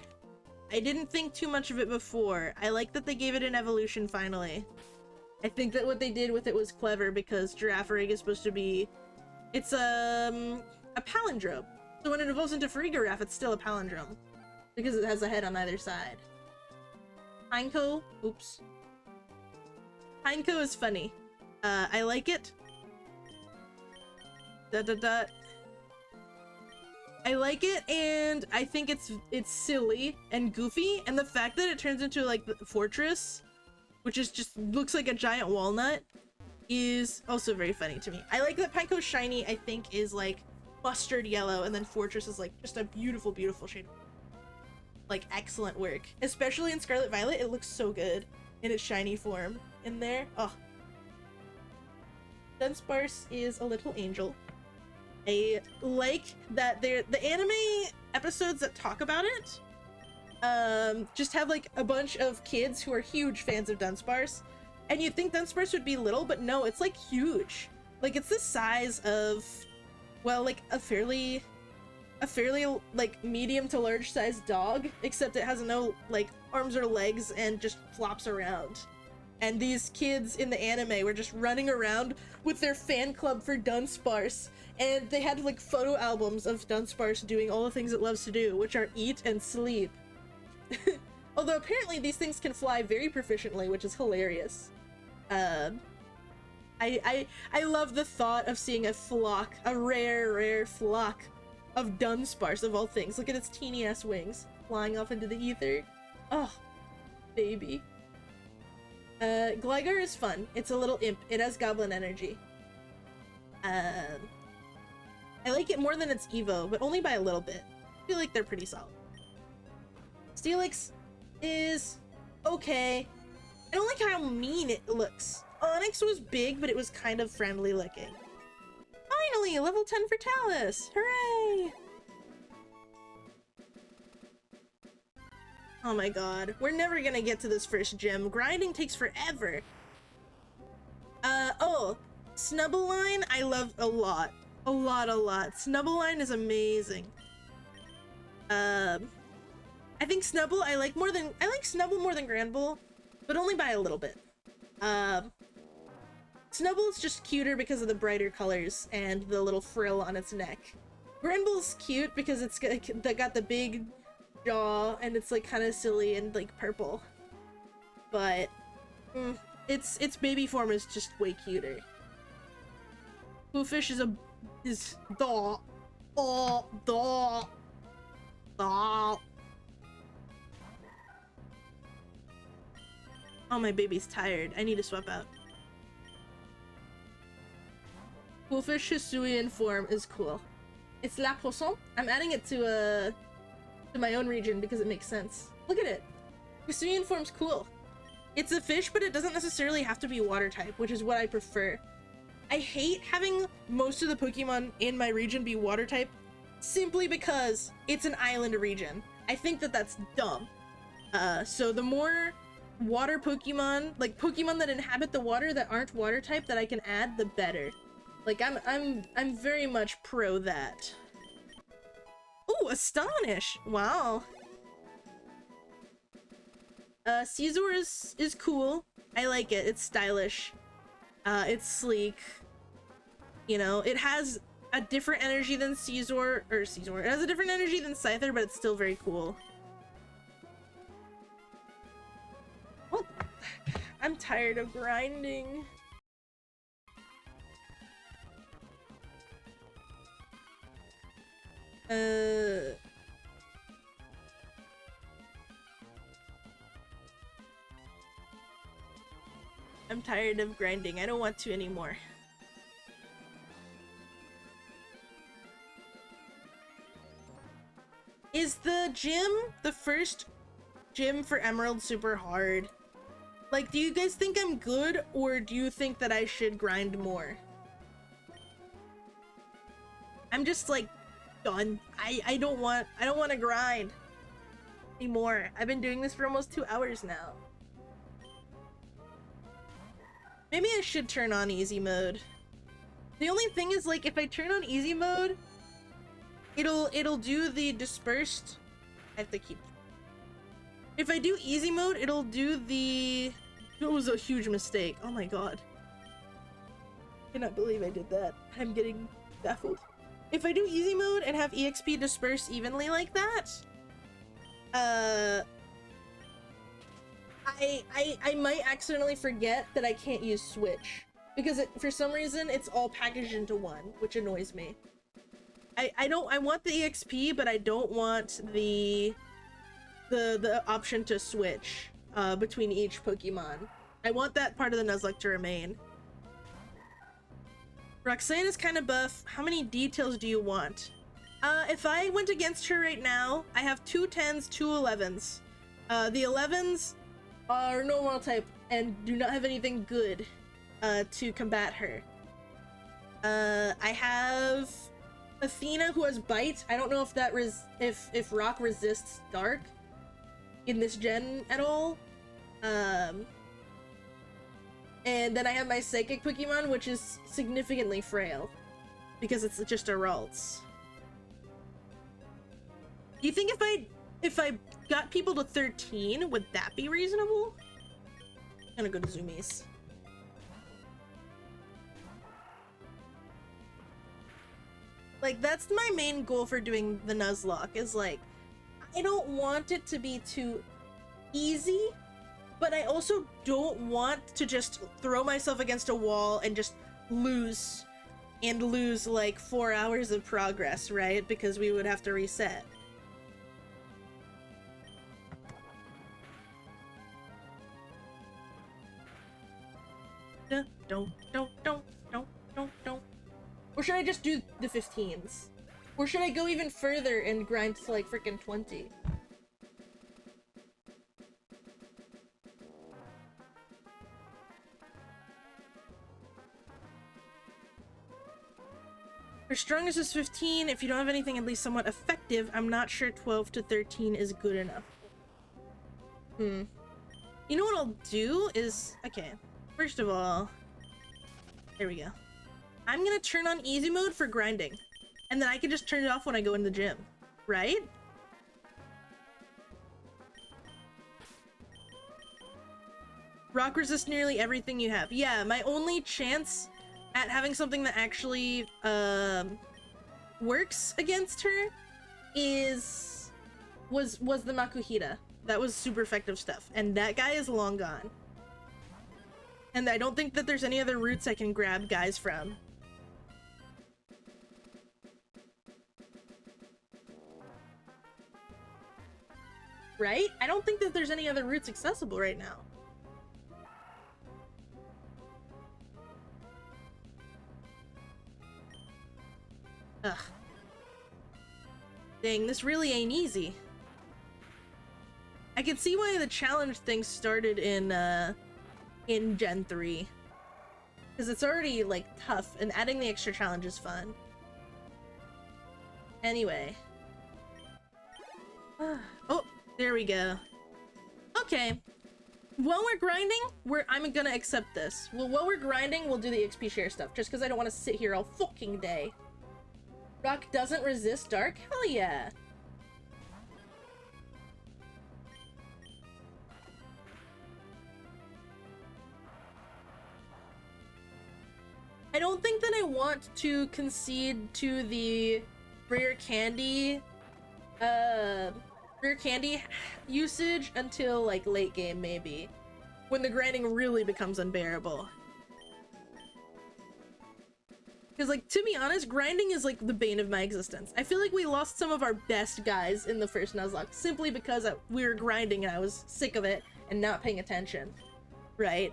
I didn't think too much of it before. I like that they gave it an evolution finally. I think that what they did with it was clever because Giraffe Rig is supposed to be... It's a palindrome. So when it evolves into Farigiraffe, it's still a palindrome. Because it has a head on either side. Pineco, oops. Pineco is funny. I like it. I like it, and I think it's silly and goofy, and the fact that it turns into like the fortress, which is just looks like a giant walnut, is also very funny to me. I like that Pineco's shiny, I think, is like mustard yellow, and then fortress is like just a beautiful, beautiful shade. Like, excellent work. Especially in Scarlet Violet, it looks so good in its shiny form in there. Oh. Dunsparce is a little angel. I like that the anime episodes that talk about it just have like a bunch of kids who are huge fans of Dunsparce. And you'd think Dunsparce would be little, but no, it's like huge. Like, it's the size of, well, like a fairly like medium to large sized dog, except it has no like arms or legs and just flops around. And these kids in the anime were just running around with their fan club for Dunsparce, and they had like photo albums of Dunsparce doing all the things it loves to do, which are eat and sleep. Although apparently these things can fly very proficiently, which is hilarious. I love the thought of seeing a flock, a rare flock of Dunsparce of all things. Look at its teeny ass wings flying off into the ether. Oh, baby. Gligar is fun. It's a little imp. It has goblin energy. I like it more than its Evo, but only by a little bit. I feel like they're pretty solid. Steelix is okay. I don't like how mean it looks. Onyx was big, but it was kind of friendly looking. Finally, level 10 for Talus! Hooray! Oh my god, we're never gonna get to this first gym. Grinding takes forever. Oh, Snubbleline I love a lot. A lot. Snubbleline is amazing. I think Snubble I like Snubble more than Granbull, but only by a little bit. Snubble's just cuter because of the brighter colors and the little frill on its neck. Granbull's cute because it's got the big jaw and it's like kind of silly and like purple. But its baby form is just way cuter. Bluefish is daw. Oh, daw. Daw. Oh, my baby's tired. I need to swap out. Coolfish Hisuian form is cool. It's La Poisson. I'm adding it to my own region because it makes sense. Look at it. Hisuian form's cool. It's a fish, but it doesn't necessarily have to be water type, which is what I prefer. I hate having most of the Pokemon in my region be water type simply because it's an island region. I think that that's dumb. So the more water Pokemon, like Pokemon that inhabit the water that aren't water type that I can add, the better. Like, I'm very much pro that. Ooh, Astonish! Wow. Caesar is cool. I like it. It's stylish. It's sleek. You know, it has a different energy than Caesar. It has a different energy than Scyther, but it's still very cool. What? I'm tired of grinding. I'm tired of grinding. I don't want to anymore. Is the gym, the first gym for Emerald, super hard? Like, do you guys think I'm good, or do you think that I should grind more? I'm just like done. I don't want to grind. anymore. I've been doing this for almost 2 hours now. Maybe I should turn on easy mode. The only thing is, like, if I turn on easy mode, it'll do the dispersed. I have to keep. If I do easy mode, it'll do the. It was a huge mistake. Oh my god. I cannot believe I did that. I'm getting baffled. If I do easy mode and have EXP disperse evenly like that, I might accidentally forget that I can't use Switch. Because for some reason, it's all packaged into one, which annoys me. I want the EXP, but I don't want the option to switch between each Pokemon. I want that part of the Nuzlocke to remain. Roxanne is kind of buff. How many details do you want? If I went against her right now, I have 2 10s, 2 11s. The 11s are normal type and do not have anything good to combat her. I have Athena who has Bite. I don't know if that if Rock resists Dark in this gen at all. And then I have my Psychic Pokemon, which is significantly frail because it's just a Ralts. Do you think if I got people to 13, would that be reasonable? I'm gonna go to Zoomies. Like, that's my main goal for doing the Nuzlocke, is like, I don't want it to be too easy, but I also don't want to just throw myself against a wall and just lose like 4 hours of progress, right? Because we would have to reset. Don't. Or should I just do the 15s? Or should I go even further and grind to like freaking 20? Her strongest is 15. If you don't have anything at least somewhat effective, I'm not sure 12 to 13 is good enough. You know what I'll do is... Okay, first of all... There we go. I'm gonna turn on easy mode for grinding. And then I can just turn it off when I go in the gym. Right? Rock resist nearly everything you have. Yeah, my only chance at having something that actually works against her was the Makuhita. That was super effective stuff, and that guy is long gone. And I don't think that there's any other routes I can grab guys from. Right? I don't think that there's any other routes accessible right now. Ugh. Dang, this really ain't easy. I can see why the challenge thing started in Gen 3. Because it's already, like, tough, and adding the extra challenge is fun. Anyway. Oh, there we go. Okay. While we're grinding, I'm gonna accept this. Well, while we're grinding, we'll do the XP share stuff, just because I don't want to sit here all fucking day. Rock doesn't resist dark? Hell yeah! I don't think that I want to concede to the rare candy usage until like late game, maybe, when the grinding really becomes unbearable. Because, like, to be honest, grinding is like the bane of my existence. I feel like we lost some of our best guys in the first Nuzlocke simply because we were grinding and I was sick of it and not paying attention, right?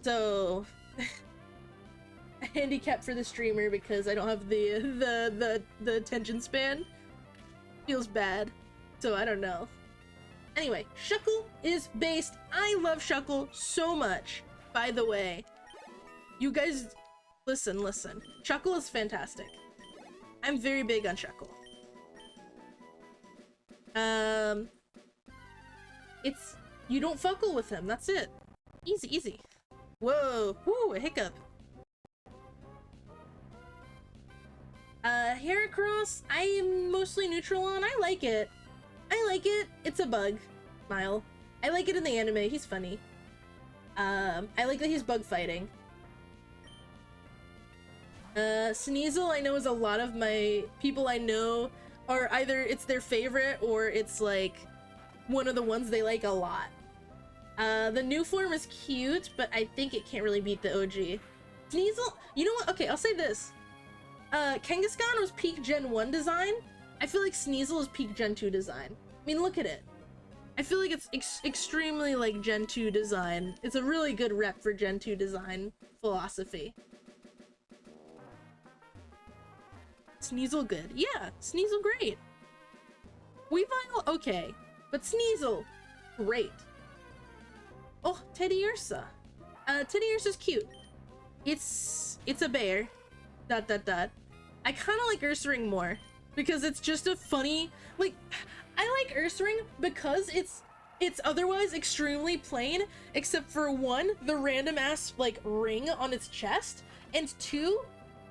So, a handicap for the streamer because I don't have the attention span. Feels bad. So I don't know. Anyway, Shuckle is based. I love Shuckle so much. By the way, you guys, listen. Shuckle is fantastic. I'm very big on Shuckle. It's, you don't fuckle with him, that's it. Easy, easy. Whoa, whoo, a hiccup. Heracross, I am mostly neutral on. I like it. I like it. It's a bug. Smile. I like it in the anime. He's funny. I like that he's bug fighting. Sneasel, I know is a lot of my people I know are either it's their favorite or it's like one of the ones they like a lot. The new form is cute, but I think it can't really beat the OG. Sneasel, you know what? Okay, I'll say this. Kangaskhan was peak Gen 1 design. I feel like Sneasel is peak Gen 2 design. I mean, look at it. I feel like it's extremely like Gen 2 design. It's a really good rep for Gen 2 design philosophy. Sneasel good. Yeah, Sneasel great. Weavile, okay. But Sneasel, great. Oh, Teddy Ursa. Teddy Ursa's cute. It's a bear. ... I kind of like Ursaring more because it's just a funny, like, I like Ursaring because it's otherwise extremely plain, except for one, the random ass like ring on its chest, and two,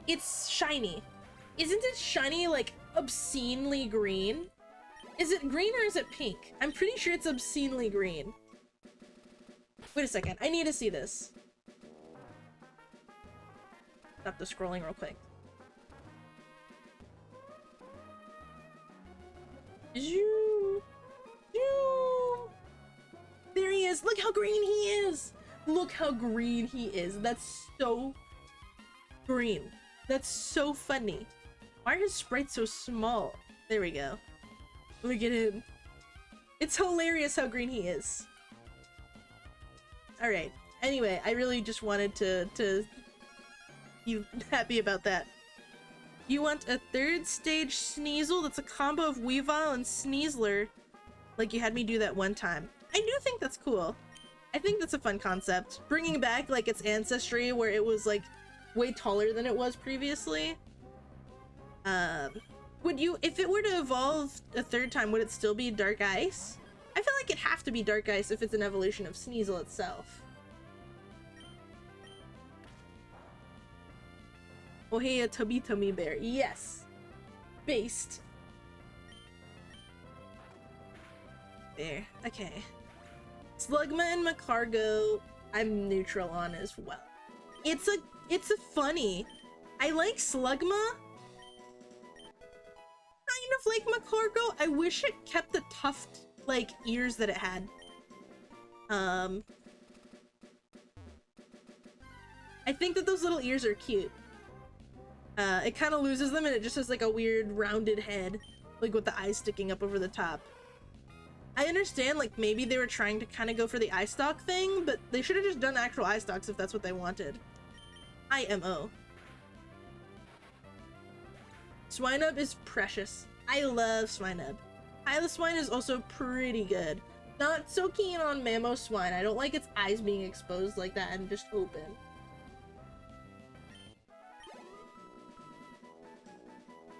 it's shiny. Isn't it shiny like obscenely green? Is it green or is it pink? I'm pretty sure it's obscenely green. Wait a second, I need to see this. Stop the scrolling real quick. Zoom. Zoom. There he is. Look how green he is. Look how green he is. That's so green. That's so funny. Why are his sprites so small? There we go. Look at him. It's hilarious how green he is. All right. Anyway, I really just wanted to you happy about that. You want a third stage Sneasel that's a combo of Weavile and Sneasler, like you had me do that one time. I do think that's cool. I think that's a fun concept. Bringing back like its ancestry where it was like way taller than it was previously. Would you, if it were to evolve a third time, would it still be Dark Ice? I feel like it'd have to be Dark Ice if it's an evolution of Sneasel itself. Oh hey, a Tubby Tummy Bear. Yes. Based. There. Okay. Slugma and Macargo, I'm neutral on as well. It's a funny. I like Slugma. Kind of like Macargo. I wish it kept the tuft like ears that it had. I think that those little ears are cute. It kind of loses them and it just has like a weird rounded head, like with the eyes sticking up over the top. I understand like maybe they were trying to kind of go for the eye stalk thing, but they should have just done actual eye stalks if that's what they wanted. IMO. Swinub is precious. I love Swinub. Swine is also pretty good. Not so keen on Mamoswine. I don't like its eyes being exposed like that and just open.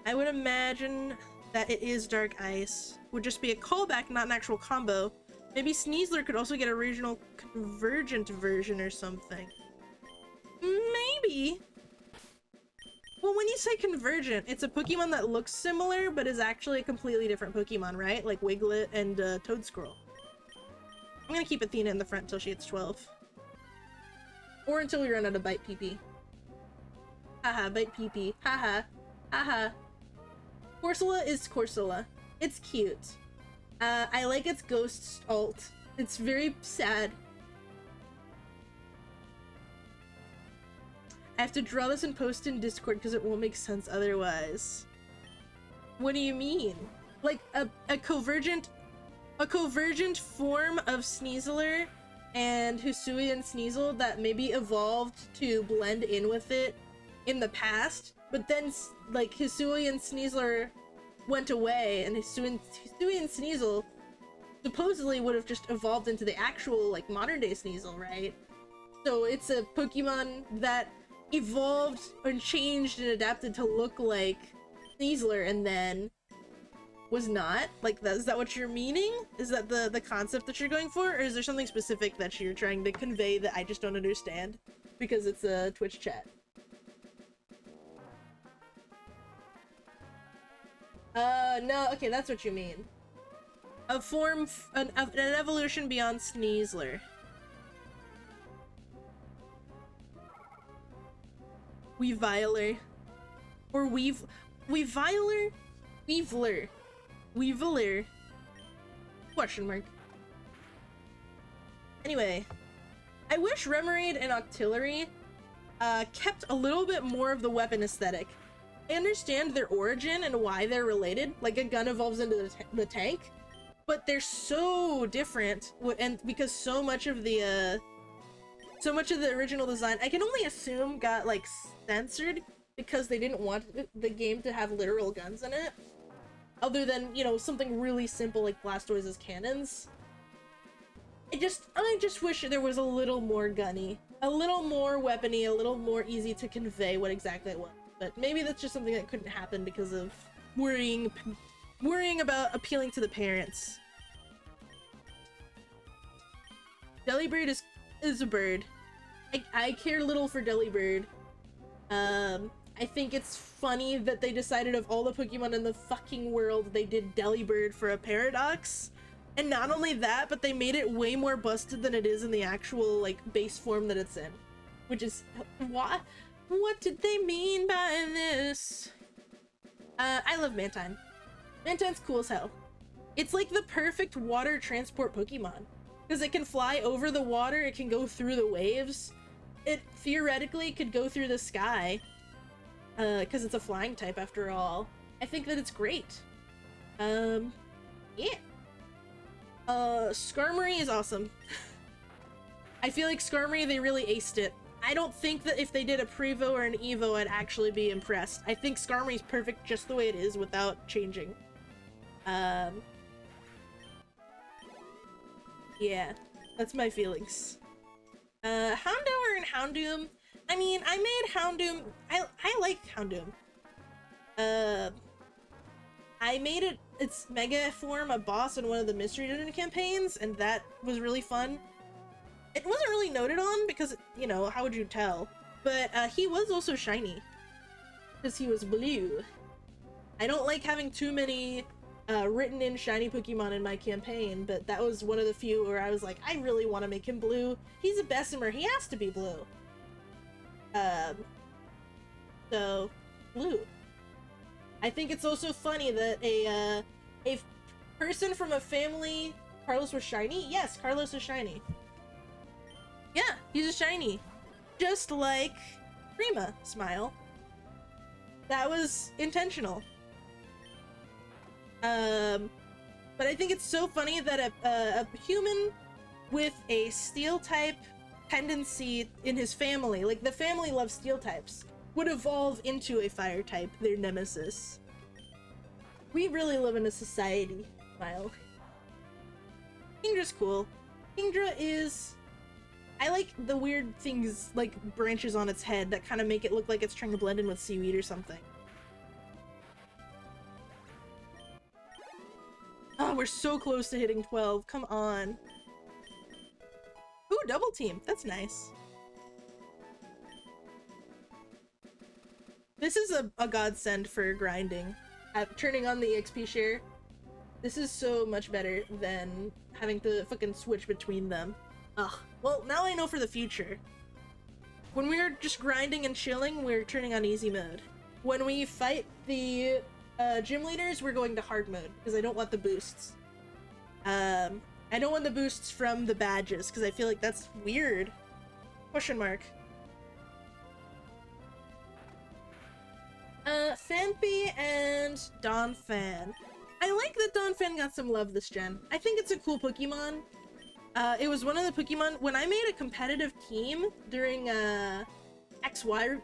I would imagine that it is Dark Ice. Would just be a callback, not an actual combo. Maybe Sneasler could also get a regional convergent version or something. Maybe. Well, when you say convergent, it's a Pokemon that looks similar, but is actually a completely different Pokemon, right? Like Wiglet and Toadscroll. I'm gonna keep Athena in the front until she hits 12. Or until we run out of Bite PP. Haha, Bite PP. Haha. Haha. Corsola is Corsola. It's cute. I like its ghost alt. It's very sad. I have to draw this and post in Discord because it won't make sense otherwise. What do you mean? Like a convergent form of Sneasler and Hisuian Sneasel that maybe evolved to blend in with it in the past, but then like Hisuian Sneasler went away and Hisuian Sneasel supposedly would have just evolved into the actual like modern day Sneasel, right? So it's a Pokemon that evolved and changed and adapted to look like Sneasler and then was not? Like, is that what you're meaning? Is that the concept that you're going for? Or is there something specific that you're trying to convey that I just don't understand? Because it's a Twitch chat. No, okay, that's what you mean. A form, an evolution beyond Sneasler. Weaviler. Or Weaviler? Weaviler. Question mark. Anyway. I wish Remoraid and Octillery kept a little bit more of the weapon aesthetic. I understand their origin and why they're related, like a gun evolves into the tank, but they're so different, and because so much of the original design, I can only assume, got like censored because they didn't want the game to have literal guns in it, other than, you know, something really simple like Blastoise's cannons. I just wish there was a little more gunny, a little more weapony, a little more easy to convey what exactly it was. But maybe that's just something that couldn't happen because of worrying about appealing to the parents. Delibird is a bird. I care little for Delibird. I think it's funny that they decided of all the Pokemon in the fucking world, they did Delibird for a Paradox. And not only that, but they made it way more busted than it is in the actual, like, base form that it's in. Which is... What did they mean by this? I love Mantine. Mantine's cool as hell. It's like the perfect water transport Pokemon. Because it can fly over the water, it can go through the waves. It theoretically could go through the sky. Because it's a flying type after all. I think that it's great. Yeah. Skarmory is awesome. I feel like Skarmory, they really aced it. I don't think that if they did a Prevo or an Evo, I'd actually be impressed. I think Skarmory's perfect just the way it is without changing. Yeah, that's my feelings. Houndour and Houndoom. I mean, I made Houndoom. I like Houndoom. I made its Mega form a boss in one of the Mystery Dungeon campaigns, and that was really fun. It wasn't really noted on because, you know, how would you tell? But he was also shiny. Because he was blue. I don't like having too many written in shiny Pokemon in my campaign, but that was one of the few where I was like, I really want to make him blue. He's a Bessemer, he has to be blue. So, blue. I think it's also funny that a person from a family... Carlos was shiny? Yes, Carlos is shiny. Yeah, he's a shiny. Just like Prima, Smile. That was intentional. But I think it's so funny that a human with a steel type tendency in his family, like the family loves steel types, would evolve into a fire type, their nemesis. We really live in a society, Smile. Kingdra's cool. Kingdra is... I like the weird things, like branches on its head that kind of make it look like it's trying to blend in with seaweed or something. Oh, we're so close to hitting 12. Come on. Ooh, double team. That's nice. This is a godsend for grinding. Turning on the XP share. This is so much better than having to fucking switch between them. Ugh. Well, now I know for the future. When we're just grinding and chilling, we're turning on easy mode. When we fight the gym leaders, we're going to hard mode, because I don't want the boosts. I don't want the boosts from the badges, because I feel like that's weird. Question mark. Phanpy and Donphan. I like that Donphan got some love this gen. I think it's a cool Pokemon. It was one of the Pokemon, when I made a competitive team during XY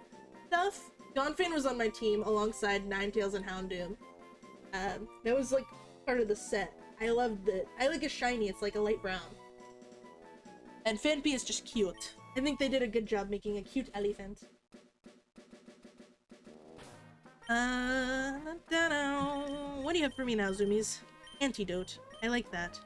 stuff, Donphan was on my team alongside Ninetales and Houndoom. That was like part of the set. I loved it. I like a shiny, it's like a light brown. And Phanpy is just cute. I think they did a good job making a cute elephant. do you have for me now, Zoomies? Antidote. I like that.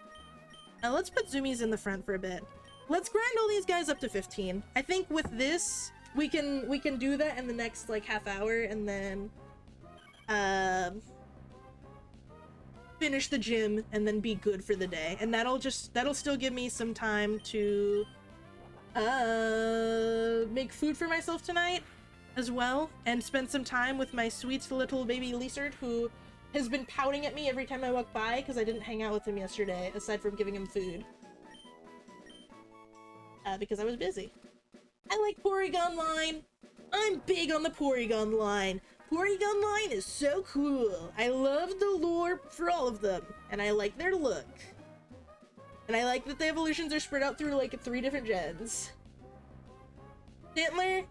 Now let's put Zoomies in the front for a bit. Let's grind all these guys up to 15. I think with this, we can do that in the next like half hour, and then finish the gym and then be good for the day. And that'll still give me some time to make food for myself tonight as well, and spend some time with my sweet little baby Lizard, who has been pouting at me every time I walk by because I didn't hang out with him yesterday, aside from giving him food. Because I was busy. I like Porygon line. I'm big on the Porygon line. Porygon line is so cool. I love the lore for all of them, and I like their look. And I like that the evolutions are spread out through like 3 different gens. Stantler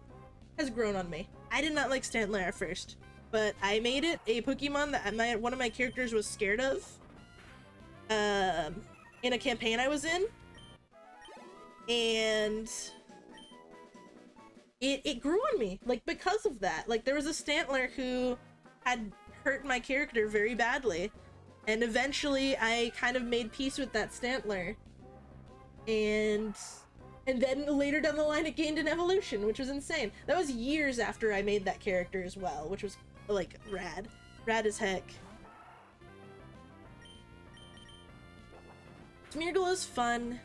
has grown on me. I did not like Stantler at first, but I made it a Pokemon that one of my characters was scared of in a campaign I was in. And it grew on me, like, because of that. Like, there was a Stantler who had hurt my character very badly, and eventually I kind of made peace with that Stantler, and then later down the line it gained an evolution, which was insane. That was years after I made that character as well, which was like rad as heck. Smeargle is fun.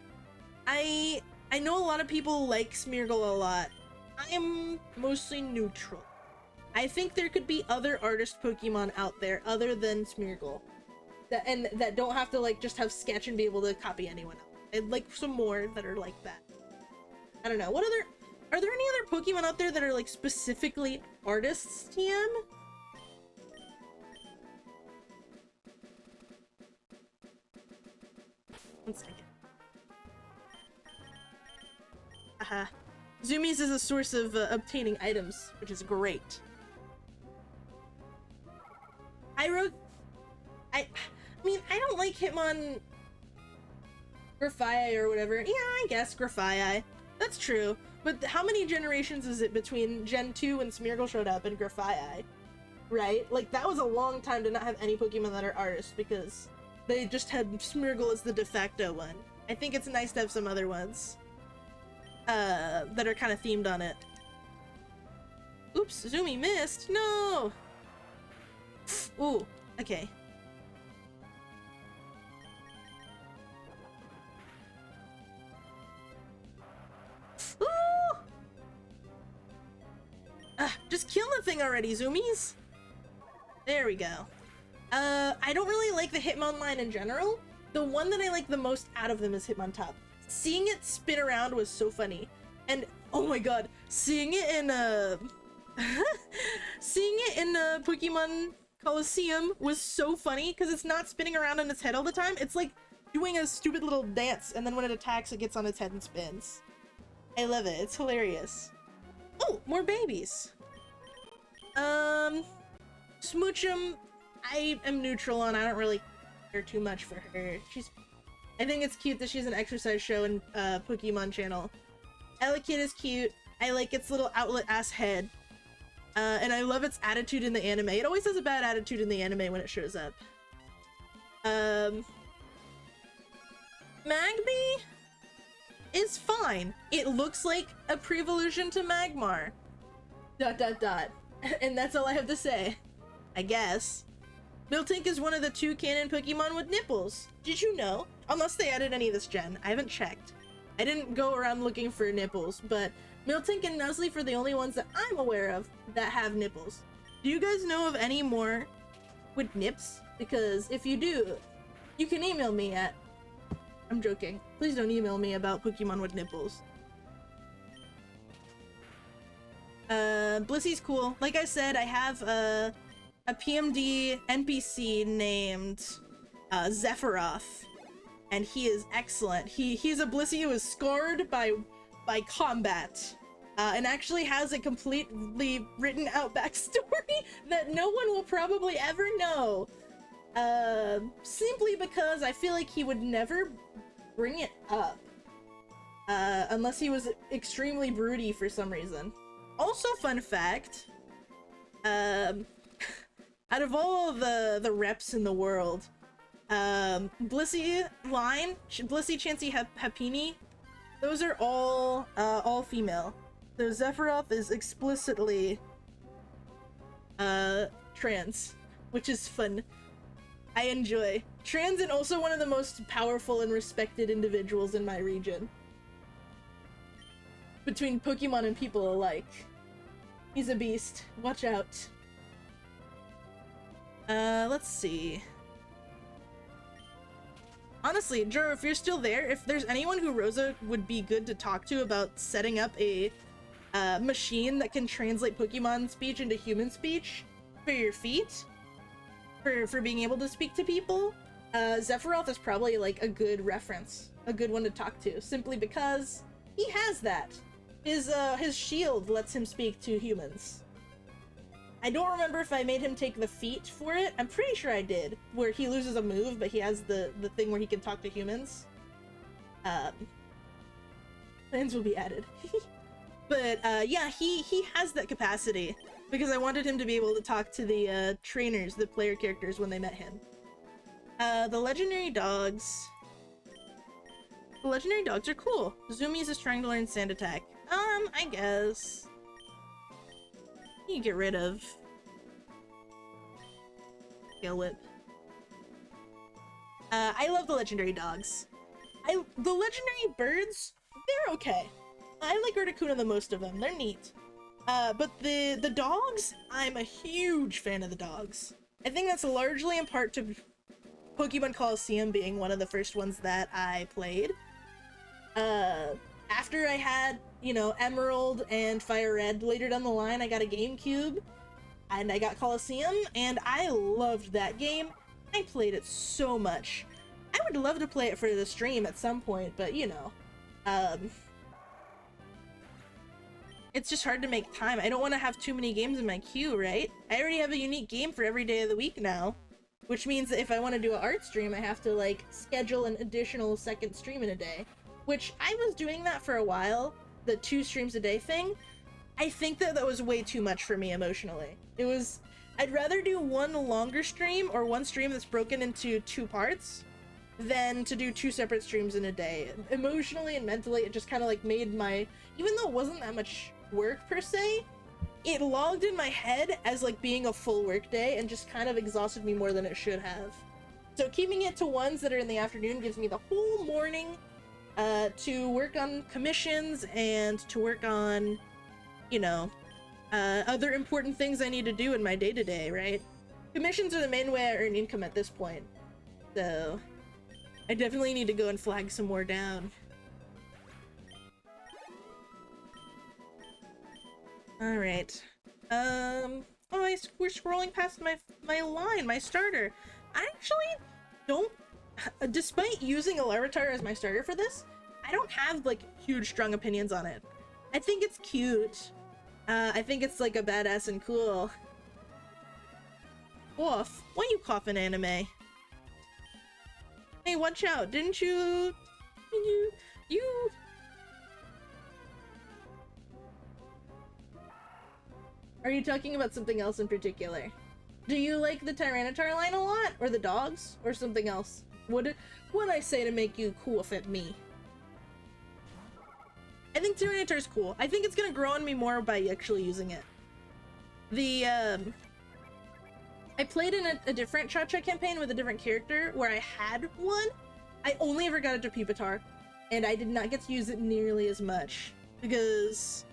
I know a lot of people like Smeargle a lot. I am mostly neutral. I think there could be other artist Pokemon out there other than Smeargle that don't have to like just have sketch and be able to copy anyone else. I'd like some more that are like that. I don't know. Are there any other Pokemon out there that are like specifically artists, TM? One second. Zoomies is a source of obtaining items, which is great. I mean, I don't like Hitmon Grafaiai or whatever. Yeah, I guess Grafaiai. That's true. But how many generations is it between Gen 2 when Smeargle showed up and Grafaiai? Right? Like, that was a long time to not have any Pokemon that are artists, because they just had Smeargle as the de facto one. I think it's nice to have some other ones that are kind of themed on it. Oops, Zoomy missed. No! Ooh, okay. Ooh! Just kill the thing already, Zoomies! There we go. I don't really like the Hitmonline in general. The one that I like the most out of them is Hitmontop. Seeing it spin around was so funny. And, oh my god, seeing it in Pokemon Coliseum was so funny, because it's not spinning around on its head all the time. It's like doing a stupid little dance, and then when it attacks, it gets on its head and spins. I love it. It's hilarious. Oh, more babies. Smoochum, I am neutral on. I don't really care too much for her. I think it's cute that she's an exercise show and Pokemon channel. Elekid is cute. I like its little outlet-ass head. And I love its attitude in the anime. It always has a bad attitude in the anime when it shows up. Magby is fine. It looks like a pre-evolution to Magmar. ... And that's all I have to say. I guess. Miltank is one of the 2 canon Pokemon with nipples. Did you know? Unless they added any this gen. I haven't checked. I didn't go around looking for nipples, but Miltank and Nuzleaf are the only ones that I'm aware of that have nipples. Do you guys know of any more with nips? Because if you do, you can email me at... I'm joking. Please don't email me about Pokemon with nipples. Blissy's cool. Like I said, I have a PMD NPC named Zephyroth, and he is excellent. He's a Blissey who is scarred by combat, and actually has a completely written out backstory that no one will probably ever know, simply because I feel like he would never bring it up unless he was extremely broody for some reason. Also, fun fact, Out of all the reps in the world, Blissey line, Blissey, Chansey, Happini, those are all female. So Sephiroth is explicitly trans, which is fun. I enjoy. Trans and also one of the most powerful and respected individuals in my region. Between Pokemon and people alike. He's a beast. Watch out. Let's see. Honestly, Joro, if you're still there, if there's anyone who Rosa would be good to talk to about setting up a machine that can translate Pokemon speech into human speech for your feet, for being able to speak to people, Sephiroth is probably like a good reference, a good one to talk to, simply because he has that. His shield lets him speak to humans. I don't remember if I made him take the feat for it. I'm pretty sure I did, where he loses a move, but he has the thing where he can talk to humans. Plans will be added. But yeah, he has that capacity, because I wanted him to be able to talk to the trainers, the player characters, when they met him. The legendary dogs. The legendary dogs are cool. Zumi's is trying to learn Sand Attack. I guess. You get rid of Gale Whip. I love the legendary dogs. The legendary birds, they're okay. I like Articuno the most of them. They're neat. But the dogs, I'm a huge fan of the dogs. I think that's largely in part to Pokemon Coliseum being one of the first ones that I played. After I had, you know, Emerald and Fire Red later down the line, I got a GameCube and I got Coliseum, and I loved that game. I played it so much. I would love to play it for the stream at some point, but you know, it's just hard to make time. I don't want to have too many games in my queue, right? I already have a unique game for every day of the week now, which means that if I want to do an art stream, I have to like schedule an additional second stream in a day, which I was doing that for a while, the 2 streams a day thing. I think that was way too much for me emotionally. I'd rather do one longer stream or one stream that's broken into 2 parts than to do 2 separate streams in a day. Emotionally and mentally, it just kind of like made my, even though it wasn't that much work per se, it logged in my head as like being a full work day and just kind of exhausted me more than it should have. So keeping it to ones that are in the afternoon gives me the whole morning to work on commissions and to work on, you know, other important things I need to do in my day-to-day, right? Commissions are the main way I earn income at this point, so I definitely need to go and flag some more down. Alright. We're scrolling past my line, my starter. I actually don't, despite using a Larvitar as my starter for this, I don't have like huge strong opinions on it. I think it's cute. I think it's like a badass and cool. Cough. Why you coughing, anime? Hey, watch out! Didn't you? You? Are you talking about something else in particular? Do you like the Tyranitar line a lot, or the dogs, or something else? What'd I say to make you cough at me? I think Tyranitar's cool. I think it's gonna grow on me more by actually using it. I played in a different Cha-Cha campaign with a different character where I had one. I only ever got it to Pupitar, and I did not get to use it nearly as much because,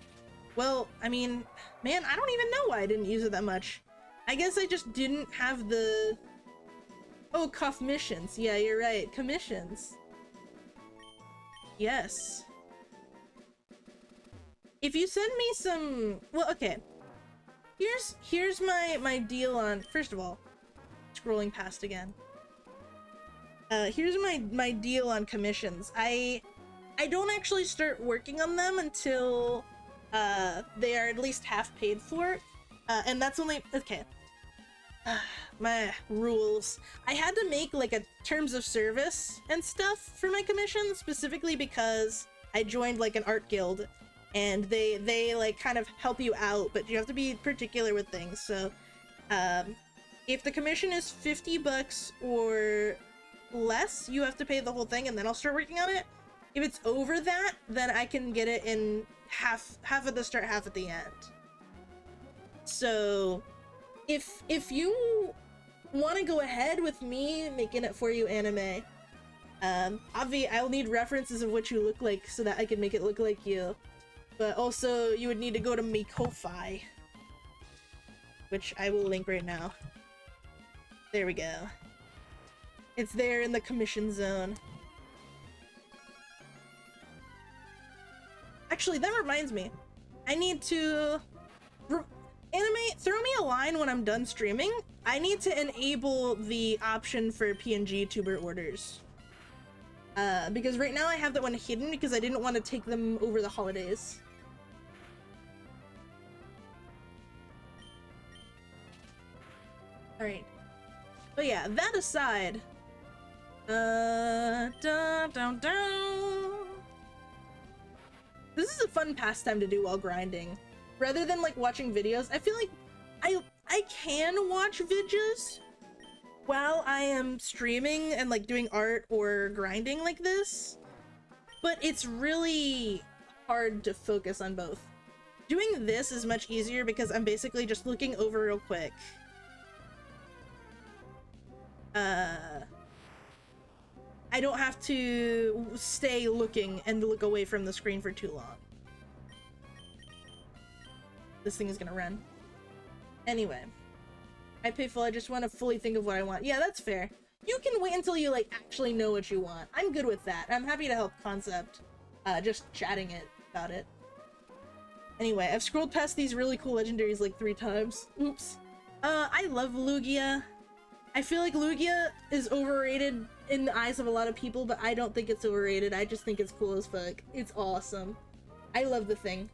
well, I mean, man, I don't even know why I didn't use it that much. I guess I just didn't have the... Oh, cough missions. Yeah, you're right. Commissions. Yes. If you send me some... Well, okay. Here's my deal on... First of all, scrolling past again. Here's my deal on commissions. I don't actually start working on them until they are at least half paid for. And that's only... Okay. My rules. I had to make like a terms of service and stuff for my commissions, specifically because I joined like an art guild. And they like kind of help you out, but you have to be particular with things. So If the commission is 50 bucks or less, you have to pay the whole thing and then I'll start working on it. If it's over that, then I can get it in half at the start, half at the end. So if you want to go ahead with me making it for you anime, I'll need references of what you look like so that I can make it look like you. But also you would need to go to my Ko-Fi, which I will link right now. There we go. It's there in the commission zone. Actually, that reminds me. I need to... Anime, throw me a line when I'm done streaming. I need to enable the option for PNG tuber orders. Because right now I have that one hidden because I didn't want to take them over the holidays. Alright. But yeah, that aside... This is a fun pastime to do while grinding. Rather than like watching videos, I feel like I can watch videos while I am streaming and like doing art or grinding like this, but it's really hard to focus on both. Doing this is much easier because I'm basically just looking over real quick. I don't have to stay looking and look away from the screen for too long. This thing is gonna run. Anyway, I pay full, I just want to fully think of what I want. Yeah, that's fair. You can wait until you like actually know what you want. I'm good with that. I'm happy to help Concept, just chatting about it. Anyway, I've scrolled past these really cool legendaries like 3 times. Oops. I love Lugia. I feel like Lugia is overrated in the eyes of a lot of people, but I don't think it's overrated. I just think it's cool as fuck. It's awesome. I love the thing.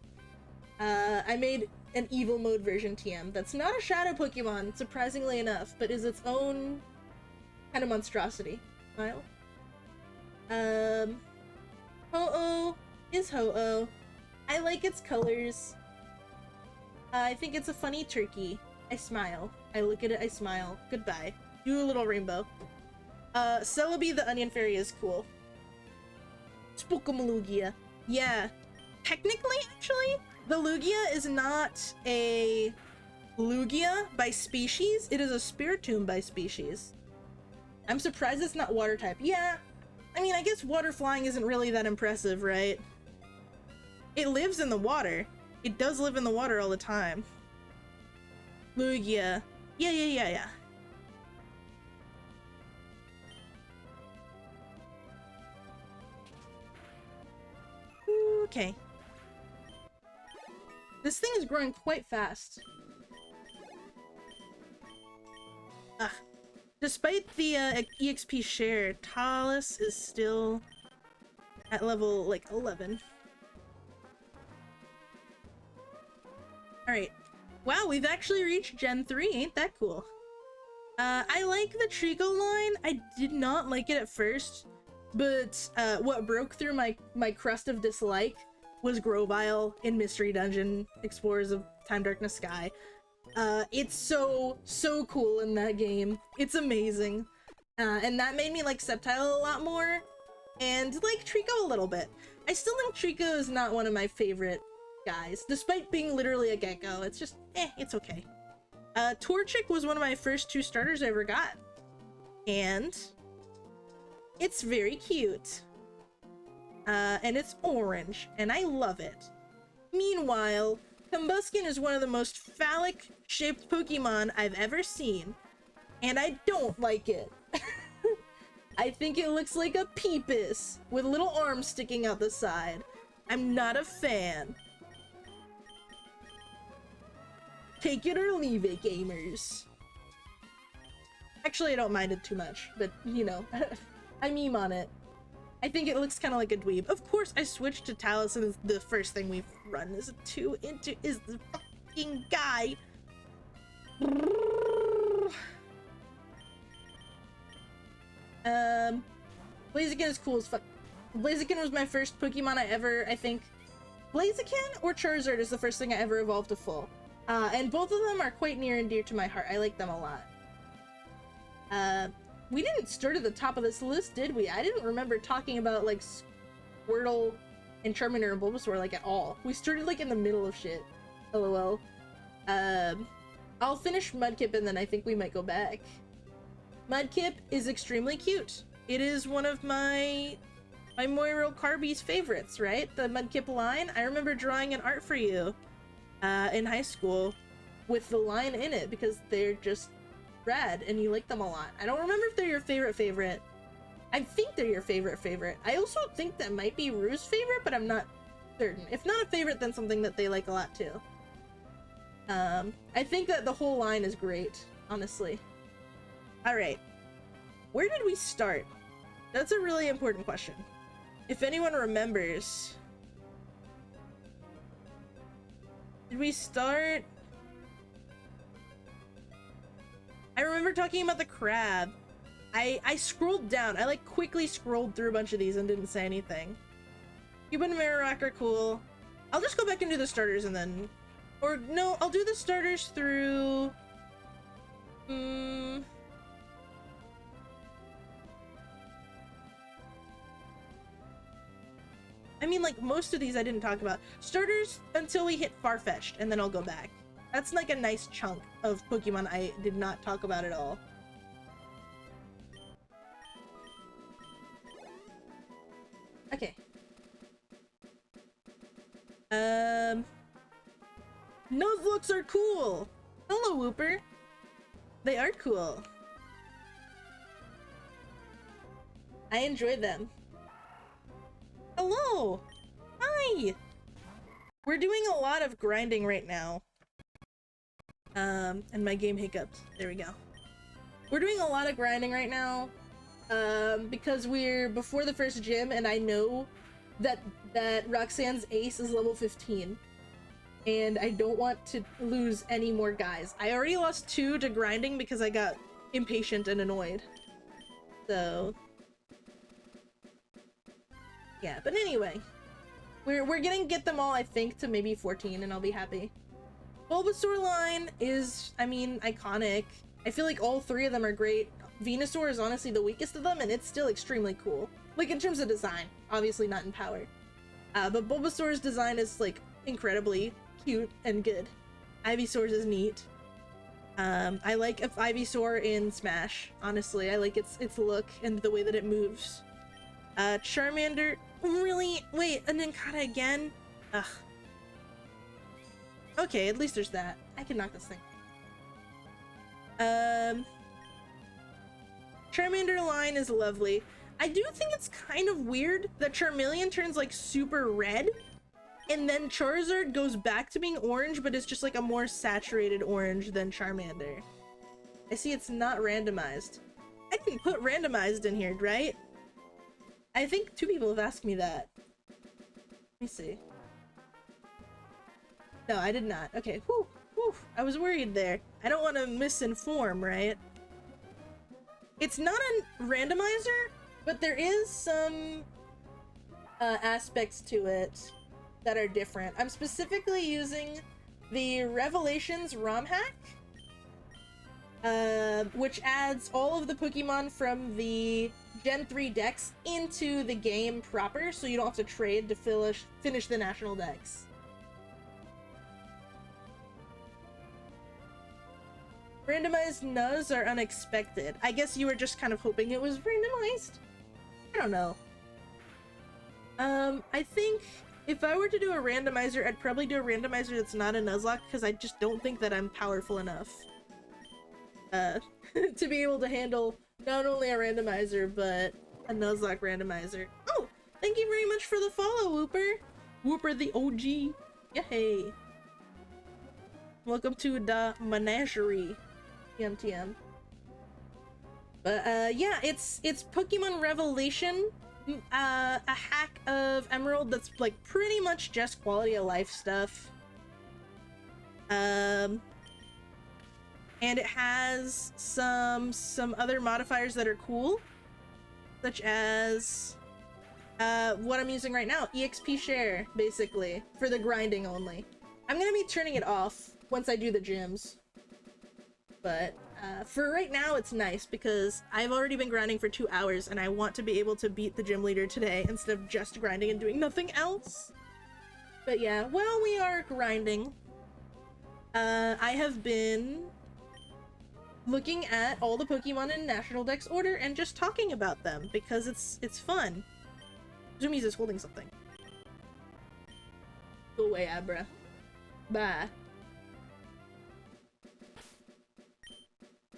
I made an evil mode version TM that's not a shadow Pokemon, surprisingly enough, but is its own kind of monstrosity. Smile. Ho-Oh is Ho-Oh. I like its colors. I think it's a funny turkey. I smile. I look at it, I smile. Goodbye. Do a little rainbow. Celebi the Onion Fairy is cool. Spookamaloogia. Yeah. Technically, actually, the Lugia is not a Lugia by species. It is a Spiritomb by species. I'm surprised it's not water type. Yeah. I mean, I guess water flying isn't really that impressive, right? It lives in the water. It does live in the water all the time. Lugia. Yeah. Okay. This thing is growing quite fast. Despite the EXP share, Talus is still at level like 11. Alright. Wow, we've actually reached Gen 3, ain't that cool? I like the Trico line. I did not like it at first, but what broke through my crust of dislike was Grovyle in Mystery Dungeon Explorers of Time Darkness Sky. It's so cool in that game. It's amazing. And that made me like Sceptile a lot more, and like Trico a little bit. I still think Trico is not one of my favorite guys, despite being literally a gecko. It's just, it's okay. Torchic was one of my first 2 starters I ever got, and it's very cute. And it's orange, and I love it. Meanwhile, Combuskin is one of the most phallic-shaped Pokemon I've ever seen, and I don't like it. I think it looks like a Peepus with little arms sticking out the side. I'm not a fan. Take it or leave it, gamers. Actually, I don't mind it too much, but, you know, I meme on it. I think it looks kind of like a dweeb. Of course, I switched to Talus, and the first thing we've run is is the fucking guy. Blaziken is cool as fuck. Blaziken was my first Pokemon I think. Blaziken or Charizard is the first thing I ever evolved to full. And both of them are quite near and dear to my heart. I like them a lot. We didn't start at the top of this list, did we? I didn't remember talking about, like, Squirtle and Charmander and Bulbasaur, like, at all. We started, like, in the middle of shit. LOL. I'll finish Mudkip and then I think we might go back. Mudkip is extremely cute. It is one of my Moiro Carby's favorites, right? The Mudkip line. I remember drawing an art for you in high school with the line in it because they're just rad and you like them a lot. I don't remember if they're your favorite. I think they're your favorite. I also think that might be Rue's favorite, but I'm not certain. If not a favorite, then something that they like a lot too. I think that the whole line is great, honestly. Alright. Where did we start? That's a really important question. If anyone remembers... Did we start... I remember talking about the crab. I scrolled down. I like quickly scrolled through a bunch of these and didn't say anything. Cuban and Marowak are cool. I'll just go back and do the starters and then... Or no, I'll do the starters through... I mean, like, most of these I didn't talk about. Starters until we hit Farfetch'd, and then I'll go back. That's like a nice chunk of Pokemon I did not talk about at all. Okay. Nuzlocks are cool! Hello, Whooper! They are cool. I enjoy them. Hello! Hi! We're doing a lot of grinding right now. And my game hiccuped. There we go. We're doing a lot of grinding right now. Because we're before the first gym and I know that Roxanne's ace is level 15. And I don't want to lose any more guys. I already lost 2 to grinding because I got impatient and annoyed. So... yeah, but anyway. We're gonna get them all, I think, to maybe 14 and I'll be happy. Bulbasaur line is, I mean, iconic. I feel like all 3 of them are great. Venusaur is honestly the weakest of them and it's still extremely cool. Like, in terms of design. Obviously not in power. But Bulbasaur's design is, like, incredibly cute and good. Ivysaur's is neat. I like Ivysaur in Smash, honestly. I like its look and the way that it moves. Charmander... Really? Wait, and then Kata again? Ugh. Okay, at least there's that. I can knock this thing. Charmander line is lovely. I do think it's kind of weird that Charmeleon turns like super red and then Charizard goes back to being orange, but it's just like a more saturated orange than Charmander. I see it's not randomized. I didn't put randomized in here, right? I think 2 people have asked me that. Let me see. No, I did not. Okay, whew, whew. I was worried there. I don't want to misinform, right? It's not a randomizer, but there is some aspects to it that are different. I'm specifically using the Revelations ROM hack, which adds all of the Pokemon from the Gen 3 decks into the game proper, so you don't have to trade to finish the national decks. Randomized Nuz are unexpected. I guess you were just kind of hoping it was randomized? I don't know. I think if I were to do a randomizer, I'd probably do a randomizer that's not a Nuzlocke, because I just don't think that I'm powerful enough to be able to handle not only a randomizer, but a Nuzlocke randomizer. Oh, thank you very much for the follow, Whooper. Whooper the OG. Yay. Welcome to the menagerie. TM. But yeah, it's Pokemon Revelation, a hack of Emerald that's like pretty much just quality of life stuff. And it has some other modifiers that are cool, such as what I'm using right now, EXP share, basically, for the grinding only. I'm gonna be turning it off once I do the gyms, but For right now, it's nice because I've already been grinding for 2 hours and I want to be able to beat the gym leader today instead of just grinding and doing nothing else. But yeah, while we are grinding, I have been looking at all the Pokemon in National Dex order and just talking about them because it's fun. Zumi's is holding something. Go away, Abra. Bye.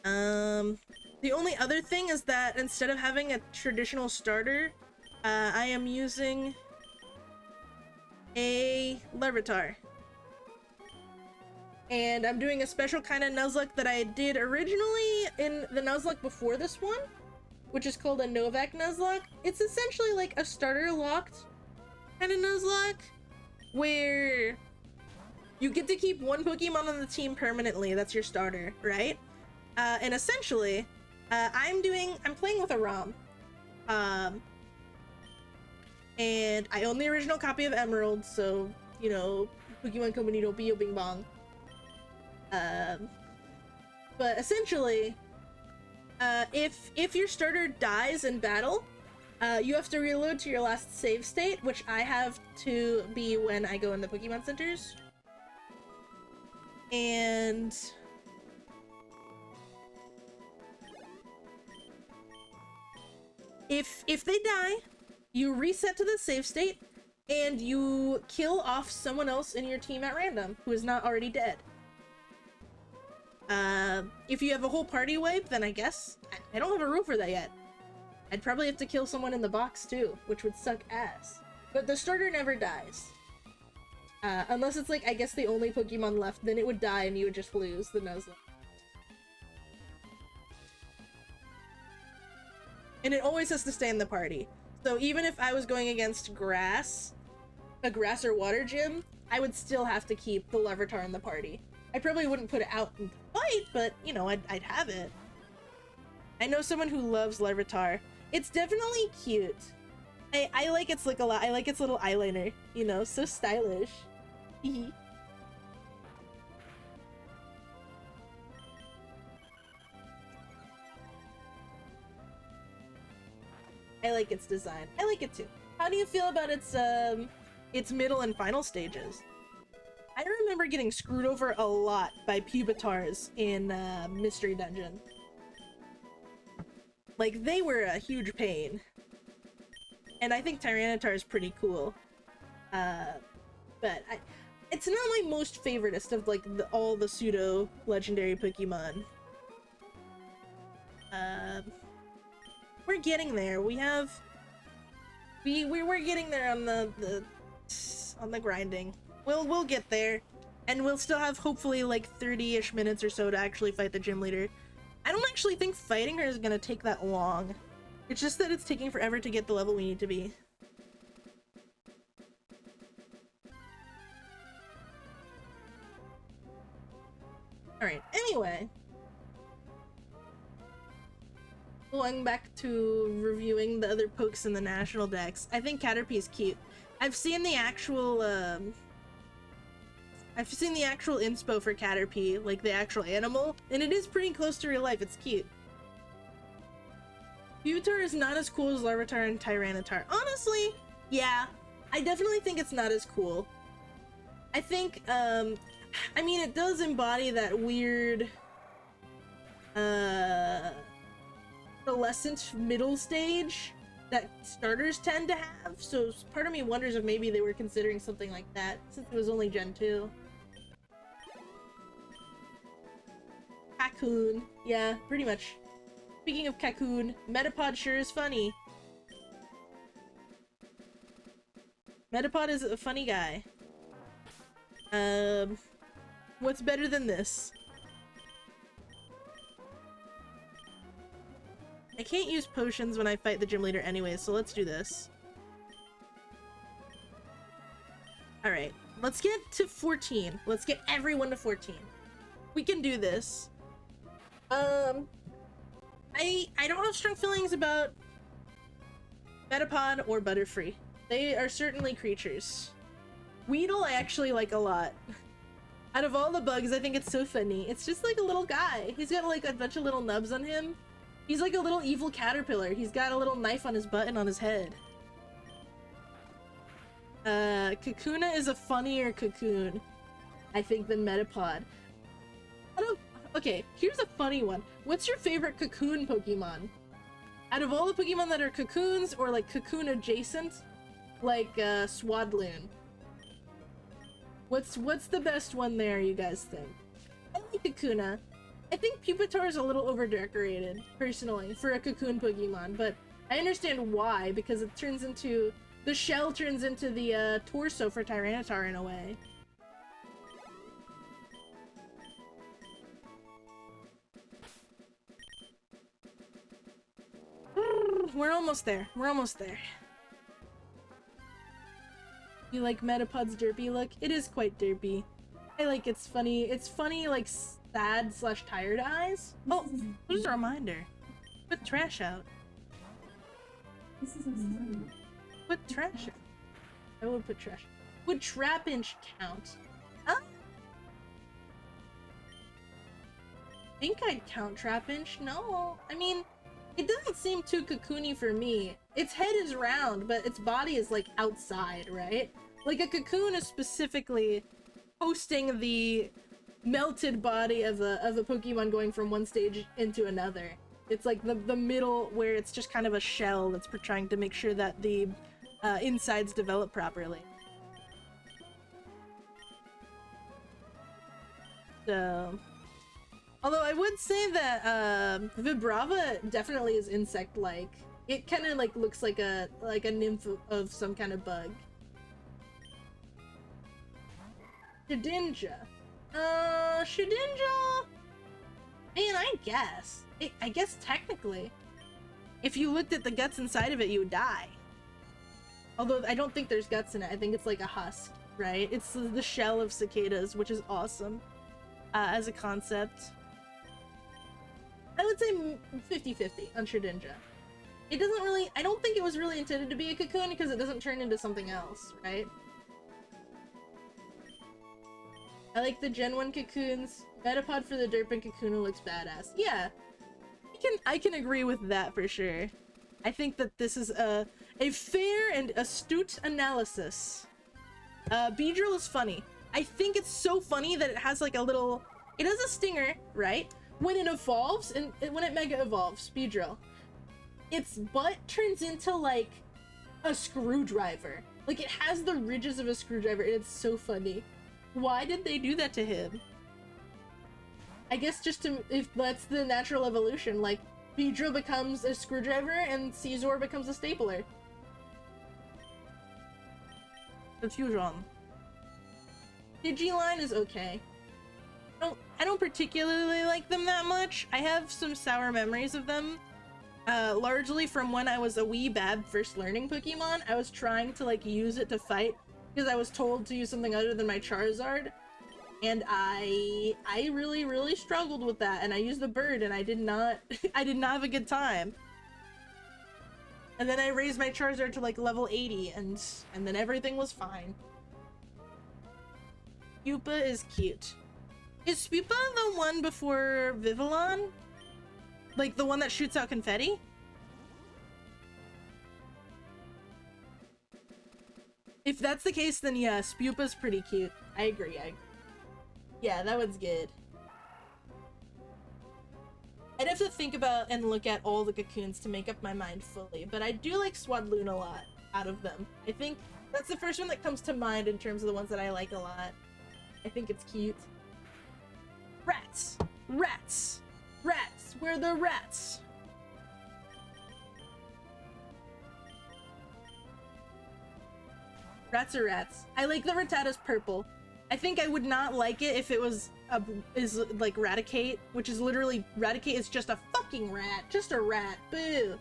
The only other thing is that instead of having a traditional starter, I am using a Larvitar. And I'm doing a special kind of Nuzlocke that I did originally in the Nuzlocke before this one, which is called a NOVAC Nuzlocke. It's essentially like a starter locked kind of Nuzlocke where you get to keep one Pokemon on the team permanently. That's your starter, right? And essentially, I'm playing with a ROM. And I own the original copy of Emerald, so, you know, Pokemon Company don't be a bing bong. But essentially, if your starter dies in battle, you have to reload to your last save state, which I have to be when I go in the Pokemon Centers. And if they die, you reset to the save state and you kill off someone else in your team at random who is not already dead. If you have a whole party wipe, then I guess I don't have a rule for that yet. I'd probably have to kill someone in the box too, which would suck ass. But the starter never dies. Unless it's like, I guess the only Pokemon left, then it would die and you would just lose the Nuzlocke. And it always has to stay in the party. So even if I was going against grass, a grass or water gym, I would still have to keep the Larvitar in the party. I probably wouldn't put it out in the fight, but, you know, I'd have it. I know someone who loves Larvitar. It's definitely cute. I like its look a lot. I like its little eyeliner, you know, so stylish. I like its design. I like it too. How do you feel about its middle and final stages? I remember getting screwed over a lot by Pubitars in Mystery Dungeon. Like, they were a huge pain. And I think Tyranitar is pretty cool. But it's not my most favoriteest of, like, all the pseudo-legendary Pokemon. We're getting there. We're getting there on the grinding. We'll get there, and we'll still have hopefully like 30-ish minutes or so to actually fight the gym leader. I don't actually think fighting her is gonna take that long. It's just that it's taking forever to get the level we need to be. Alright, anyway. Going back to reviewing the other pokes in the National Dex, I think Caterpie is cute. I've seen the actual inspo for Caterpie, like the actual animal, and it is pretty close to real life. It's cute. Pupitar is not as cool as Larvitar and Tyranitar. Honestly, yeah, I definitely think it's not as cool. I think, I mean, it does embody that weird, adolescent middle stage that starters tend to have, so part of me wonders if maybe they were considering something like that, since it was only Gen 2. Cocoon. Yeah, pretty much. Speaking of Cocoon, Metapod sure is funny. Metapod is a funny guy. What's better than this? I can't use potions when I fight the gym leader anyway, so let's do this. Alright, let's get to 14. Let's get everyone to 14. We can do this. I don't have strong feelings about Metapod or Butterfree. They are certainly creatures. Weedle I actually like a lot. Out of all the bugs, I think it's so funny. It's just like a little guy. He's got like a bunch of little nubs on him. He's like a little evil caterpillar. He's got a little knife on his butt and on his head. Kakuna is a funnier cocoon, I think, than Metapod. Okay, here's a funny one. What's your favorite cocoon Pokemon? Out of all the Pokemon that are cocoons or like cocoon adjacent, like Swadloon. What's the best one there, you guys think? I like Kakuna. I think Pupitar is a little over-decorated, personally, for a cocoon Pokemon, but I understand why, because it turns into... the shell turns into the torso for Tyranitar in a way. We're almost there. We're almost there. You like Metapod's derpy look? It is quite derpy. I like it's funny. It's funny, like, sad/tired eyes. Oh, there's a reminder. Put trash out. Put trash out. I would put trash. Would Trapinch count? Huh? I think I'd count Trapinch. No. I mean, it doesn't seem too cocoony for me. Its head is round, but its body is like outside, right? Like a cocoon is specifically hosting the melted body of a Pokemon going from one stage into another. It's like the middle where it's just kind of a shell that's trying to make sure that the insides develop properly. So, although I would say that Vibrava definitely is insect-like. It kind of like looks like a nymph of some kind of bug. Shedinja. Shedinja. Man, I guess. I guess technically, if you looked at the guts inside of it, you would die. Although I don't think there's guts in it. I think it's like a husk, right? It's the shell of cicadas, which is awesome as a concept. I would say 50-50 on Shedinja. It doesn't really... I don't think it was really intended to be a cocoon because it doesn't turn into something else, right? I like the Gen 1 cocoons. Metapod for the Derp and Kakuna looks badass. Yeah. I can agree with that for sure. I think that this is a fair and astute analysis. Beedrill is funny. I think it's so funny that it has like a little... It has a stinger, right? When it evolves, and when it mega evolves, Beedrill, its butt turns into like a screwdriver. Like it has the ridges of a screwdriver, and it's so funny. Why did they do that to him? I guess just to, if that's the natural evolution, like Beedrill becomes a screwdriver and Caesar becomes a stapler. The fusion. Digiline is okay. I don't particularly like them that much. I have some sour memories of them. Largely from when I was a wee bab first learning Pokemon. I was trying to like use it to fight because I was told to use something other than my Charizard. And I really struggled with that, and I used the bird and I did not have a good time. And then I raised my Charizard to like level 80 and then everything was fine. Spupa is cute. Is Spupa the one before Vivillon? Like the one that shoots out confetti? If that's the case, then yeah, Spupa's pretty cute. I agree. Yeah, that one's good. I'd have to think about and look at all the cocoons to make up my mind fully, but I do like Swadloon a lot out of them. I think that's the first one that comes to mind in terms of the ones that I like a lot. I think it's cute. Rats! Rats! Rats! Where are the rats? Rats are rats. I like the Rattata's purple. I think I would not like it if it was like Raticate, which is literally Raticate is just a fucking rat, just a rat. Boo.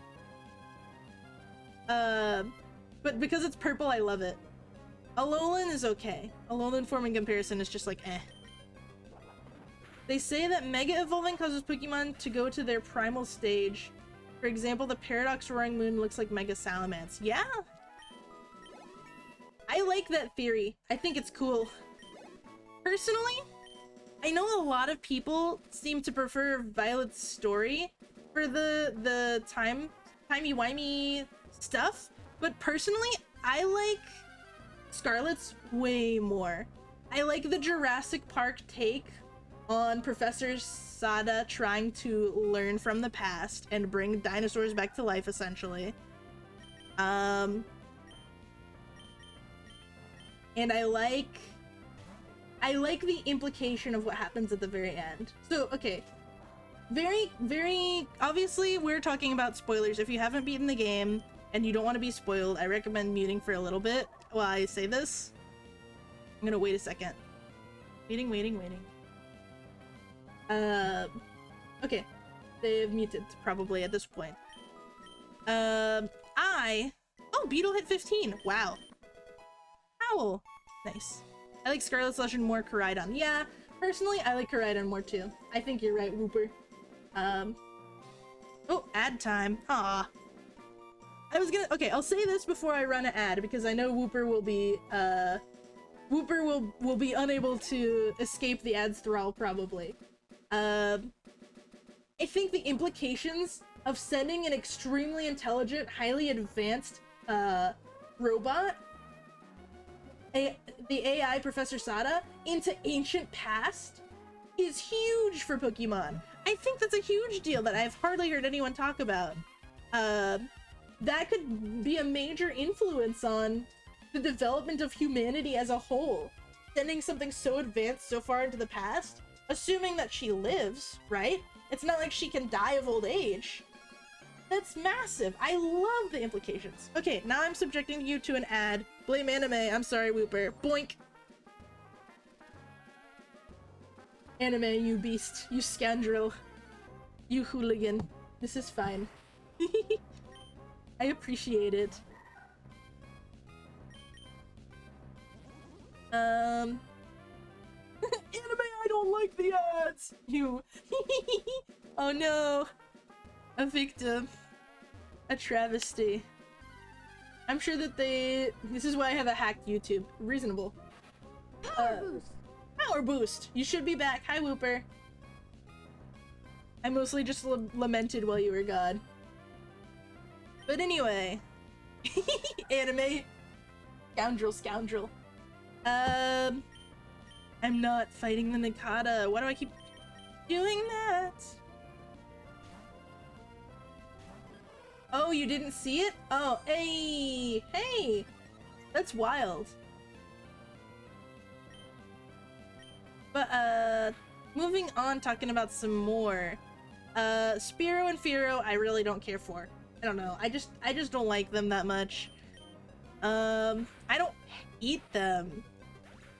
But because it's purple, I love it. Alolan is okay. Alolan form in comparison is just like eh. They say that Mega Evolving causes Pokemon to go to their primal stage. For example, the Paradox Roaring Moon looks like Mega Salamence. Yeah. I like that theory. I think it's cool. Personally, I know a lot of people seem to prefer Violet's story for the timey-wimey stuff, but personally, I like Scarlet's way more. I like the Jurassic Park take on Professor Sada trying to learn from the past and bring dinosaurs back to life, essentially. And I like the implication of what happens at the very end. So, okay. Very obviously we're talking about spoilers. If you haven't beaten the game and you don't want to be spoiled, I recommend muting for a little bit while I say this. I'm gonna wait a second. Waiting. Okay. They've muted probably at this point. Oh, Beetle hit 15. Wow. Owl. Nice. I like Scarlet's Legend more, Koraidon. Yeah, personally, I like Koraidon more too. I think you're right, Whooper. Oh, ad time. Aw. Okay, I'll say this before I run an ad, because I know Whooper will be, unable to escape the ad's thrall, probably. I think the implications of sending an extremely intelligent, highly advanced, robot, the AI Professor Sada, into ancient past is huge for Pokemon. I think that's a huge deal that I've hardly heard anyone talk about. That could be a major influence on the development of humanity as a whole. Sending something so advanced so far into the past, assuming that she lives, right? It's not like she can die of old age. That's massive. I love the implications. Okay, now I'm subjecting you to an ad. Blame anime. I'm sorry, Whooper. Boink. Anime, you beast. You scoundrel. You hooligan. This is fine. I appreciate it. Anime, I don't like the ads! You. Oh no. A victim. A travesty. I'm sure that this is why I have a hacked YouTube. Reasonable. Power boost. Power boost! You should be back. Hi, Whooper. I mostly just lamented while you were gone. But anyway. Anime. Scoundrel. I'm not fighting the Nakata. Why do I keep doing that? Oh, you didn't see it? Oh, hey! That's wild. But, moving on, talking about some more. Spearow and Fearow, I really don't care for. I don't know. I just don't like them that much. I don't hate them.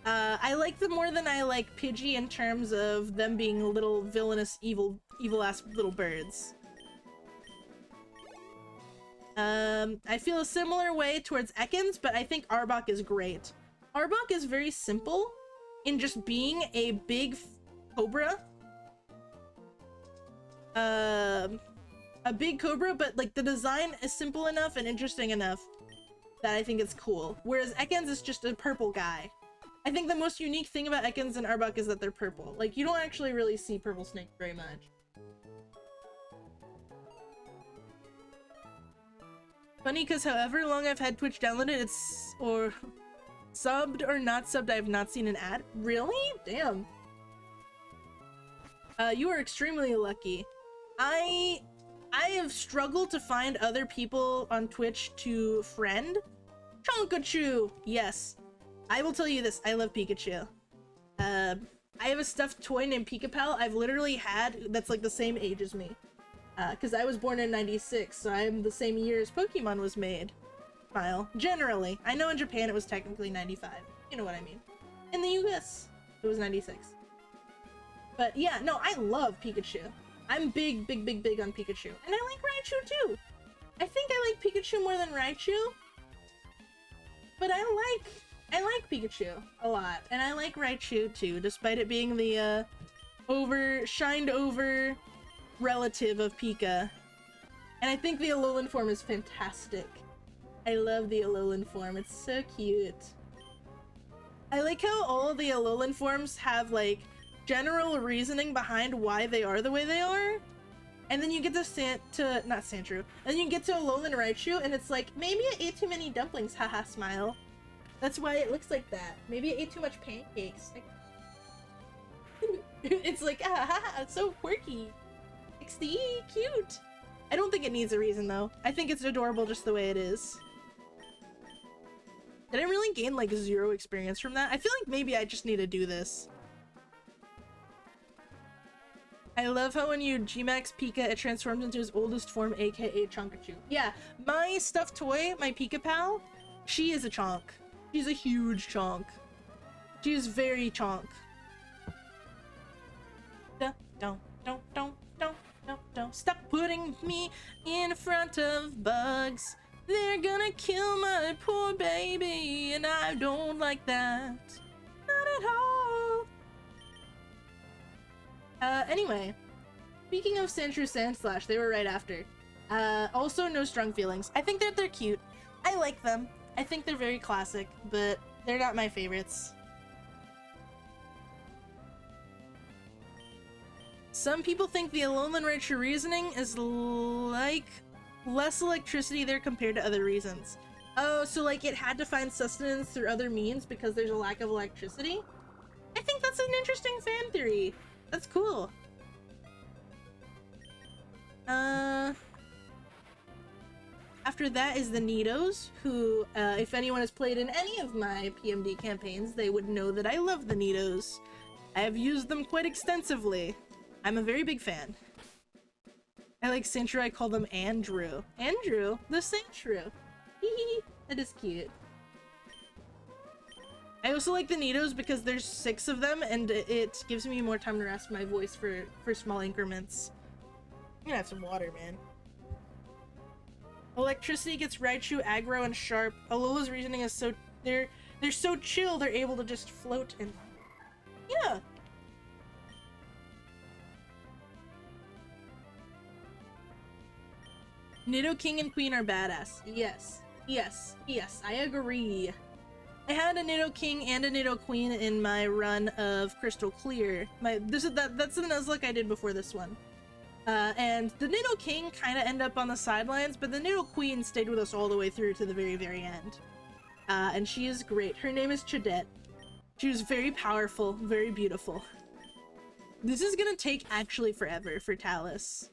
I like them more than I like Pidgey in terms of them being little villainous, evil-ass little birds. I feel a similar way towards Ekans, but I think Arbok is great. Arbok is very simple in just being a big cobra. A big cobra, but like the design is simple enough and interesting enough that I think it's cool. Whereas Ekans is just a purple guy. I think the most unique thing about Ekans and Arbok is that they're purple. Like, you don't actually really see Purple Snake very much. Funny, because however long I've had Twitch downloaded, or subbed or not subbed, I have not seen an ad. Really? Damn. You are extremely lucky. I have struggled to find other people on Twitch to friend. Chonkachu! Yes. I will tell you this, I love Pikachu. I have a stuffed toy named Pikapal I've literally had that's like the same age as me. Because I was born in 96, so I'm the same year as Pokemon was made. Smile. Generally. I know in Japan it was technically 95. You know what I mean. In the US, it was 96. But yeah, no, I love Pikachu. I'm big on Pikachu. And I like Raichu too. I think I like Pikachu more than Raichu. But I like Pikachu a lot. And I like Raichu too, despite it being the shined over relative of Pika. And I think the Alolan form is fantastic. I love the Alolan form. It's so cute. I like how all of the Alolan forms have like general reasoning behind why they are the way they are. And then you get to not Sandshrew. And then you get to Alolan Raichu, and it's like, maybe I ate too many dumplings, haha, smile. That's why it looks like that. Maybe I ate too much pancakes. It's like, ah, haha, it's so quirky. XD, cute. I don't think it needs a reason, though. I think it's adorable just the way it is. Did I really gain, like, 0 experience from that? I feel like maybe I just need to do this. I love how when you Gmax Pika, it transforms into his oldest form, aka Chonkachu. Yeah, my stuffed toy, my Pika Pal, she is a chonk. She's a huge chonk. She is very chonk. Don't stop putting me in front of bugs. They're gonna kill my poor baby, and I don't like that. Not at all. Anyway, speaking of Sandshrew Sandslash, they were right after. Also, no strong feelings. I think that they're cute. I like them. I think they're very classic, but they're not my favorites. Some people think the Alolan Raichu reasoning is like less electricity there compared to other reasons. Oh, so like it had to find sustenance through other means because there's a lack of electricity? I think that's an interesting fan theory. That's cool. After that is the Nidos, who, if anyone has played in any of my PMD campaigns, they would know that I love the Nidos. I have used them quite extensively. I'm a very big fan. I like Sandshrew, I call them Andrew. Andrew, the Sandshrew. Hehe, that is cute. I also like the Nidos because there's 6 of them and it gives me more time to rest my voice for small increments. I'm gonna have some water, man. Electricity gets Raichu aggro and sharp. Alola's reasoning is so they're so chill they're able to just float and yeah. Nidoking and Queen are badass. Yes. Yes. Yes. I agree. I had a Nidoking and a Nidoqueen in my run of Crystal Clear. That's the Nuzlocke I did before this one. And the Nidoking kind of ended up on the sidelines, but the Nidoqueen stayed with us all the way through to the very, very end. And she is great. Her name is Chadette. She was very powerful, very beautiful. This is gonna take actually forever for Talus.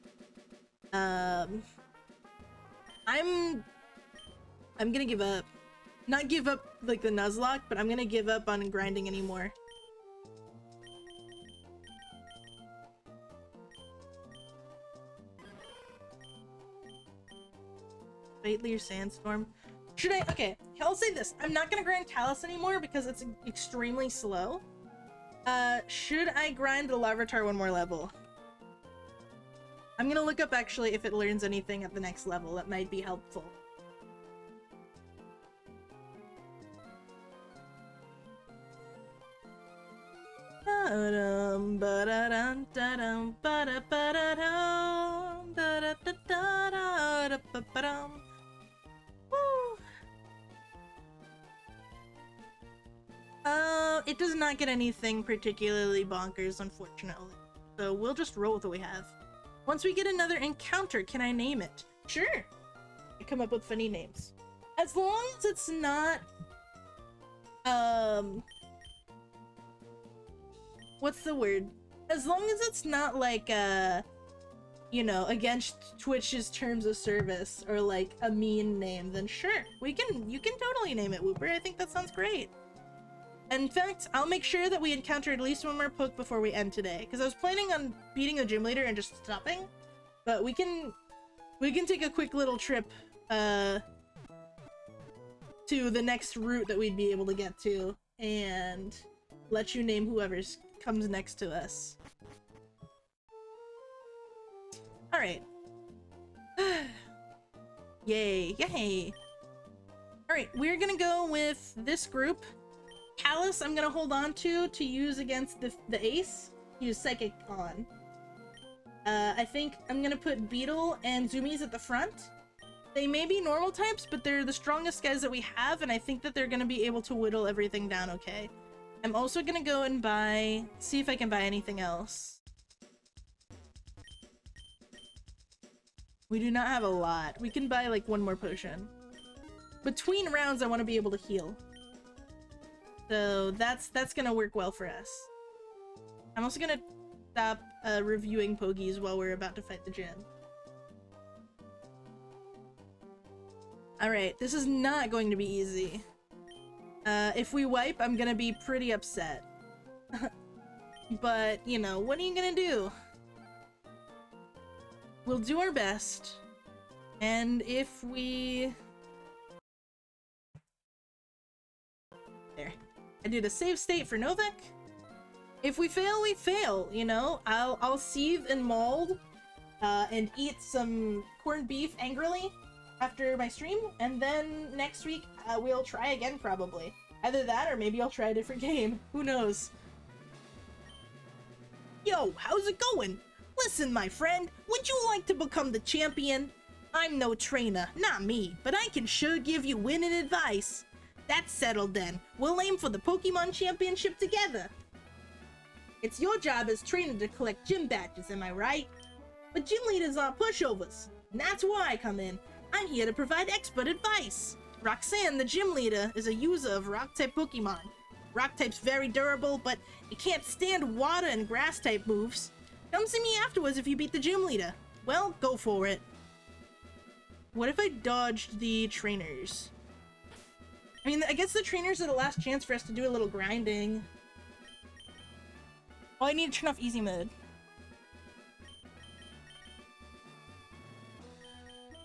I'm gonna give up. Not give up like the Nuzlocke, but I'm gonna give up on grinding anymore. Faintly Sandstorm. Should I? Okay, I'll say this. I'm not gonna grind Talus anymore because it's extremely slow. Should I grind the Larvitar one more level? I'm gonna look up actually if it learns anything at the next level that might be helpful. It does not get anything particularly bonkers, unfortunately. So we'll just roll with what we have. Once we get another encounter, can I name it? Sure. I come up with funny names. As long as it's not, what's the word? As long as it's not like, you know, against Twitch's terms of service or like a mean name, then sure. You can totally name it Wooper. I think that sounds great. In fact, I'll make sure that we encounter at least one more poke before we end today, because I was planning on beating the gym leader and just stopping, but we can take a quick little trip to the next route that we'd be able to get to and let you name whoever comes next to us. All right. Yay, yay. All right, we're gonna go with this group. Talus, I'm gonna hold on to use against the ace. Use Psychic on. I think I'm gonna put Beetle and Zoomies at the front. They may be normal types, but they're the strongest guys that we have, and I think that they're gonna be able to whittle everything down okay. I'm also gonna go and see if I can buy anything else. We do not have a lot. We can buy like one more potion. Between rounds, I want to be able to heal. So that's gonna work well for us. I'm also gonna stop reviewing pogies while we're about to fight the gym. Alright, this is not going to be easy. If we wipe, I'm gonna be pretty upset. But, you know, what are you gonna do? We'll do our best. And if we... There. I did a save state for NOVAC. If we fail, we fail, you know? I'll seethe and mold, and eat some corned beef angrily after my stream, and then next week we'll try again probably. Either that or maybe I'll try a different game. Who knows? Yo, how's it going? Listen, my friend, would you like to become the champion? I'm no trainer, not me, but I can sure give you winning advice. That's settled then. We'll aim for the Pokemon Championship together. It's your job as trainer to collect gym badges, am I right? But gym leaders aren't pushovers, and that's where I come in. I'm here to provide expert advice. Roxanne, the gym leader, is a user of Rock-type Pokemon. Rock-type's very durable, but it can't stand water and Grass-type moves. Come see me afterwards if you beat the gym leader. Well, go for it. What if I dodged the trainers? I mean, I guess the trainers are the last chance for us to do a little grinding. Oh, I need to turn off easy mode.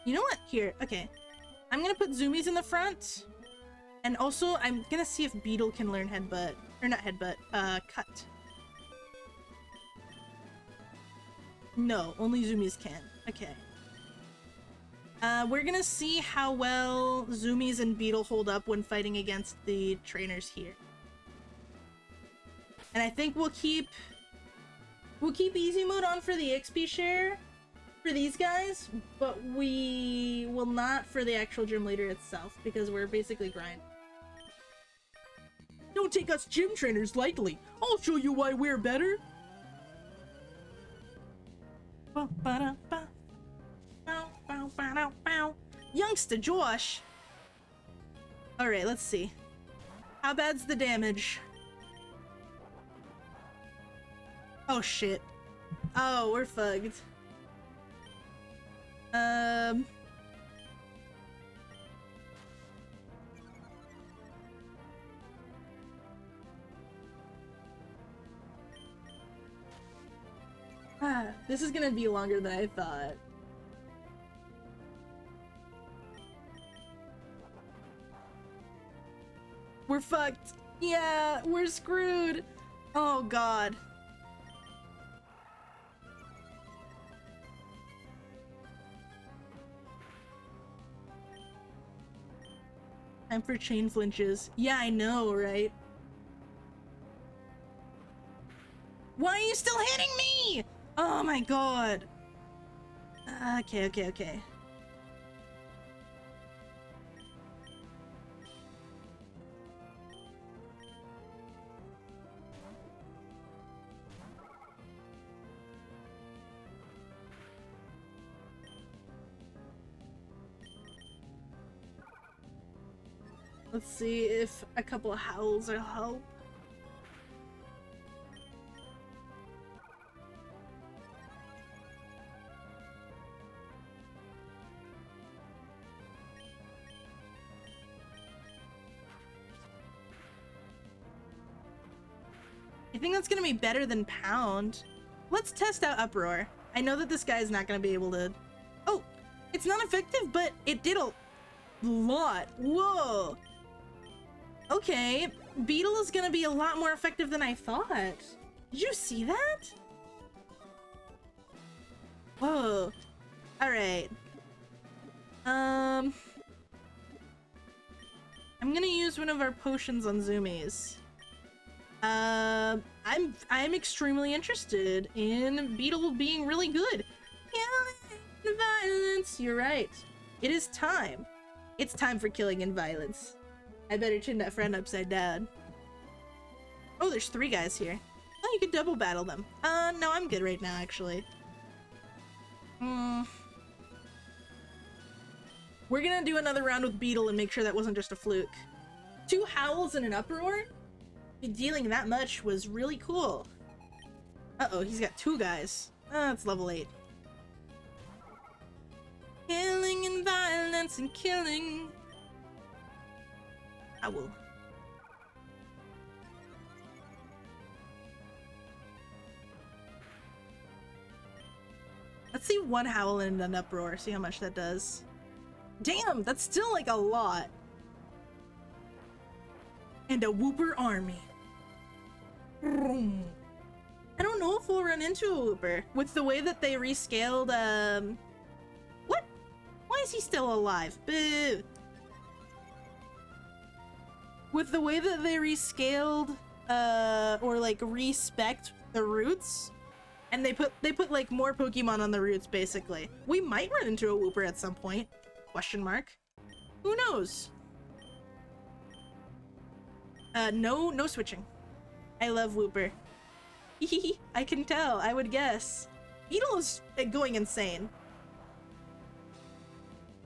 You know what? Here, okay. I'm gonna put zoomies in the front. And also, I'm gonna see if Beetle can learn headbutt. Or not headbutt, cut. No, only zoomies can. Okay. We're gonna see how well zoomies and Beetle hold up when fighting against the trainers here. And I think we'll keep easy mode on for the XP share for these guys, but we will not for the actual gym leader itself because we're basically grinding. Don't take us gym trainers lightly. I'll show you why we're better. Youngster Josh. All right, let's see. How bad's the damage? Oh shit. Oh, we're fucked. This is gonna be longer than I thought. We're fucked. Yeah, we're screwed. Oh god. Time for chain flinches. Yeah, I know, right? Why are you still hitting me? Oh my god. Okay. Let's see if a couple of howls will help. I think that's gonna be better than Pound. Let's test out Uproar. I know that this guy's not gonna be able to... Oh! It's not effective, but it did a lot. Whoa! Okay, Beetle is gonna be a lot more effective than I thought. Did you see that? Whoa. Alright. I'm gonna use one of our potions on zoomies. I'm extremely interested in Beetle being really good. Killing violence. You're right. It is time. It's time for killing and violence. I better turn that friend upside down. Oh, there's 3 guys here. Oh, you could double battle them. No, I'm good right now, actually. We're gonna do another round with Beetle and make sure that wasn't just a fluke. 2 howls and an uproar? Dealing that much was really cool. Uh-oh, he's got 2 guys. That's level 8. Killing and violence and killing. Howl. Let's see 1 howl and an uproar, see how much that does. Damn, that's still like a lot. And a Whooper army. I don't know if we'll run into a Whooper. With the way that they rescaled, What? Why is he still alive? Boo! With the way that they rescaled, or like respect the roots, and they put like more Pokemon on the roots, basically. We might run into a Whooper at some point. Question mark. Who knows? No switching. I love Whooper. I can tell, I would guess. Beetle is going insane.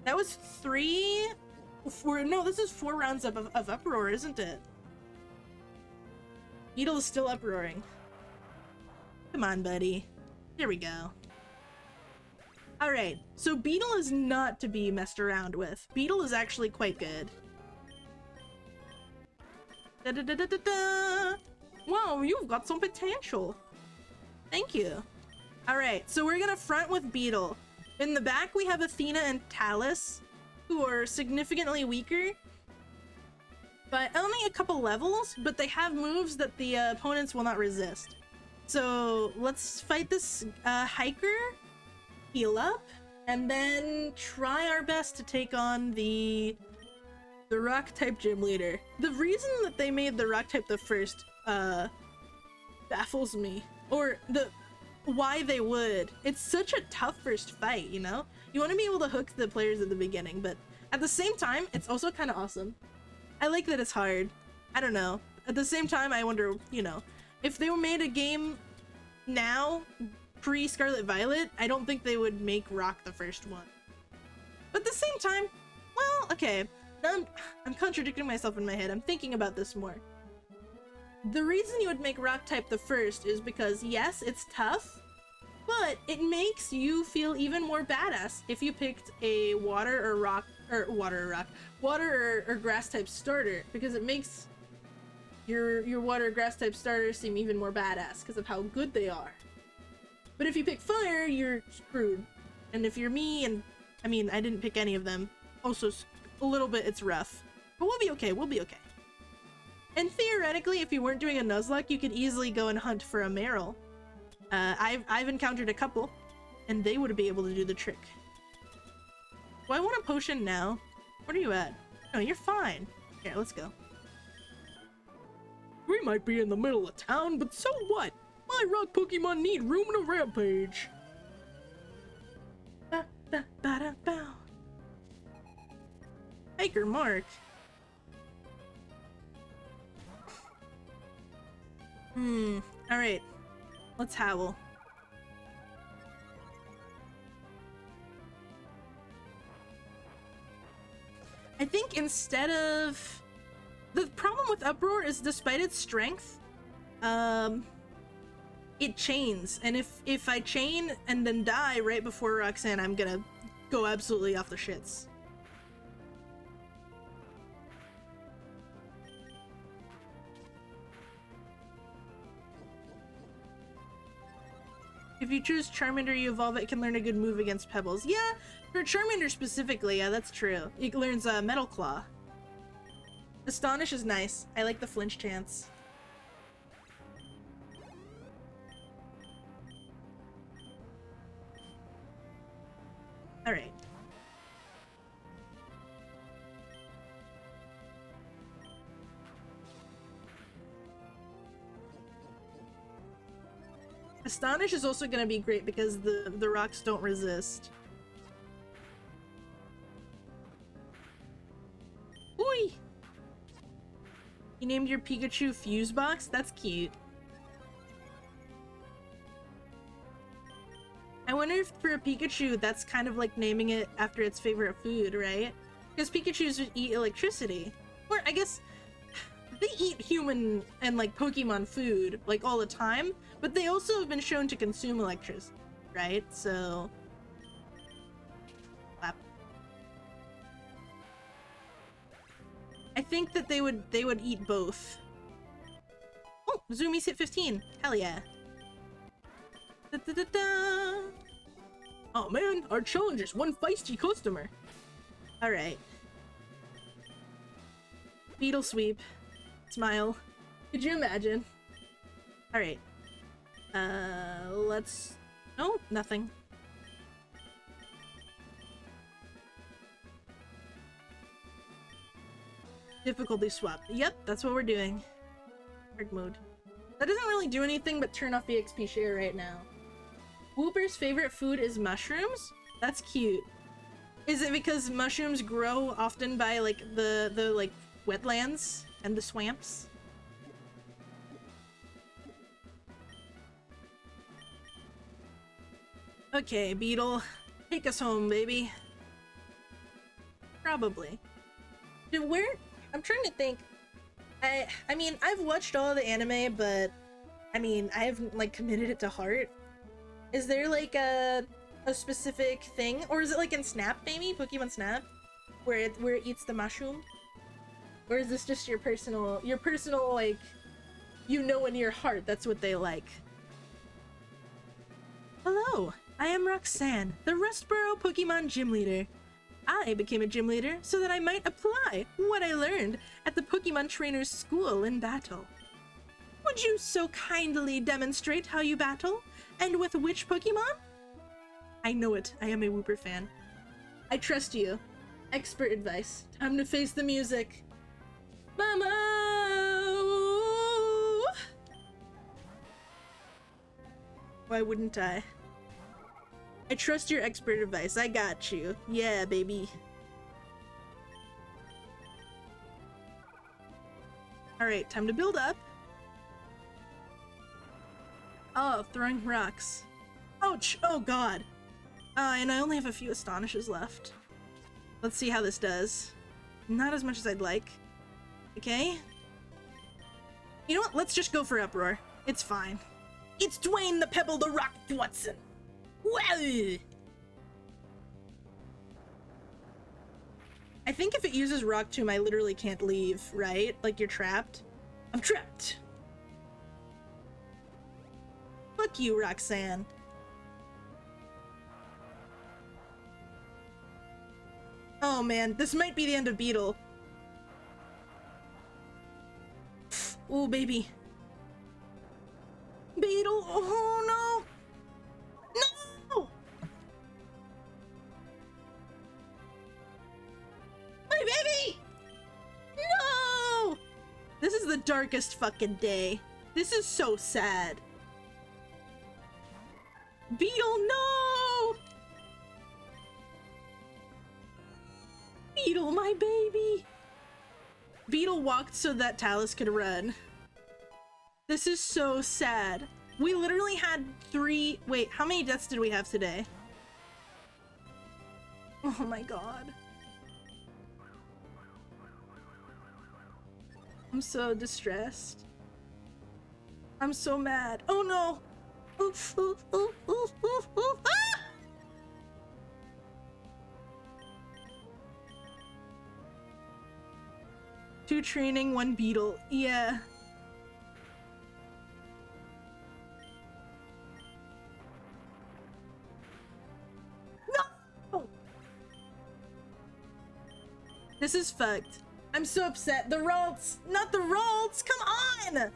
That was 4 this is 4 rounds of uproar, isn't it? Beetle is still uproaring. Come on, buddy. Here we go. Alright, so Beetle is not to be messed around with. Beetle is actually quite good. Da-da-da-da-da-da! Wow, you've got some potential. Thank you. Alright, so we're gonna front with Beetle. In the back, we have Athena and Talus, who are significantly weaker. But only a couple levels, but they have moves that the opponents will not resist. So let's fight this hiker, heal up, and then try our best to take on the rock type gym leader. The reason that they made the rock type the first baffles me, or why they would. It's such a tough first fight, you know? You want to be able to hook the players at the beginning, but at the same time, it's also kind of awesome. I like that it's hard. I don't know. At the same time, I wonder, you know, if they made a game now, pre-Scarlet Violet, I don't think they would make Rock the first one. But at the same time, well, okay. I'm contradicting myself in my head. I'm thinking about this more. The reason you would make Rock type the first is because, yes, it's tough, but it makes you feel even more badass if you picked a water or grass type starter, because it makes your water or grass type starters seem even more badass because of how good they are. But if you pick fire, you're screwed. And if you're me, and I mean, I didn't pick any of them, also a little bit it's rough. But we'll be okay, we'll be okay. And theoretically, if you weren't doing a Nuzlocke, you could easily go and hunt for a Meryl. I've encountered a couple, and they would be able to do the trick. Do I want a potion now? Where are you at? No, you're fine. Here, let's go. We might be in the middle of town, but so what? My rock Pokemon need room to rampage. Ba-da-ba-da-bow. Hiker Mark. Alright. Let's howl. I think instead of... The problem with Uproar is despite its strength, it chains. And if I chain and then die right before Roxanne, I'm gonna go absolutely off the shits. If you choose Charmander, you evolve it can learn a good move against Pebbles. Yeah, for Charmander specifically, yeah, that's true. It learns Metal Claw. Astonish is nice. I like the flinch chance. Alright. Astonish is also going to be great because the rocks don't resist. Oi! You named your Pikachu Fuse Box? That's cute. I wonder if for a Pikachu, that's kind of like naming it after its favorite food, right? Because Pikachus eat electricity. Or I guess they eat human and like Pokemon food like all the time, but they also have been shown to consume electricity, right? So I think that they would eat both. Oh, Zoomies hit 15. Hell yeah. Da, da, da, da. Oh man, our challenge is one feisty customer. Alright. Beetle sweep. Smile. Could you imagine? Alright. Let's... No, nothing. Difficulty swap. Yep, that's what we're doing. Hard mode. That doesn't really do anything but turn off the XP share right now. Whooper's favorite food is mushrooms? That's cute. Is it because mushrooms grow often by like the like wetlands and the swamps? Okay, Beetle. Take us home, baby. Probably. Dude, where? I'm trying to think. I mean, I've watched all the anime, but I mean, I haven't like committed it to heart. Is there like a specific thing, or is it like in Snap, maybe Pokemon Snap, where it eats the mushroom, or is this just your personal like, you know, in your heart that's what they like? Hello, I am Roxanne, the Rustboro Pokemon Gym Leader. I became a gym leader so that I might apply what I learned at the Pokemon Trainer's School in battle. Would you so kindly demonstrate how you battle, and with which Pokemon? I know it, I am a Whooper fan. I trust you. Expert advice. Time to face the music. Mama! Why wouldn't I? I trust your expert advice. I got you. Yeah, baby. Alright, time to build up. Oh, throwing rocks. Ouch! Oh god. And I only have a few Astonishes left. Let's see how this does. Not as much as I'd like. Okay. You know what? Let's just go for Uproar. It's fine. It's Dwayne the Pebble the Rock Watson. Well, I think if it uses Rock Tomb, I literally can't leave, right? Like, you're trapped. I'm trapped. Fuck you, Roxanne. Oh man, this might be the end of Beetle. Ooh, baby. Beetle, oh no! No! My baby! No! This is the darkest fucking day. This is so sad. Beetle, no! Beetle, my baby! Beetle walked so that Talus could run. This is so sad. We literally had 3... Wait, how many deaths did we have today? Oh my god. I'm so distressed. I'm so mad. Oh no! Oof, oof, oof, oof, oof, oof. Ah! Two training, one beetle. Yeah. No! This is fucked. I'm so upset. The Ralts! Not the Ralts! Come on!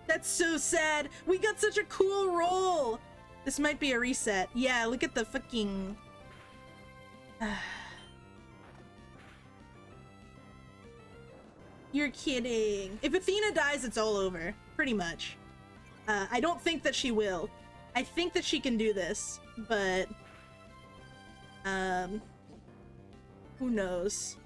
That's so sad. We got such a cool roll. This might be a reset. Yeah, look at the fucking... You're kidding. If Athena dies, it's all over. Pretty much. I don't think that she will. I think that she can do this, but... Who knows?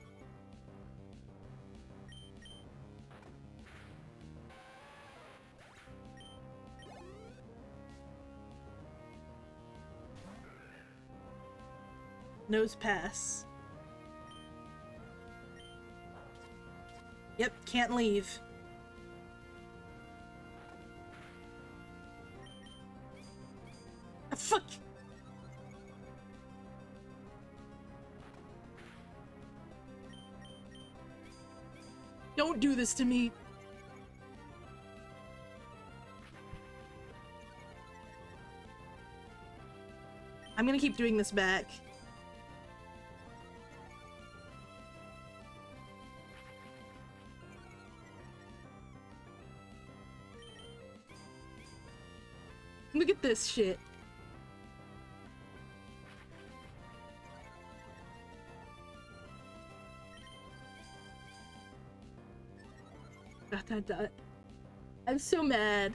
Nose pass. Yep, can't leave. Ah, fuck! Don't do this to me! I'm gonna keep doing this back. Look at this shit. Dot, dot, dot. I'm so mad.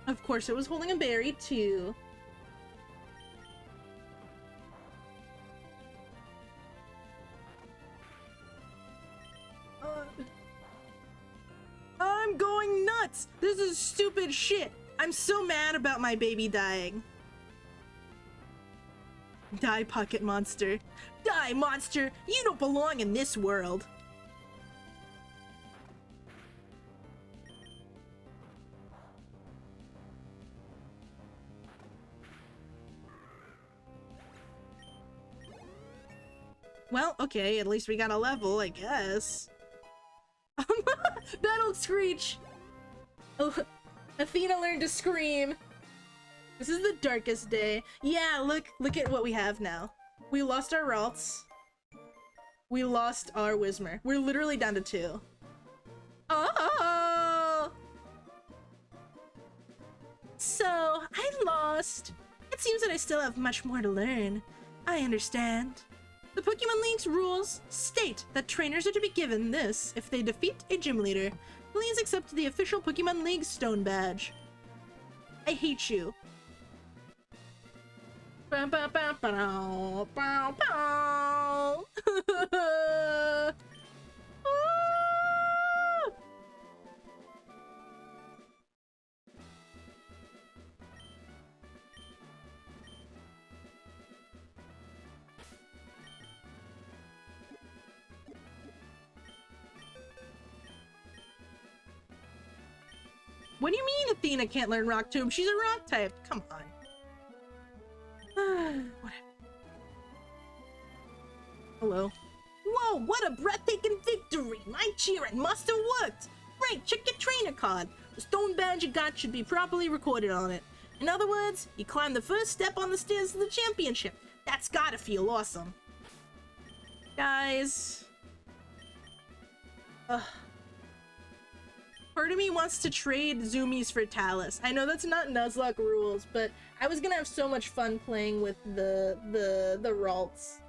Of course it was holding a berry too. I'm going nuts! This is stupid shit! I'm so mad about my baby dying. Die, pocket monster. Die, monster! You don't belong in this world. Well, okay, at least we got a level, I guess. Battle Screech! Oh, Athena learned to scream. This is the darkest day. Yeah, look at what we have now. We lost our Ralts. We lost our Whismer. We're literally down to 2. Oh! So, I lost. It seems that I still have much more to learn. I understand. The Pokemon League's rules state that trainers are to be given this if they defeat a gym leader. Please accept the official Pokemon League Stone Badge. I hate you. Bow, bow, bow, bow, bow, bow. What do you mean Athena can't learn Rock Tomb? She's a rock type. Come on. Whatever. Hello. Whoa, what a breathtaking victory! My cheering must have worked! Right, check your trainer card. The stone badge you got should be properly recorded on it. In other words, you climbed the first step on the stairs to the championship. That's gotta feel awesome. Guys. Ugh. Part of me wants to trade Zoomies for Talus. I know that's not Nuzlocke rules, but I was gonna have so much fun playing with the Ralts.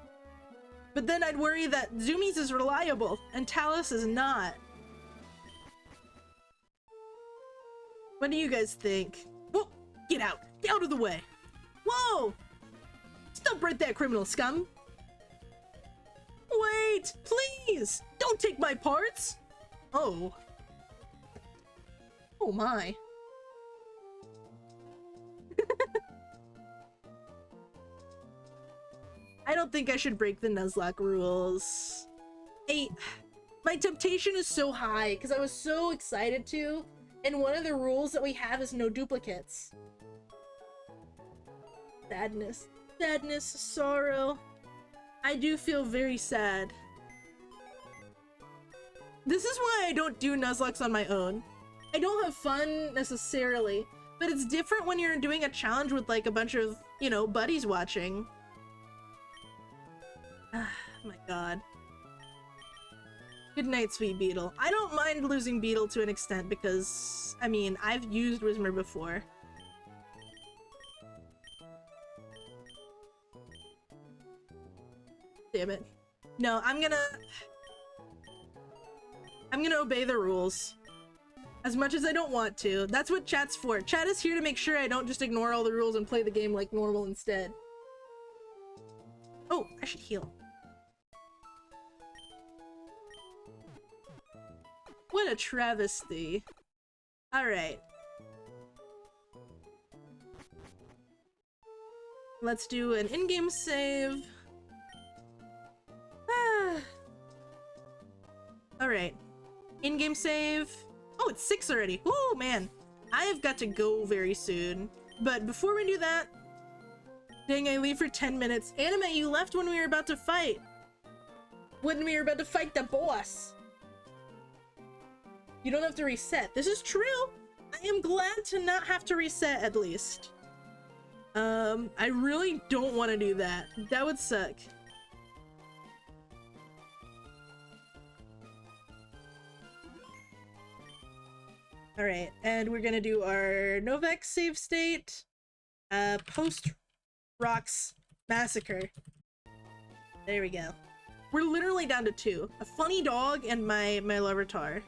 But then I'd worry that Zoomies is reliable, and Talus is not. What do you guys think? Whoa! Get out! Get out of the way! Whoa! Stop right there, criminal scum! Wait! Please! Don't take my parts! Oh. Oh my. I don't think I should break the Nuzlocke rules. My temptation is so high because I was so excited to, and one of the rules that we have is no duplicates. Sadness. Sadness, sorrow. I do feel very sad. This is why I don't do Nuzlockes on my own. I don't have fun necessarily, but it's different when you're doing a challenge with like a bunch of, you know, buddies watching. Ah, my god. Good night, sweet Beetle. I don't mind losing Beetle to an extent because, I mean, I've used Whismer before. Damn it. No, I'm gonna obey the rules. As much as I don't want to. That's what chat's for. Chat is here to make sure I don't just ignore all the rules and play the game like normal instead. Oh, I should heal. What a travesty. Alright. Let's do an in-game save. Alright. In-game save. Oh, it's 6 already. Oh, man. I have got to go very soon. But before we do that... Dang, I leave for 10 minutes. Anime, you left when we were about to fight. When we were about to fight the boss. You don't have to reset. This is true. I am glad to not have to reset, at least. I really don't want to do that. That would suck. Alright, and we're gonna do our NOVAC save state. Post-Rocks Massacre. There we go. We're literally down to 2. A funny dog and my Larvitar.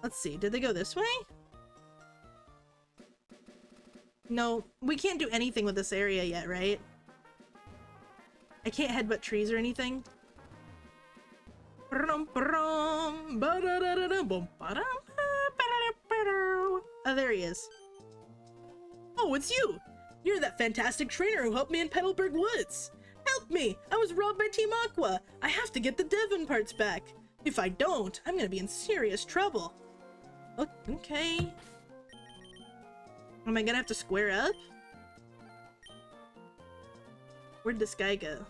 Let's see, did they go this way? No, we can't do anything with this area yet, right? I can't headbutt trees or anything. Oh, there he is. Oh, it's you! You're that fantastic trainer who helped me in Petalburg Woods! Help me! I was robbed by Team Aqua! I have to get the Devon parts back! If I don't, I'm gonna be in serious trouble. Okay. Am I gonna have to square up? Where'd this guy go?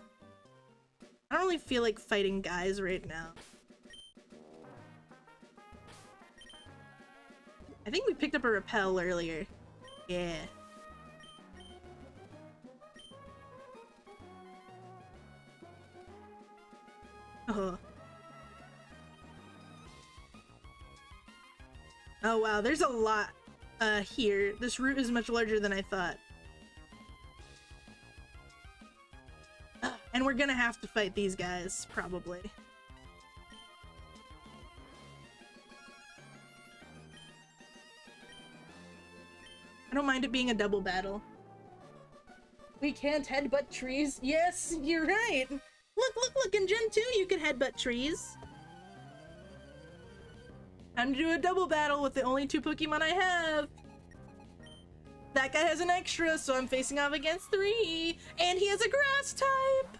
I don't really feel like fighting guys right now. I think we picked up a repel earlier. Yeah. Oh. Oh wow, there's a lot here. This route is much larger than I thought. And we're gonna have to fight these guys, probably. I don't mind it being a double battle. We can't headbutt trees. Yes, you're right. Look, in Gen 2 you can headbutt trees. Time to do a double battle with the only 2 Pokemon I have. That guy has an extra, so I'm facing off against 3. And he has a grass type.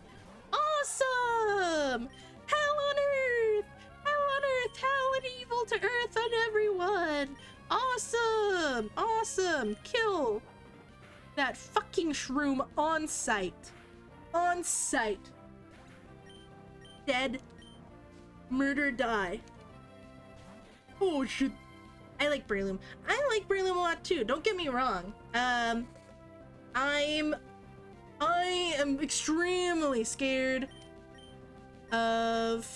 Awesome! Hell on Earth! Hell on Earth! Hell and evil to Earth and everyone! Awesome! Awesome! Kill that fucking shroom on sight. On sight. Dead. Murder, die. Oh shit. I like Breloom. I like Breloom a lot too, don't get me wrong. I am extremely scared of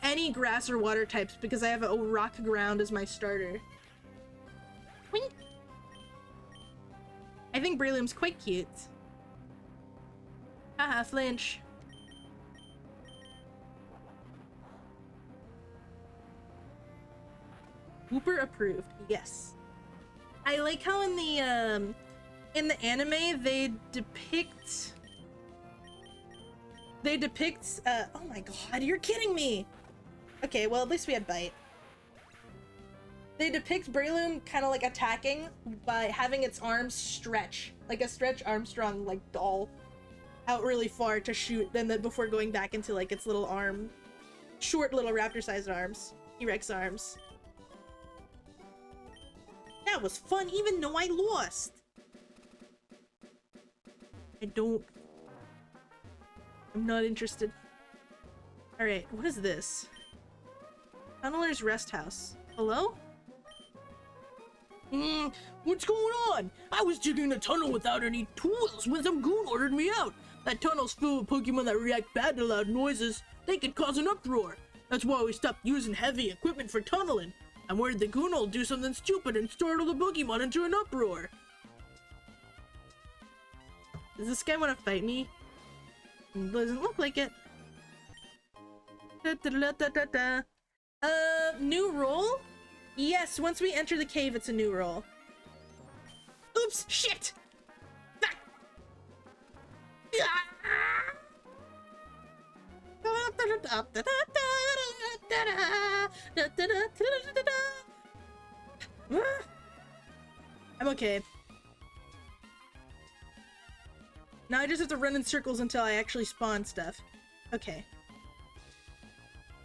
any grass or water types because I have a rock ground as my starter. Wink. I think Breloom's quite cute. Haha, flinch. Whooper approved. Yes. I like how in the anime they depict oh my god, you're kidding me. Okay, well at least we had bite. They depict Breloom kind of like attacking by having its arms stretch, like a Stretch Armstrong like doll, out really far to shoot, and then before going back into like its little arm, short little raptor-sized arms, T-Rex arms. That was fun, even though I lost. I'm not interested. Alright, what is this? Tunneler's Rest House. Hello? What's going on? I was digging a tunnel without any tools when some goon ordered me out. That tunnel's full of Pokemon that react bad to loud noises. They could cause an uproar. That's why we stopped using heavy equipment for tunneling. I'm worried the Goono will do something stupid and startle the Pokemon into an uproar. Does this guy want to fight me? Doesn't look like it. New role? Yes, once we enter the cave, it's a new role. Oops, shit! I'm okay. Now I just have to run in circles until I actually spawn stuff. Okay.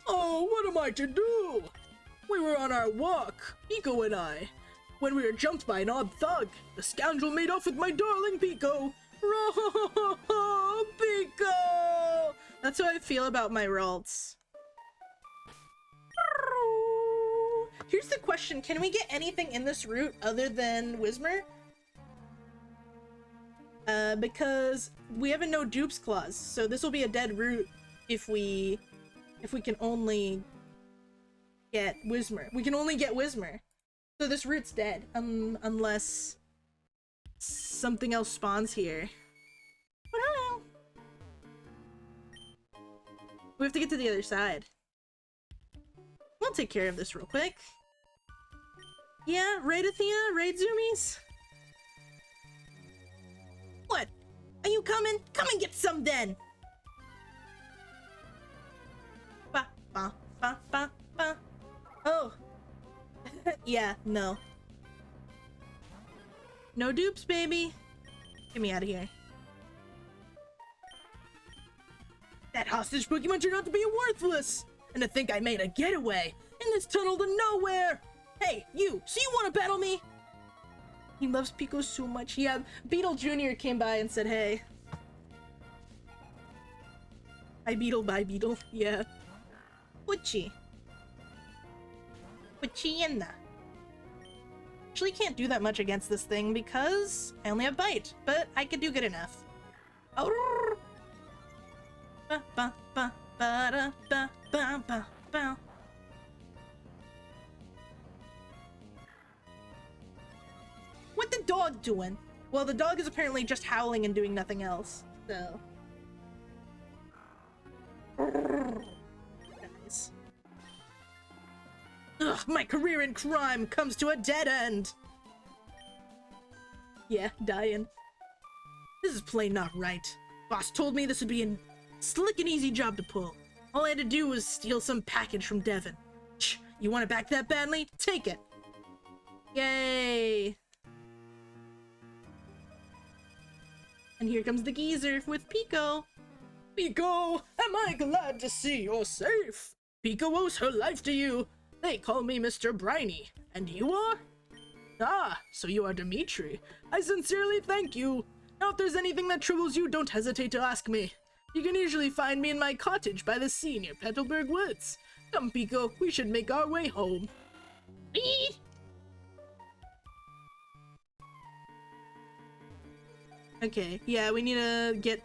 Oh, what am I to do? We were on our walk, Pico and I, when we were jumped by an odd thug. The scoundrel made off with my darling Pico. Pico! That's how I feel about my Ralts. Here's the question, can we get anything in this route other than Whismur? Because we have a no dupes clause, so this will be a dead route if we can only get Whismur. We can only get Whismur. So this route's dead, unless something else spawns here. I don't know. We have to get to the other side. We'll take care of this real quick. Yeah, right, Athena? Right, Zoomies? What? Are you coming? Come and get some then! Ba, ba, ba, ba, ba. Oh. Yeah, no. No dupes, baby. Get me out of here. That hostage Pokemon turned out to be worthless! And to think I made a getaway in this tunnel to nowhere! Hey, you! So you want to battle me? He loves Pico so much. Yeah, Beetle Jr. came by and said, hey. Hi, Beetle. Bye, Beetle. Yeah. Whatchy? Whatchy-inna? Actually can't do that much against this thing because I only have Bite, but I could do good enough. Oh. Ba, ba, ba, ba, da, ba, ba, ba, ba. What the dog doing? Well, the dog is apparently just howling and doing nothing else, so. Nice. Ugh, my career in crime comes to a dead end! Yeah, dying. This is plain not right. Boss told me this would be a slick and easy job to pull. All I had to do was steal some package from Devon. Shh, you want it back that badly? Take it! Yay! And here comes the geezer with Pico. Pico, am I glad to see you're safe? Pico owes her life to you. They call me Mr. Briny. And you are? Ah, so you are Dimitri. I sincerely thank you. Now if there's anything that troubles you, don't hesitate to ask me. You can usually find me in my cottage by the sea near Petalburg Woods. Come, Pico, we should make our way home. Eee! Okay, yeah, we need to get,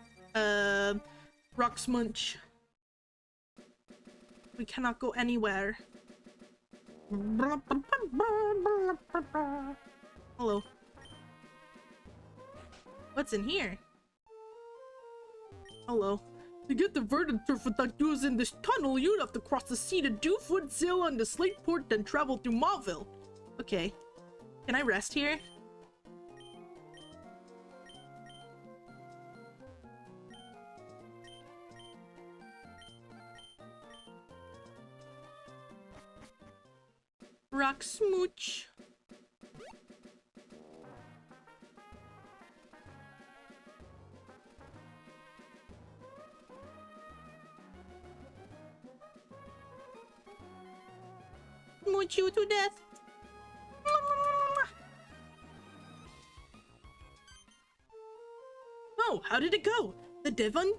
Rock Smunch. We cannot go anywhere. Hello. What's in here? Hello. To get the verdant turf without using this tunnel, you'd have to cross the sea to Dewfoot, sail on to Slateport, then travel through Mauville. Okay. Can I rest here? Rock Smooch. Smooch you to death. Oh, how did it go? The Devon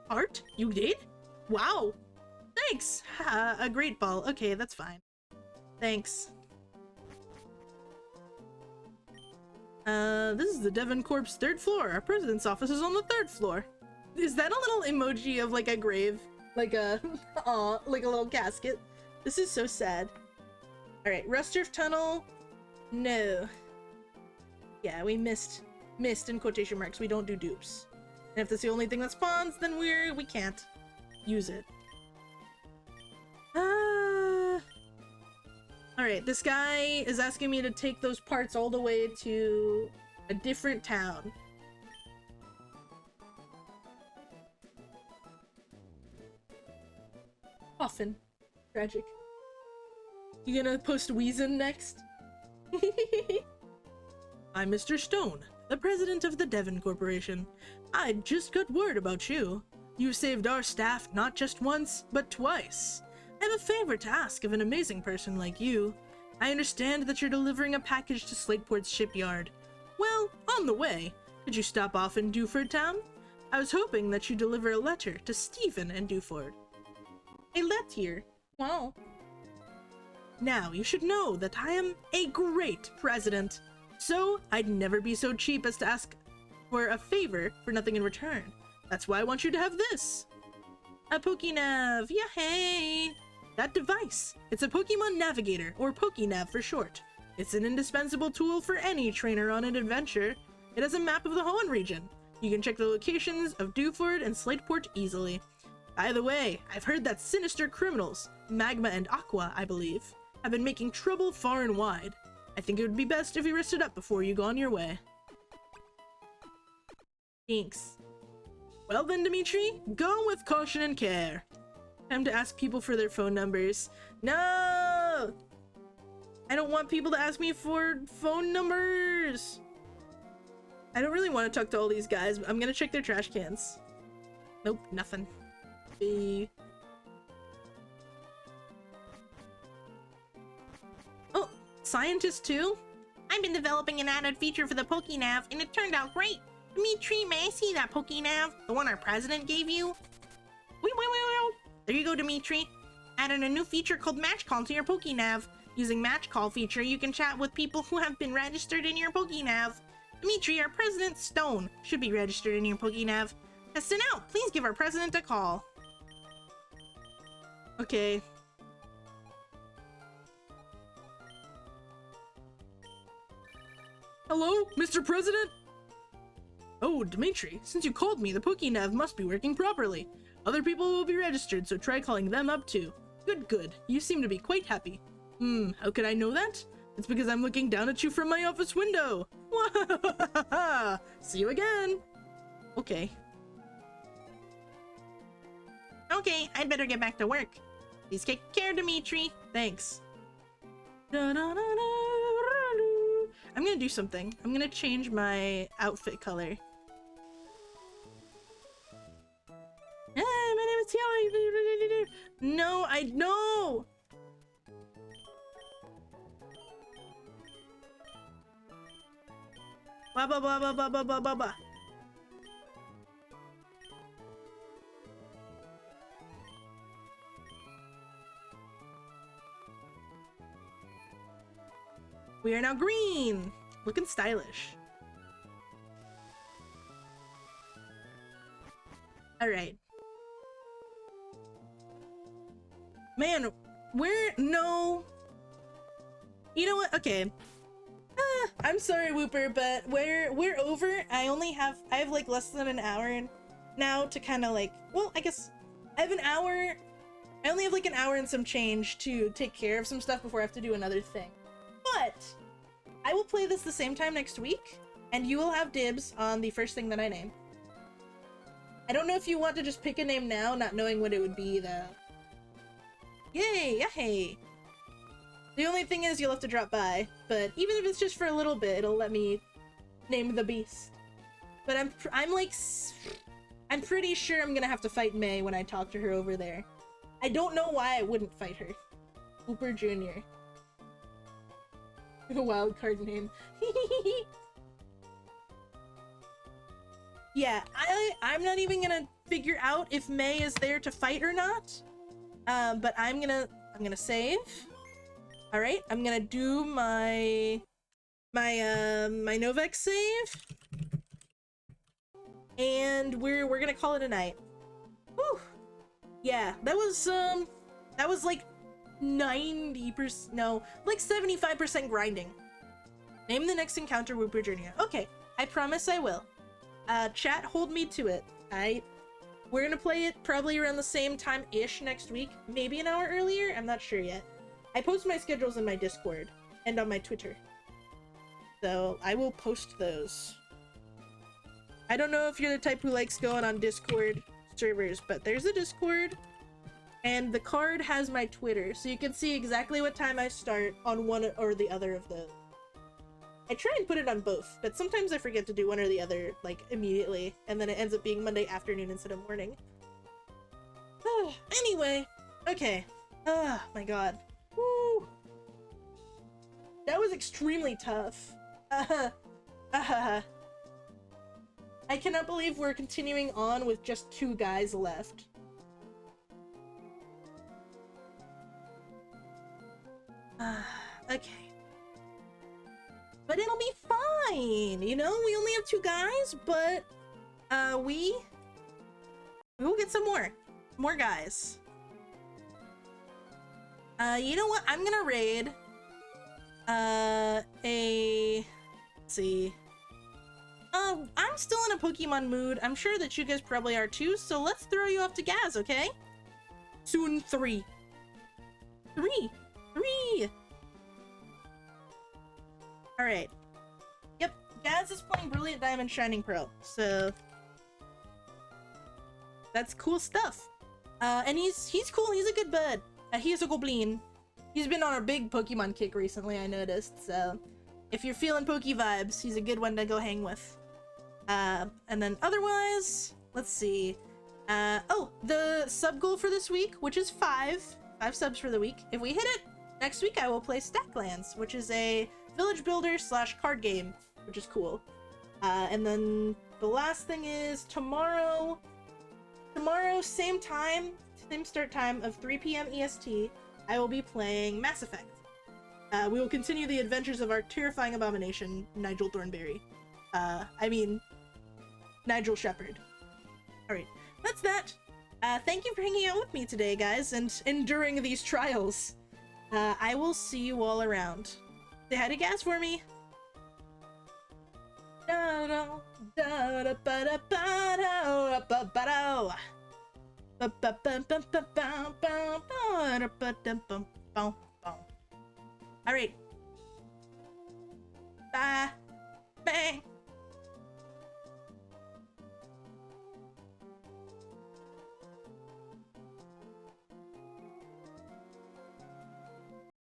part? You did? Wow. Thanks. A great ball. Okay, that's fine. Thanks. This is the Devon Corp's 3rd floor. Our president's office is on the 3rd floor. Is that a little emoji of like a grave? Like a, aw, like a little casket? This is so sad. Alright, Rustturf Tunnel. No. Yeah, we missed in quotation marks. We don't do dupes. And if that's the only thing that spawns, then we can't use it. Alright, this guy is asking me to take those parts all the way to a different town. Often. Tragic. You gonna post Weezin next? I'm Mr. Stone, the president of the Devon Corporation. I just got word about you. You saved our staff not just once, but twice. I have a favor to ask of an amazing person like you. I understand that you're delivering a package to Slateport's shipyard. Well, on the way, could you stop off in Dewford Town? I was hoping that you'd deliver a letter to Stephen and Dewford. A letter? Wow. Now, you should know that I am a great president, so I'd never be so cheap as to ask for a favor for nothing in return. That's why I want you to have this. A Pokénav, yay! That device, it's a Pokemon Navigator, or Pokénav for short. It's an indispensable tool for any trainer on an adventure. It has a map of the Hoenn region. You can check the locations of Dewford and Slateport easily. By the way, I've heard that sinister criminals, Magma and Aqua, I believe, have been making trouble far and wide. I think it would be best if you rested up before you go on your way. Thanks. Well then, Dimitri, go with caution and care. Time to ask people for their phone numbers. No! I don't want people to ask me for phone numbers! I don't really want to talk to all these guys, but I'm gonna check their trash cans. Nope, nothing. Oh, scientist too? I've been developing an added feature for the Pokénav, and it turned out great. Dimitri, may I see that Pokénav? The one our president gave you? Wait. There you go, Dimitri. Added a new feature called Match Call to your Pokénav. Using Match Call feature, you can chat with people who have been registered in your Pokénav. Dimitri, our President Stone should be registered in your Pokénav. Test it out. Please give our president a call. Okay. Hello, Mr. President? Oh, Dimitri, since you called me, the Pokénav must be working properly. Other people will be registered, so try calling them up too. Good. You seem to be quite happy. How could I know that? It's because I'm looking down at you from my office window. See you again. Okay. Okay, I'd better get back to work. Please take care, Dimitri. Thanks. I'm gonna do something. I'm gonna change my outfit color. Hi, my name is Tiana. No, I know. Ba. We are now green! Looking stylish. Alright. Man, no. You know what? Okay. I'm sorry, Whooper, but we're over. I have like less than an hour now to kind of like, well, I guess I have an hour. I only have like an hour and some change to take care of some stuff before I have to do another thing. But I will play this the same time next week, and you will have dibs on the first thing that I name. I don't know if you want to just pick a name now, not knowing what it would be, though. Yay! The only thing is you'll have to drop by, but even if it's just for a little bit, it'll let me name the beast. But I'm pretty sure I'm gonna have to fight May when I talk to her over there. I don't know why I wouldn't fight her. Hooper Jr. Wild card name. Yeah, I'm not even gonna figure out if May is there to fight or not. But I'm gonna save. All right, I'm gonna do my my NOVAC save, and we're gonna call it a night. Whew. Yeah, that was like 90%, no, like 75% grinding. Name the next encounter Whooper Journey. Okay, I promise I will. Chat, hold me to it. We're gonna play it probably around the same time-ish next week. Maybe an hour earlier? I'm not sure yet. I post my schedules in my Discord and on my Twitter. So I will post those. I don't know if you're the type who likes going on Discord servers, but there's a Discord. And the card has my Twitter, so you can see exactly what time I start on one or the other of those. I try and put it on both, but sometimes I forget to do one or the other, like, immediately, and then it ends up being Monday afternoon instead of morning. Anyway, okay. My god. Woo! That was extremely tough. I cannot believe we're continuing on with just 2 guys left. Okay. But it'll be fine, you know? We only have 2 guys, but we will get some more guys. You know what? I'm gonna raid let's see. I'm still in a Pokemon mood. I'm sure that you guys probably are too, so let's throw you off to Gaz, okay? Soon 3. 3. Alright. Yep, Gaz is playing Brilliant Diamond Shining Pearl, so that's cool stuff. And he's cool, he's a good bud. He's a goblin. He's been on a big Pokemon kick recently, I noticed, so if you're feeling Poke vibes, he's a good one to go hang with. And then otherwise, let's see. Oh, the sub goal for this week, which is 5 subs for the week. If we hit it, next week I will play Stacklands, which is a village builder / card game, which is cool. And then the last thing is tomorrow, same time, same start time of 3 p.m. EST, I will be playing Mass Effect. We will continue the adventures of our terrifying abomination, Nigel Thornberry. I mean, Nigel Shepherd. Alright, that's that. Thank you for hanging out with me today, guys, and enduring these trials. I will see you all around. Say hi to Gaz for me. Alright. Bye.